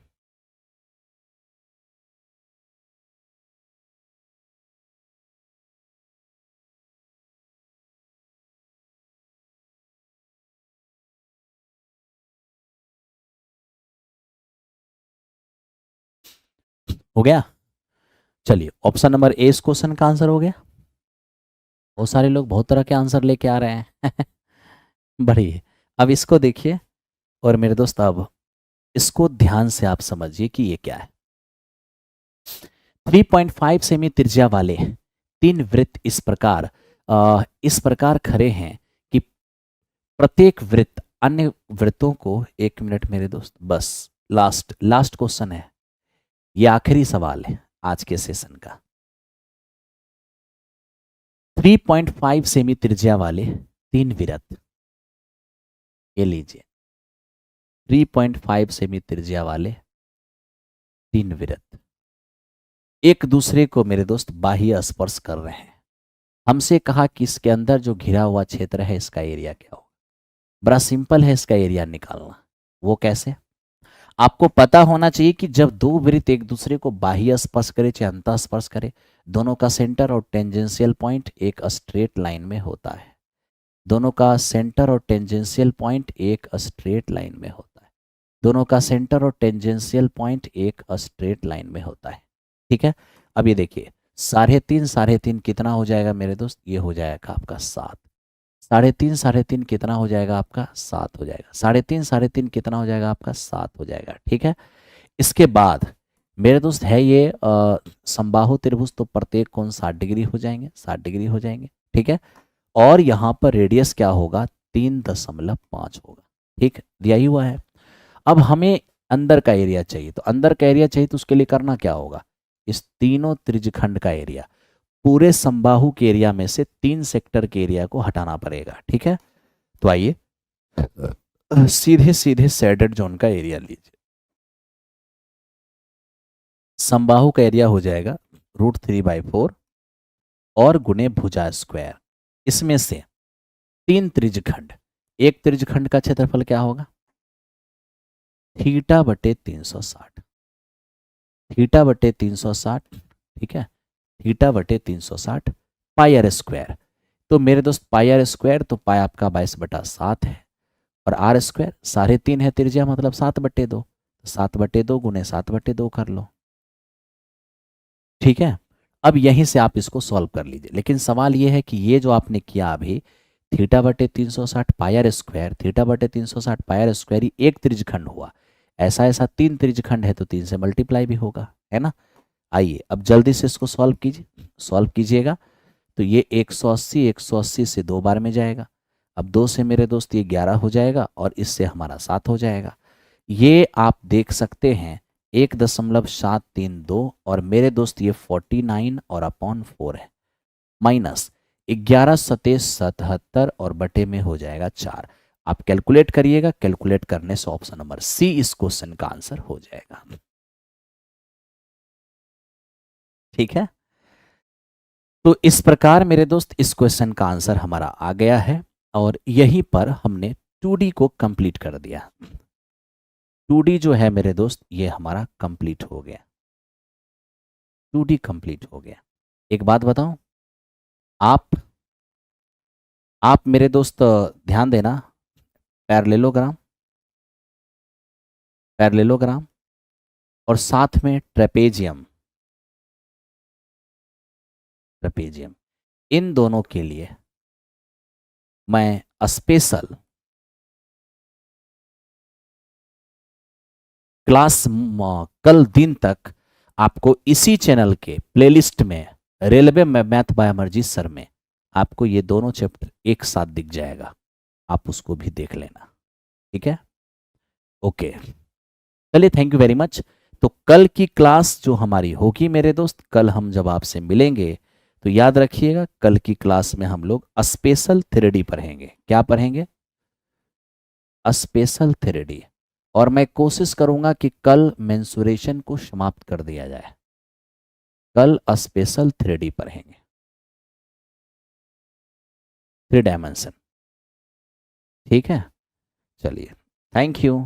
हो गया। चलिए ऑप्शन नंबर ए इस क्वेश्चन का आंसर हो गया। बहुत सारे लोग बहुत तरह के आंसर लेके आ रहे हैं बढ़िए। अब इसको देखिए और मेरे दोस्त अब इसको ध्यान से आप समझिए कि ये क्या है। 3.5 सेमी त्रिज्या वाले 3 वृत्त इस प्रकार खड़े हैं कि प्रत्येक वृत्त अन्य वृत्तों को, एक मिनट मेरे दोस्त, बस लास्ट क्वेश्चन है, ये आखिरी सवाल है आज के सेशन का। 3.5 सेमी त्रिज्या वाले 3 वृत्त, ये लीजिए 3.5 सेमी त्रिज्या वाले 3 वृत्त एक दूसरे को मेरे दोस्त बाह्य स्पर्श कर रहे हैं। हमसे कहा कि इसके अंदर जो घिरा हुआ क्षेत्र है इसका एरिया क्या होगा। बड़ा सिंपल है इसका एरिया निकालना। वो कैसे? आपको पता होना चाहिए कि जब दो वृत्त एक दूसरे को बाह्य स्पर्श करे चाहे अंतः स्पर्श करे, दोनों का सेंटर और टेंजेंशियल पॉइंट एक स्ट्रेट लाइन में होता है। दोनों का सेंटर और टेंजेंशियल पॉइंट एक स्ट्रेट लाइन में होता है। दोनों का सेंटर और टेंजेंशियल पॉइंट एक स्ट्रेट लाइन में होता है। ठीक है। अब ये देखिए 3.5 कितना हो जाएगा मेरे दोस्त? ये हो जाएगा आपका 7। 3.5 कितना हो जाएगा आपका? 7 हो जाएगा। 3.5 कितना हो जाएगा आपका? 7 हो जाएगा। ठीक है। इसके बाद मेरे दोस्त है ये समबाहु त्रिभुज, तो प्रत्येक कोण 60 डिग्री हो जाएंगे, 60 डिग्री हो जाएंगे। ठीक है। और यहाँ पर रेडियस क्या होगा? 3.5 होगा। ठीक, दिया ही हुआ है। अब हमें अंदर का एरिया चाहिए, तो अंदर का एरिया चाहिए तो उसके लिए करना क्या होगा? इस तीनों त्रिज्यखंड का एरिया, पूरे समबाहु के एरिया में से 3 सेक्टर के एरिया को हटाना पड़ेगा। ठीक है। तो आइए सीधे सीधे शेडेड जोन का एरिया लीजिए। समबाहु का एरिया हो जाएगा √3/4 और गुणे भुजा स्क्वायर। इसमें से 3 त्रिज्यखंड, एक त्रिज्यखंड का क्षेत्रफल क्या होगा? थीटा बटे 360। थीटा बटे 360। ठीक है। थीटा बटे 360 पाई आर स्क्वायर। तो मेरे दोस्त पाई आर स्क्वायर, तो पाई आपका 22/7 है और आर स्क्वायर 3.5 है त्रिज्या, मतलब 7/2। 7/2 गुने 7/2 कर लो। ठीक है। अब यहीं से आप इसको सॉल्व कर लीजिए, लेकिन सवाल ये है कि ये जो आपने किया अभी थीटा बटे 360 पाई आर स्क्वायर, थीटा बटे 360 पाई आर स्क्वायर, एक त्रिज्यखंड हुआ। ऐसा 3 त्रिज्यखंड है तो 3 से मल्टीप्लाई भी होगा, है ना। आइए अब जल्दी से इसको सॉल्व कीजिए। सॉल्व कीजिएगा तो ये 180 से 2 बार में जाएगा। अब 2 से मेरे दोस्त ये 11 हो जाएगा और इससे हमारा 7 हो जाएगा। ये आप देख सकते हैं 1.732 और मेरे दोस्त ये 49 और अपॉन 4 है, माइनस 11 सतेश 77 और बटे में हो जाएगा 4। आप कैलकुलेट करिएगा, कैलकुलेट करने से ऑप्शन नंबर सी इस क्वेश्चन का आंसर हो जाएगा। ठीक है। तो इस प्रकार मेरे दोस्त इस क्वेश्चन का आंसर हमारा आ गया है और यहीं पर हमने 2D को कंप्लीट कर दिया। 2D जो है मेरे दोस्त ये हमारा कंप्लीट हो गया। 2D कंप्लीट हो गया। एक बात बताऊं, आप मेरे दोस्त ध्यान देना, पैरेललोग्राम, पैरेललोग्राम और साथ में ट्रेपेजियम, ट्रेपेजियम, इन दोनों के लिए मैं स्पेशल क्लास कल दिन तक आपको इसी चैनल के प्लेलिस्ट में रेलवे में मैथ बाय अमरजीत सर में आपको ये दोनों चैप्टर एक साथ दिख जाएगा, आप उसको भी देख लेना। ठीक है। ओके, चलिए, थैंक यू वेरी मच। तो कल की क्लास जो हमारी होगी मेरे दोस्त, कल हम जब आपसे मिलेंगे तो याद रखिएगा कल की क्लास में हम लोग स्पेशल थ्योरी पढ़ेंगे। क्या पढ़ेंगे? Special theory. और मैं कोशिश करूंगा कि कल मेंसुरेशन को समाप्त कर दिया जाए। कल स्पेशल थ्योरी पढ़ेंगे, 3 डायमेंशन। ठीक है, चलिए, थैंक यू।